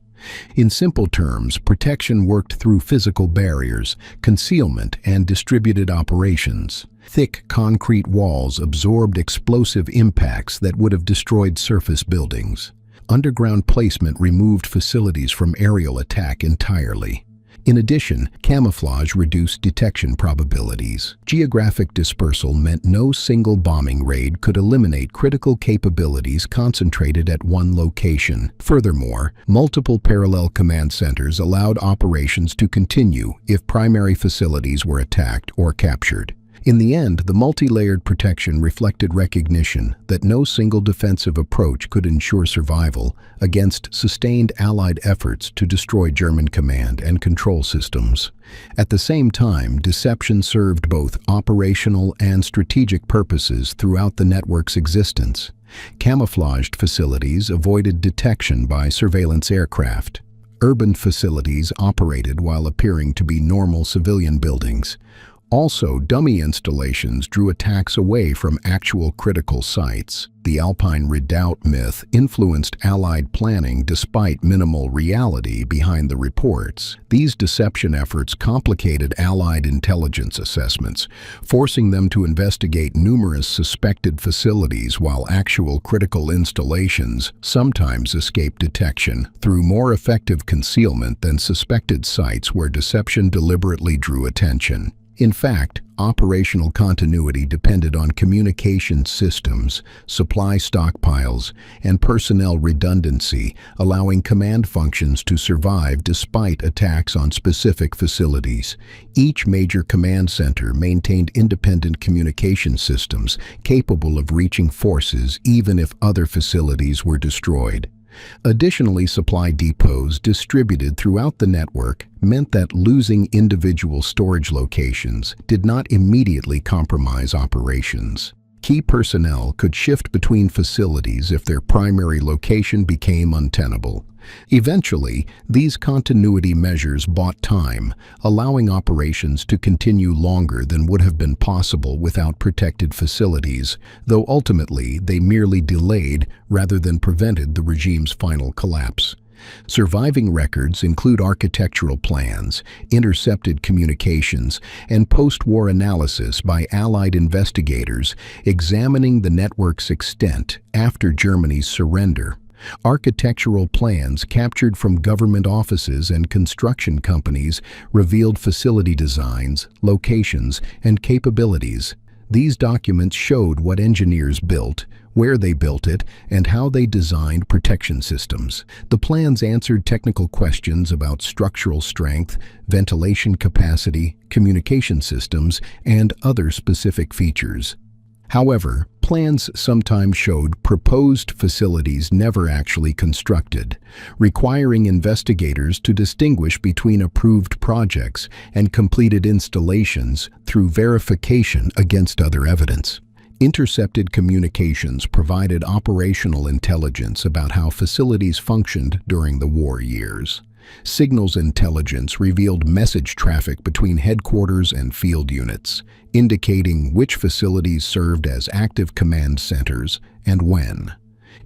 In simple terms, protection worked through physical barriers, concealment, and distributed operations. Thick concrete walls absorbed explosive impacts that would have destroyed surface buildings. Underground placement removed facilities from aerial attack entirely. In addition, camouflage reduced detection probabilities. Geographic dispersal meant no single bombing raid could eliminate critical capabilities concentrated at one location. Furthermore, multiple parallel command centers allowed operations to continue if primary facilities were attacked or captured. In the end, the multi-layered protection reflected recognition that no single defensive approach could ensure survival against sustained Allied efforts to destroy German command and control systems. At the same time, deception served both operational and strategic purposes throughout the network's existence. Camouflaged facilities avoided detection by surveillance aircraft. Urban facilities operated while appearing to be normal civilian buildings. Also, dummy installations drew attacks away from actual critical sites. The Alpine Redoubt myth influenced Allied planning despite minimal reality behind the reports. These deception efforts complicated Allied intelligence assessments, forcing them to investigate numerous suspected facilities while actual critical installations sometimes escaped detection through more effective concealment than suspected sites where deception deliberately drew attention. In fact, operational continuity depended on communication systems, supply stockpiles, and personnel redundancy, allowing command functions to survive despite attacks on specific facilities. Each major command center maintained independent communication systems capable of reaching forces even if other facilities were destroyed. Additionally, supply depots distributed throughout the network meant that losing individual storage locations did not immediately compromise operations. Key personnel could shift between facilities if their primary location became untenable. Eventually, these continuity measures bought time, allowing operations to continue longer than would have been possible without protected facilities, though ultimately they merely delayed rather than prevented the regime's final collapse. Surviving records include architectural plans, intercepted communications, and post-war analysis by Allied investigators examining the network's extent after Germany's surrender. Architectural plans captured from government offices and construction companies revealed facility designs, locations, and capabilities. These documents showed what engineers built, where they built it, and how they designed protection systems. The plans answered technical questions about structural strength, ventilation capacity, communication systems, and other specific features. However, plans sometimes showed proposed facilities never actually constructed, requiring investigators to distinguish between approved projects and completed installations through verification against other evidence. Intercepted communications provided operational intelligence about how facilities functioned during the war years. Signals intelligence revealed message traffic between headquarters and field units, indicating which facilities served as active command centers and when.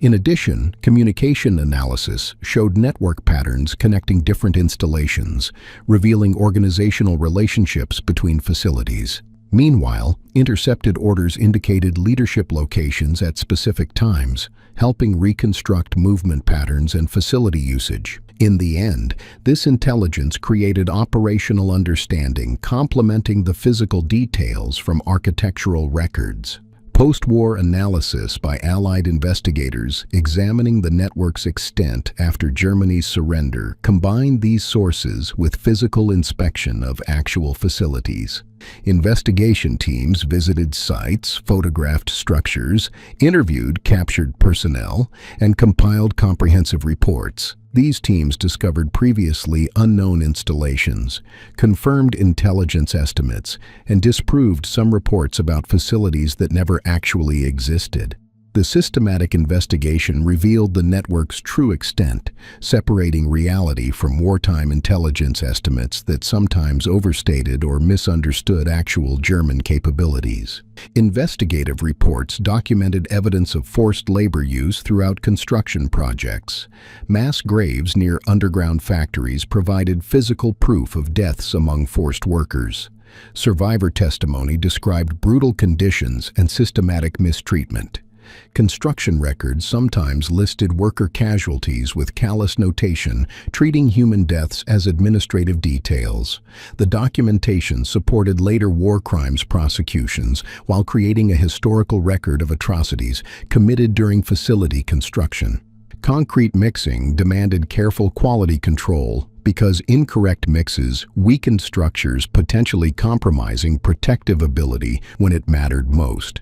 In addition, communication analysis showed network patterns connecting different installations, revealing organizational relationships between facilities. Meanwhile, intercepted orders indicated leadership locations at specific times, helping reconstruct movement patterns and facility usage. In the end, this intelligence created operational understanding, complementing the physical details from architectural records. Post-war analysis by Allied investigators examining the network's extent after Germany's surrender combined these sources with physical inspection of actual facilities. Investigation teams visited sites, photographed structures, interviewed captured personnel, and compiled comprehensive reports. These teams discovered previously unknown installations, confirmed intelligence estimates, and disproved some reports about facilities that never actually existed. The systematic investigation revealed the network's true extent, separating reality from wartime intelligence estimates that sometimes overstated or misunderstood actual German capabilities. Investigative reports documented evidence of forced labor use throughout construction projects. Mass graves near underground factories provided physical proof of deaths among forced workers. Survivor testimony described brutal conditions and systematic mistreatment. Construction records sometimes listed worker casualties with callous notation, treating human deaths as administrative details. The documentation supported later war crimes prosecutions while creating a historical record of atrocities committed during facility construction. Concrete mixing demanded careful quality control because incorrect mixes weakened structures, potentially compromising protective ability when it mattered most.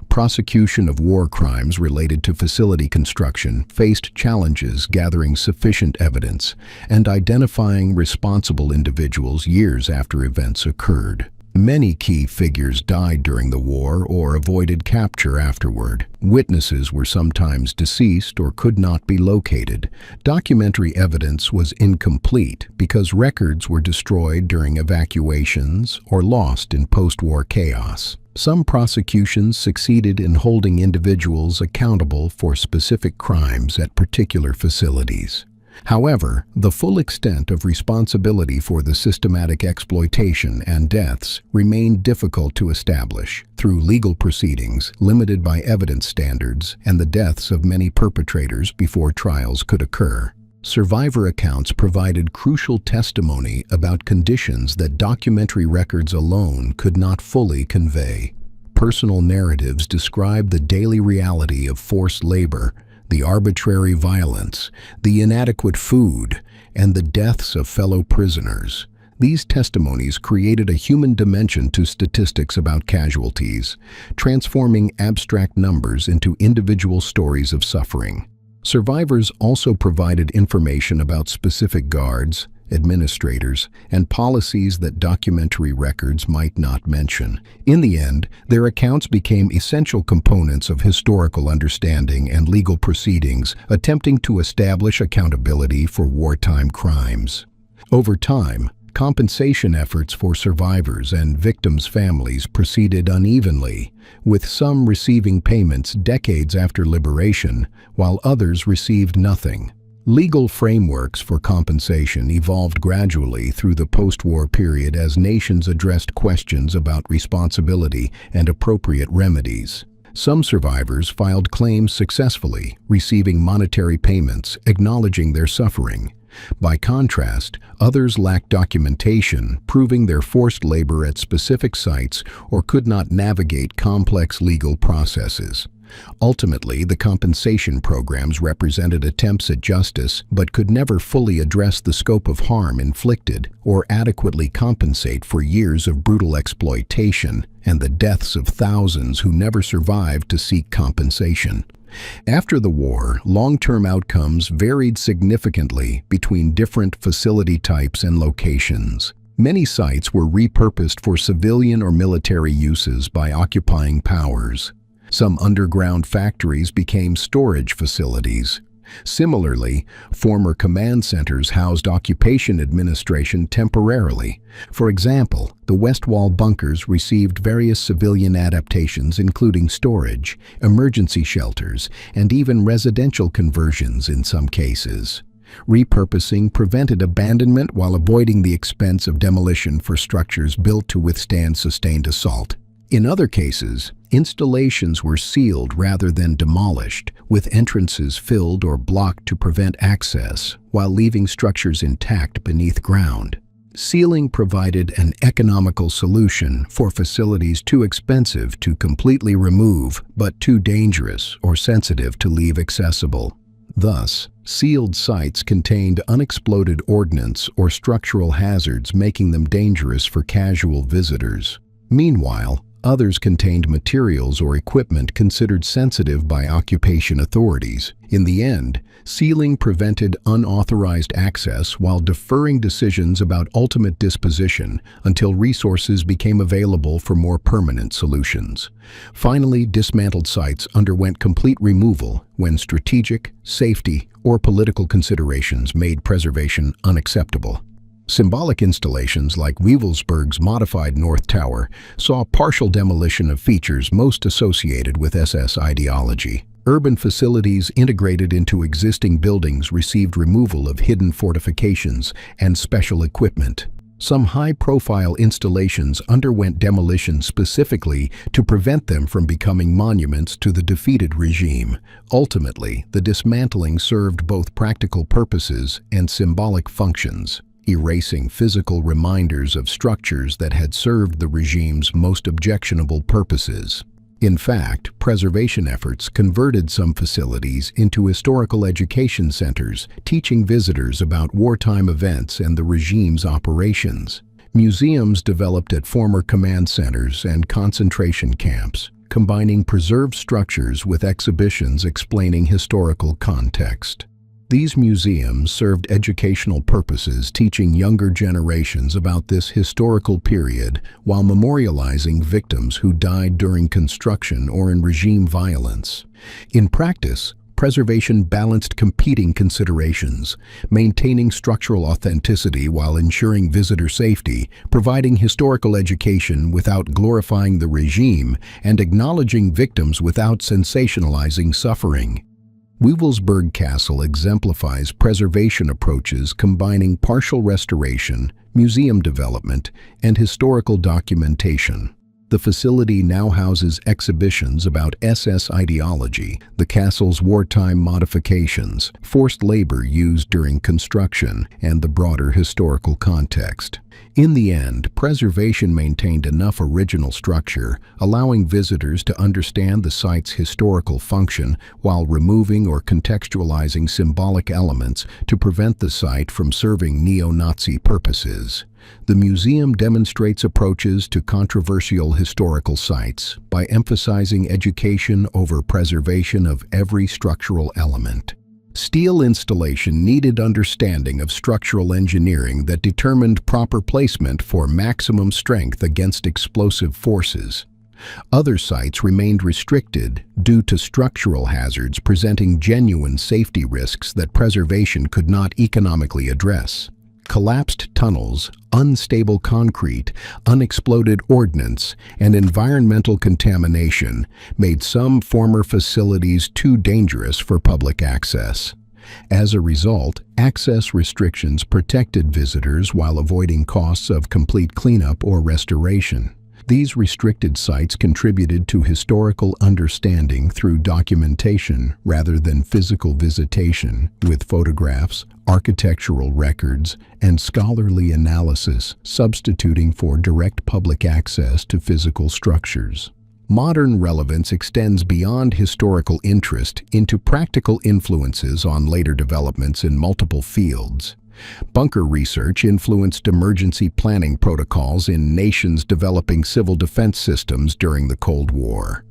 Prosecution of war crimes related to facility construction faced challenges gathering sufficient evidence and identifying responsible individuals years after events occurred. Many key figures died during the war or avoided capture afterward. Witnesses were sometimes deceased or could not be located. Documentary evidence was incomplete because records were destroyed during evacuations or lost in post-war chaos. Some prosecutions succeeded in holding individuals accountable for specific crimes at particular facilities. However, the full extent of responsibility for the systematic exploitation and deaths remained difficult to establish through legal proceedings limited by evidence standards and the deaths of many perpetrators before trials could occur. Survivor accounts provided crucial testimony about conditions that documentary records alone could not fully convey. Personal narratives describe the daily reality of forced labor, the arbitrary violence, the inadequate food, and the deaths of fellow prisoners. These testimonies created a human dimension to statistics about casualties, transforming abstract numbers into individual stories of suffering. Survivors also provided information about specific guards, administrators, and policies that documentary records might not mention. In the end, their accounts became essential components of historical understanding and legal proceedings, attempting to establish accountability for wartime crimes. Over time, compensation efforts for survivors and victims' families proceeded unevenly, with some receiving payments decades after liberation, while others received nothing. Legal frameworks for compensation evolved gradually through the post-war period as nations addressed questions about responsibility and appropriate remedies. Some survivors filed claims successfully, receiving monetary payments, acknowledging their suffering. By contrast, others lacked documentation, proving their forced labor at specific sites or could not navigate complex legal processes. Ultimately, the compensation programs represented attempts at justice but could never fully address the scope of harm inflicted or adequately compensate for years of brutal exploitation and the deaths of thousands who never survived to seek compensation. After the war, long-term outcomes varied significantly between different facility types and locations. Many sites were repurposed for civilian or military uses by occupying powers. Some underground factories became storage facilities. Similarly, former command centers housed occupation administration temporarily. For example, the West Wall bunkers received various civilian adaptations including storage, emergency shelters, and even residential conversions in some cases. Repurposing prevented abandonment while avoiding the expense of demolition for structures built to withstand sustained assault. In other cases, installations were sealed rather than demolished, with entrances filled or blocked to prevent access, while leaving structures intact beneath ground. Sealing provided an economical solution for facilities too expensive to completely remove, but too dangerous or sensitive to leave accessible. Thus, sealed sites contained unexploded ordnance or structural hazards, making them dangerous for casual visitors. Meanwhile, others contained materials or equipment considered sensitive by occupation authorities. In the end, sealing prevented unauthorized access while deferring decisions about ultimate disposition until resources became available for more permanent solutions. Finally, dismantled sites underwent complete removal when strategic, safety, or political considerations made preservation unacceptable. Symbolic installations like Wewelsburg's modified North Tower saw partial demolition of features most associated with SS ideology. Urban facilities integrated into existing buildings received removal of hidden fortifications and special equipment. Some high-profile installations underwent demolition specifically to prevent them from becoming monuments to the defeated regime. Ultimately, the dismantling served both practical purposes and symbolic functions, erasing physical reminders of structures that had served the regime's most objectionable purposes. In fact, preservation efforts converted some facilities into historical education centers, teaching visitors about wartime events and the regime's operations. Museums developed at former command centers and concentration camps, combining preserved structures with exhibitions explaining historical context. These museums served educational purposes, teaching younger generations about this historical period while memorializing victims who died during construction or in regime violence. In practice, preservation balanced competing considerations, maintaining structural authenticity while ensuring visitor safety, providing historical education without glorifying the regime, and acknowledging victims without sensationalizing suffering. Wewelsburg Castle exemplifies preservation approaches combining partial restoration, museum development, and historical documentation. The facility now houses exhibitions about SS ideology, the castle's wartime modifications, forced labor used during construction, and the broader historical context. In the end, preservation maintained enough original structure, allowing visitors to understand the site's historical function while removing or contextualizing symbolic elements to prevent the site from serving neo-Nazi purposes. The museum demonstrates approaches to controversial historical sites by emphasizing education over preservation of every structural element. Steel installation needed understanding of structural engineering that determined proper placement for maximum strength against explosive forces. Other sites remained restricted due to structural hazards presenting genuine safety risks that preservation could not economically address. Collapsed tunnels, unstable concrete, unexploded ordnance, and environmental contamination made some former facilities too dangerous for public access. As a result, access restrictions protected visitors while avoiding costs of complete cleanup or restoration. These restricted sites contributed to historical understanding through documentation rather than physical visitation, with photographs, architectural records, and scholarly analysis substituting for direct public access to physical structures. Modern relevance extends beyond historical interest into practical influences on later developments in multiple fields. Bunker research influenced emergency planning protocols in nations developing civil defense systems during the Cold War.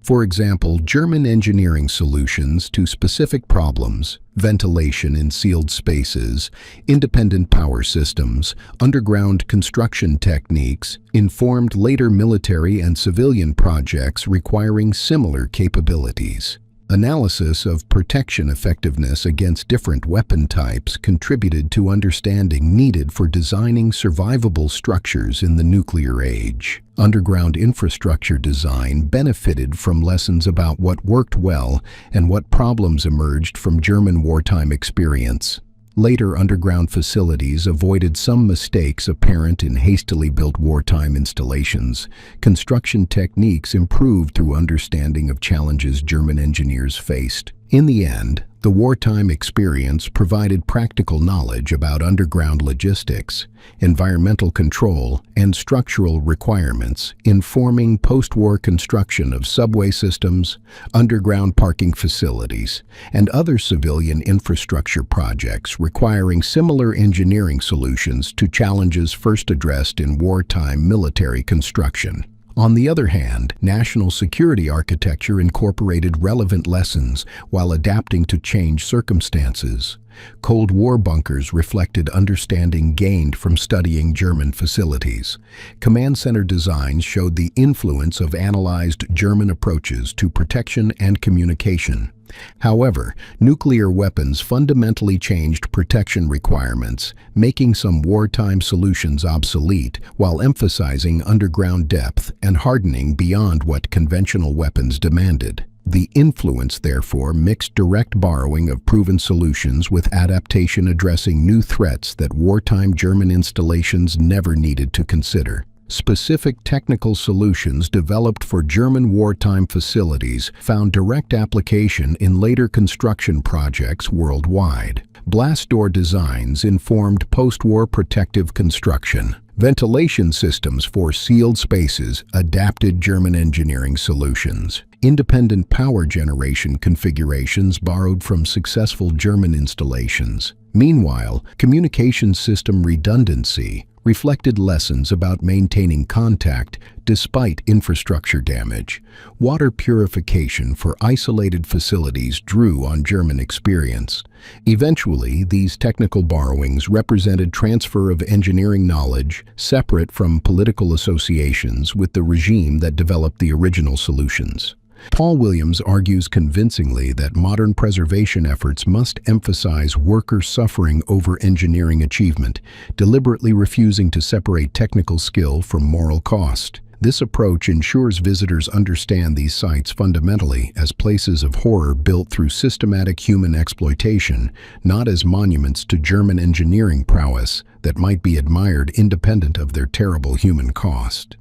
For example, German engineering solutions to specific problems, ventilation in sealed spaces, independent power systems, underground construction techniques, informed later military and civilian projects requiring similar capabilities. Analysis of protection effectiveness against different weapon types contributed to understanding needed for designing survivable structures in the nuclear age. Underground infrastructure design benefited from lessons about what worked well and what problems emerged from German wartime experience. Later underground facilities avoided some mistakes apparent in hastily built wartime installations. Construction techniques improved through understanding of challenges German engineers faced. In the end, the wartime experience provided practical knowledge about underground logistics, environmental control, and structural requirements, informing post-war construction of subway systems, underground parking facilities, and other civilian infrastructure projects requiring similar engineering solutions to challenges first addressed in wartime military construction. On the other hand, national security architecture incorporated relevant lessons while adapting to changed circumstances. Cold War bunkers reflected understanding gained from studying German facilities. Command center designs showed the influence of analyzed German approaches to protection and communication. However, nuclear weapons fundamentally changed protection requirements, making some wartime solutions obsolete while emphasizing underground depth and hardening beyond what conventional weapons demanded. The influence, therefore, mixed direct borrowing of proven solutions with adaptation addressing new threats that wartime German installations never needed to consider. Specific technical solutions developed for German wartime facilities found direct application in later construction projects worldwide. Blast door designs informed post-war protective construction. Ventilation systems for sealed spaces adapted German engineering solutions. Independent power generation configurations borrowed from successful German installations. Meanwhile, communication system redundancy reflected lessons about maintaining contact despite infrastructure damage. Water purification for isolated facilities drew on German experience. Eventually, these technical borrowings represented transfer of engineering knowledge separate from political associations with the regime that developed the original solutions. Paul Williams argues convincingly that modern preservation efforts must emphasize worker suffering over engineering achievement, deliberately refusing to separate technical skill from moral cost. This approach ensures visitors understand these sites fundamentally as places of horror built through systematic human exploitation, not as monuments to German engineering prowess that might be admired independent of their terrible human cost.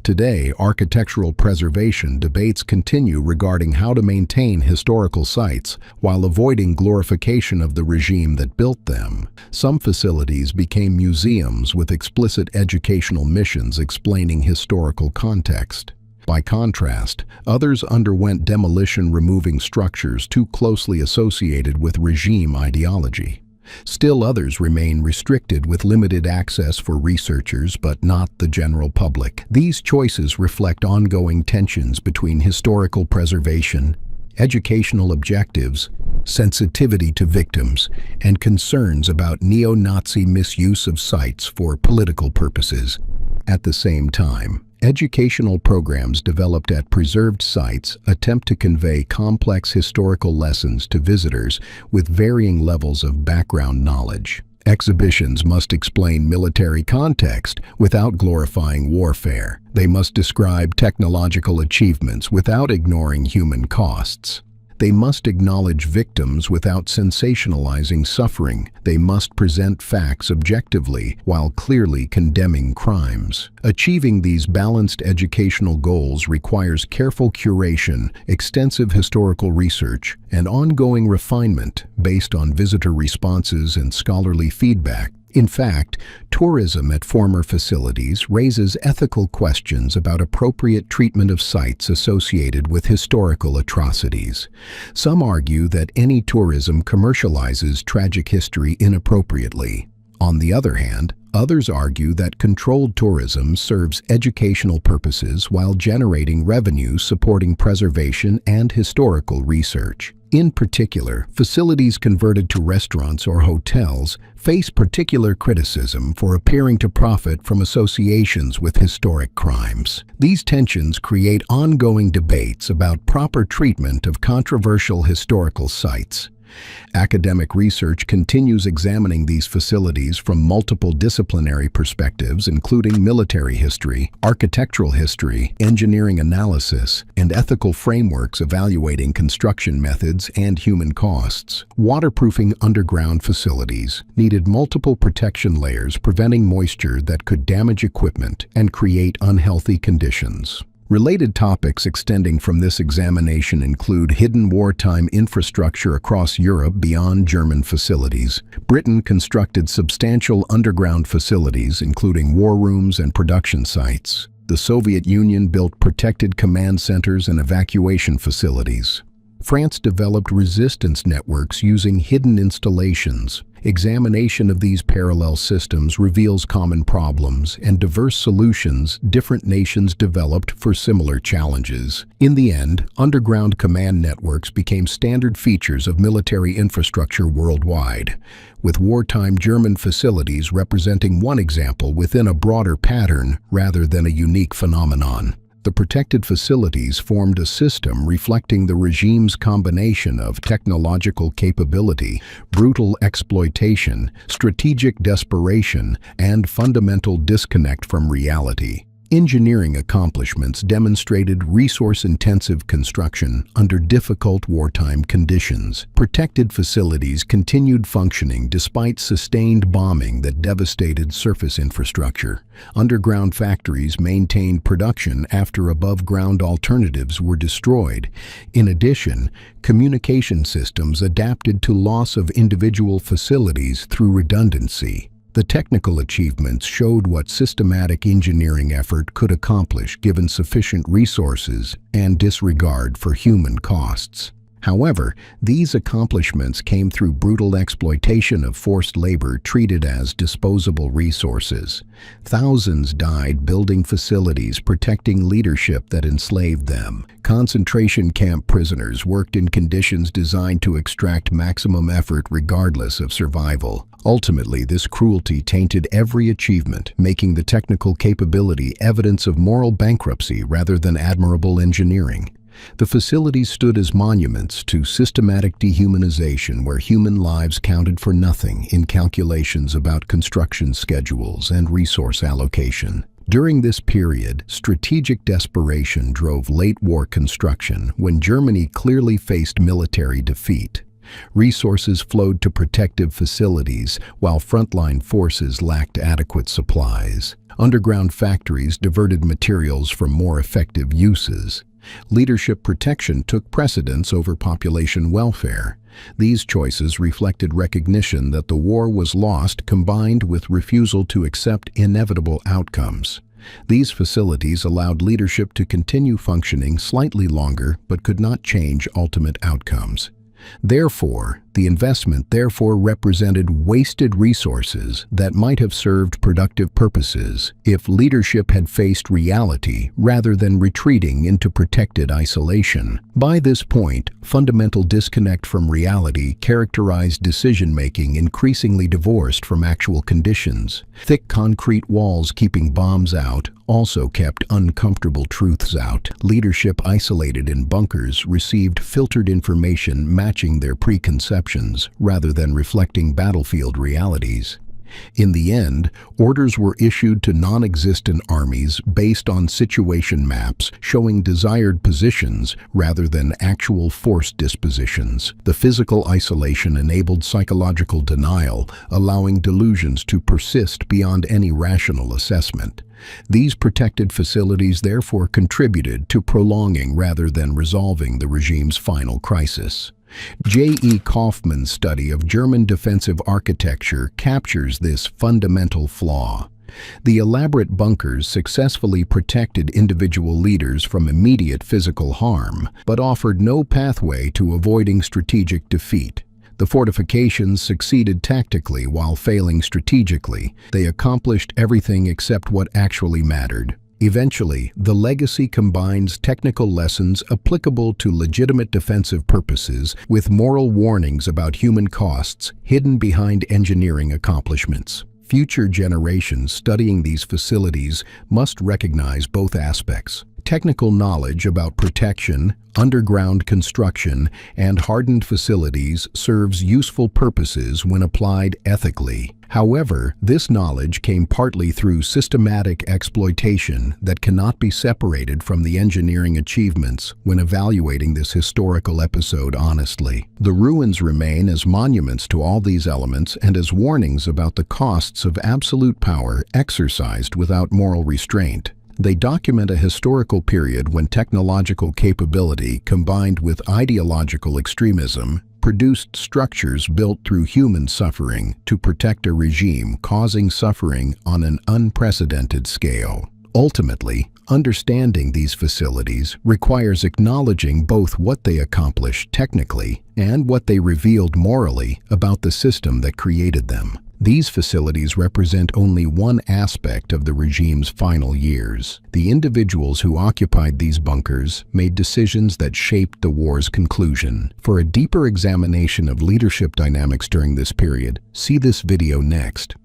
Today, architectural preservation debates continue regarding how to maintain historical sites while avoiding glorification of the regime that built them. Some facilities became museums with explicit educational missions explaining historical context. By contrast, others underwent demolition, removing structures too closely associated with regime ideology. Still others remain restricted with limited access for researchers but not the general public. These choices reflect ongoing tensions between historical preservation, educational objectives, sensitivity to victims, and concerns about neo-Nazi misuse of sites for political purposes. At the same time, educational programs developed at preserved sites attempt to convey complex historical lessons to visitors with varying levels of background knowledge. Exhibitions must explain military context without glorifying warfare. They must describe technological achievements without ignoring human costs. They must acknowledge victims without sensationalizing suffering. They must present facts objectively while clearly condemning crimes. Achieving these balanced educational goals requires careful curation, extensive historical research, and ongoing refinement based on visitor responses and scholarly feedback. In fact, tourism at former facilities raises ethical questions about appropriate treatment of sites associated with historical atrocities. Some argue that any tourism commercializes tragic history inappropriately. On the other hand, others argue that controlled tourism serves educational purposes while generating revenue supporting preservation and historical research. In particular, facilities converted to restaurants or hotels face particular criticism for appearing to profit from associations with historic crimes. These tensions create ongoing debates about proper treatment of controversial historical sites. Academic research continues examining these facilities from multiple disciplinary perspectives, including military history, architectural history, engineering analysis, and ethical frameworks evaluating construction methods and human costs. Waterproofing underground facilities needed multiple protection layers preventing moisture that could damage equipment and create unhealthy conditions. Related topics extending from this examination include hidden wartime infrastructure across Europe beyond German facilities. Britain constructed substantial underground facilities, including war rooms and production sites. The Soviet Union built protected command centers and evacuation facilities. France developed resistance networks using hidden installations. Examination of these parallel systems reveals common problems and diverse solutions different nations developed for similar challenges. In the end, underground command networks became standard features of military infrastructure worldwide, with wartime German facilities representing one example within a broader pattern rather than a unique phenomenon. The protected facilities formed a system reflecting the regime's combination of technological capability, brutal exploitation, strategic desperation, and fundamental disconnect from reality. Engineering accomplishments demonstrated resource-intensive construction under difficult wartime conditions. Protected facilities continued functioning despite sustained bombing that devastated surface infrastructure. Underground factories maintained production after above-ground alternatives were destroyed. In addition, communication systems adapted to loss of individual facilities through redundancy. The technical achievements showed what systematic engineering effort could accomplish given sufficient resources and disregard for human costs. However, these accomplishments came through brutal exploitation of forced labor treated as disposable resources. Thousands died building facilities protecting leadership that enslaved them. Concentration camp prisoners worked in conditions designed to extract maximum effort regardless of survival. Ultimately, this cruelty tainted every achievement, making the technical capability evidence of moral bankruptcy rather than admirable engineering. The facilities stood as monuments to systematic dehumanization where human lives counted for nothing in calculations about construction schedules and resource allocation. During this period, strategic desperation drove late-war construction when Germany clearly faced military defeat. Resources flowed to protective facilities while frontline forces lacked adequate supplies. Underground factories diverted materials for more effective uses. Leadership protection took precedence over population welfare. These choices reflected recognition that the war was lost combined with refusal to accept inevitable outcomes. These facilities allowed leadership to continue functioning slightly longer but could not change ultimate outcomes. Therefore, the investment represented wasted resources that might have served productive purposes if leadership had faced reality rather than retreating into protected isolation. By this point, fundamental disconnect from reality characterized decision-making increasingly divorced from actual conditions. Thick concrete walls keeping bombs out also kept uncomfortable truths out. Leadership isolated in bunkers received filtered information matching their preconceptions rather than reflecting battlefield realities. In the end, orders were issued to non-existent armies based on situation maps showing desired positions rather than actual force dispositions. The physical isolation enabled psychological denial, allowing delusions to persist beyond any rational assessment. These protected facilities therefore contributed to prolonging rather than resolving the regime's final crisis. J.E. Kaufman's study of German defensive architecture captures this fundamental flaw. The elaborate bunkers successfully protected individual leaders from immediate physical harm, but offered no pathway to avoiding strategic defeat. The fortifications succeeded tactically while failing strategically. They accomplished everything except what actually mattered. Eventually, the legacy combines technical lessons applicable to legitimate defensive purposes with moral warnings about human costs hidden behind engineering accomplishments. Future generations studying these facilities must recognize both aspects. technical knowledge about protection, underground construction, and hardened facilities serves useful purposes when applied ethically. However, this knowledge came partly through systematic exploitation that cannot be separated from the engineering achievements when evaluating this historical episode honestly. The ruins remain as monuments to all these elements and as warnings about the costs of absolute power exercised without moral restraint. They document a historical period when technological capability combined with ideological extremism produced structures built through human suffering to protect a regime causing suffering on an unprecedented scale. Ultimately, understanding these facilities requires acknowledging both what they accomplished technically and what they revealed morally about the system that created them. These facilities represent only one aspect of the regime's final years. The individuals who occupied these bunkers made decisions that shaped the war's conclusion. For a deeper examination of leadership dynamics during this period, see this video next.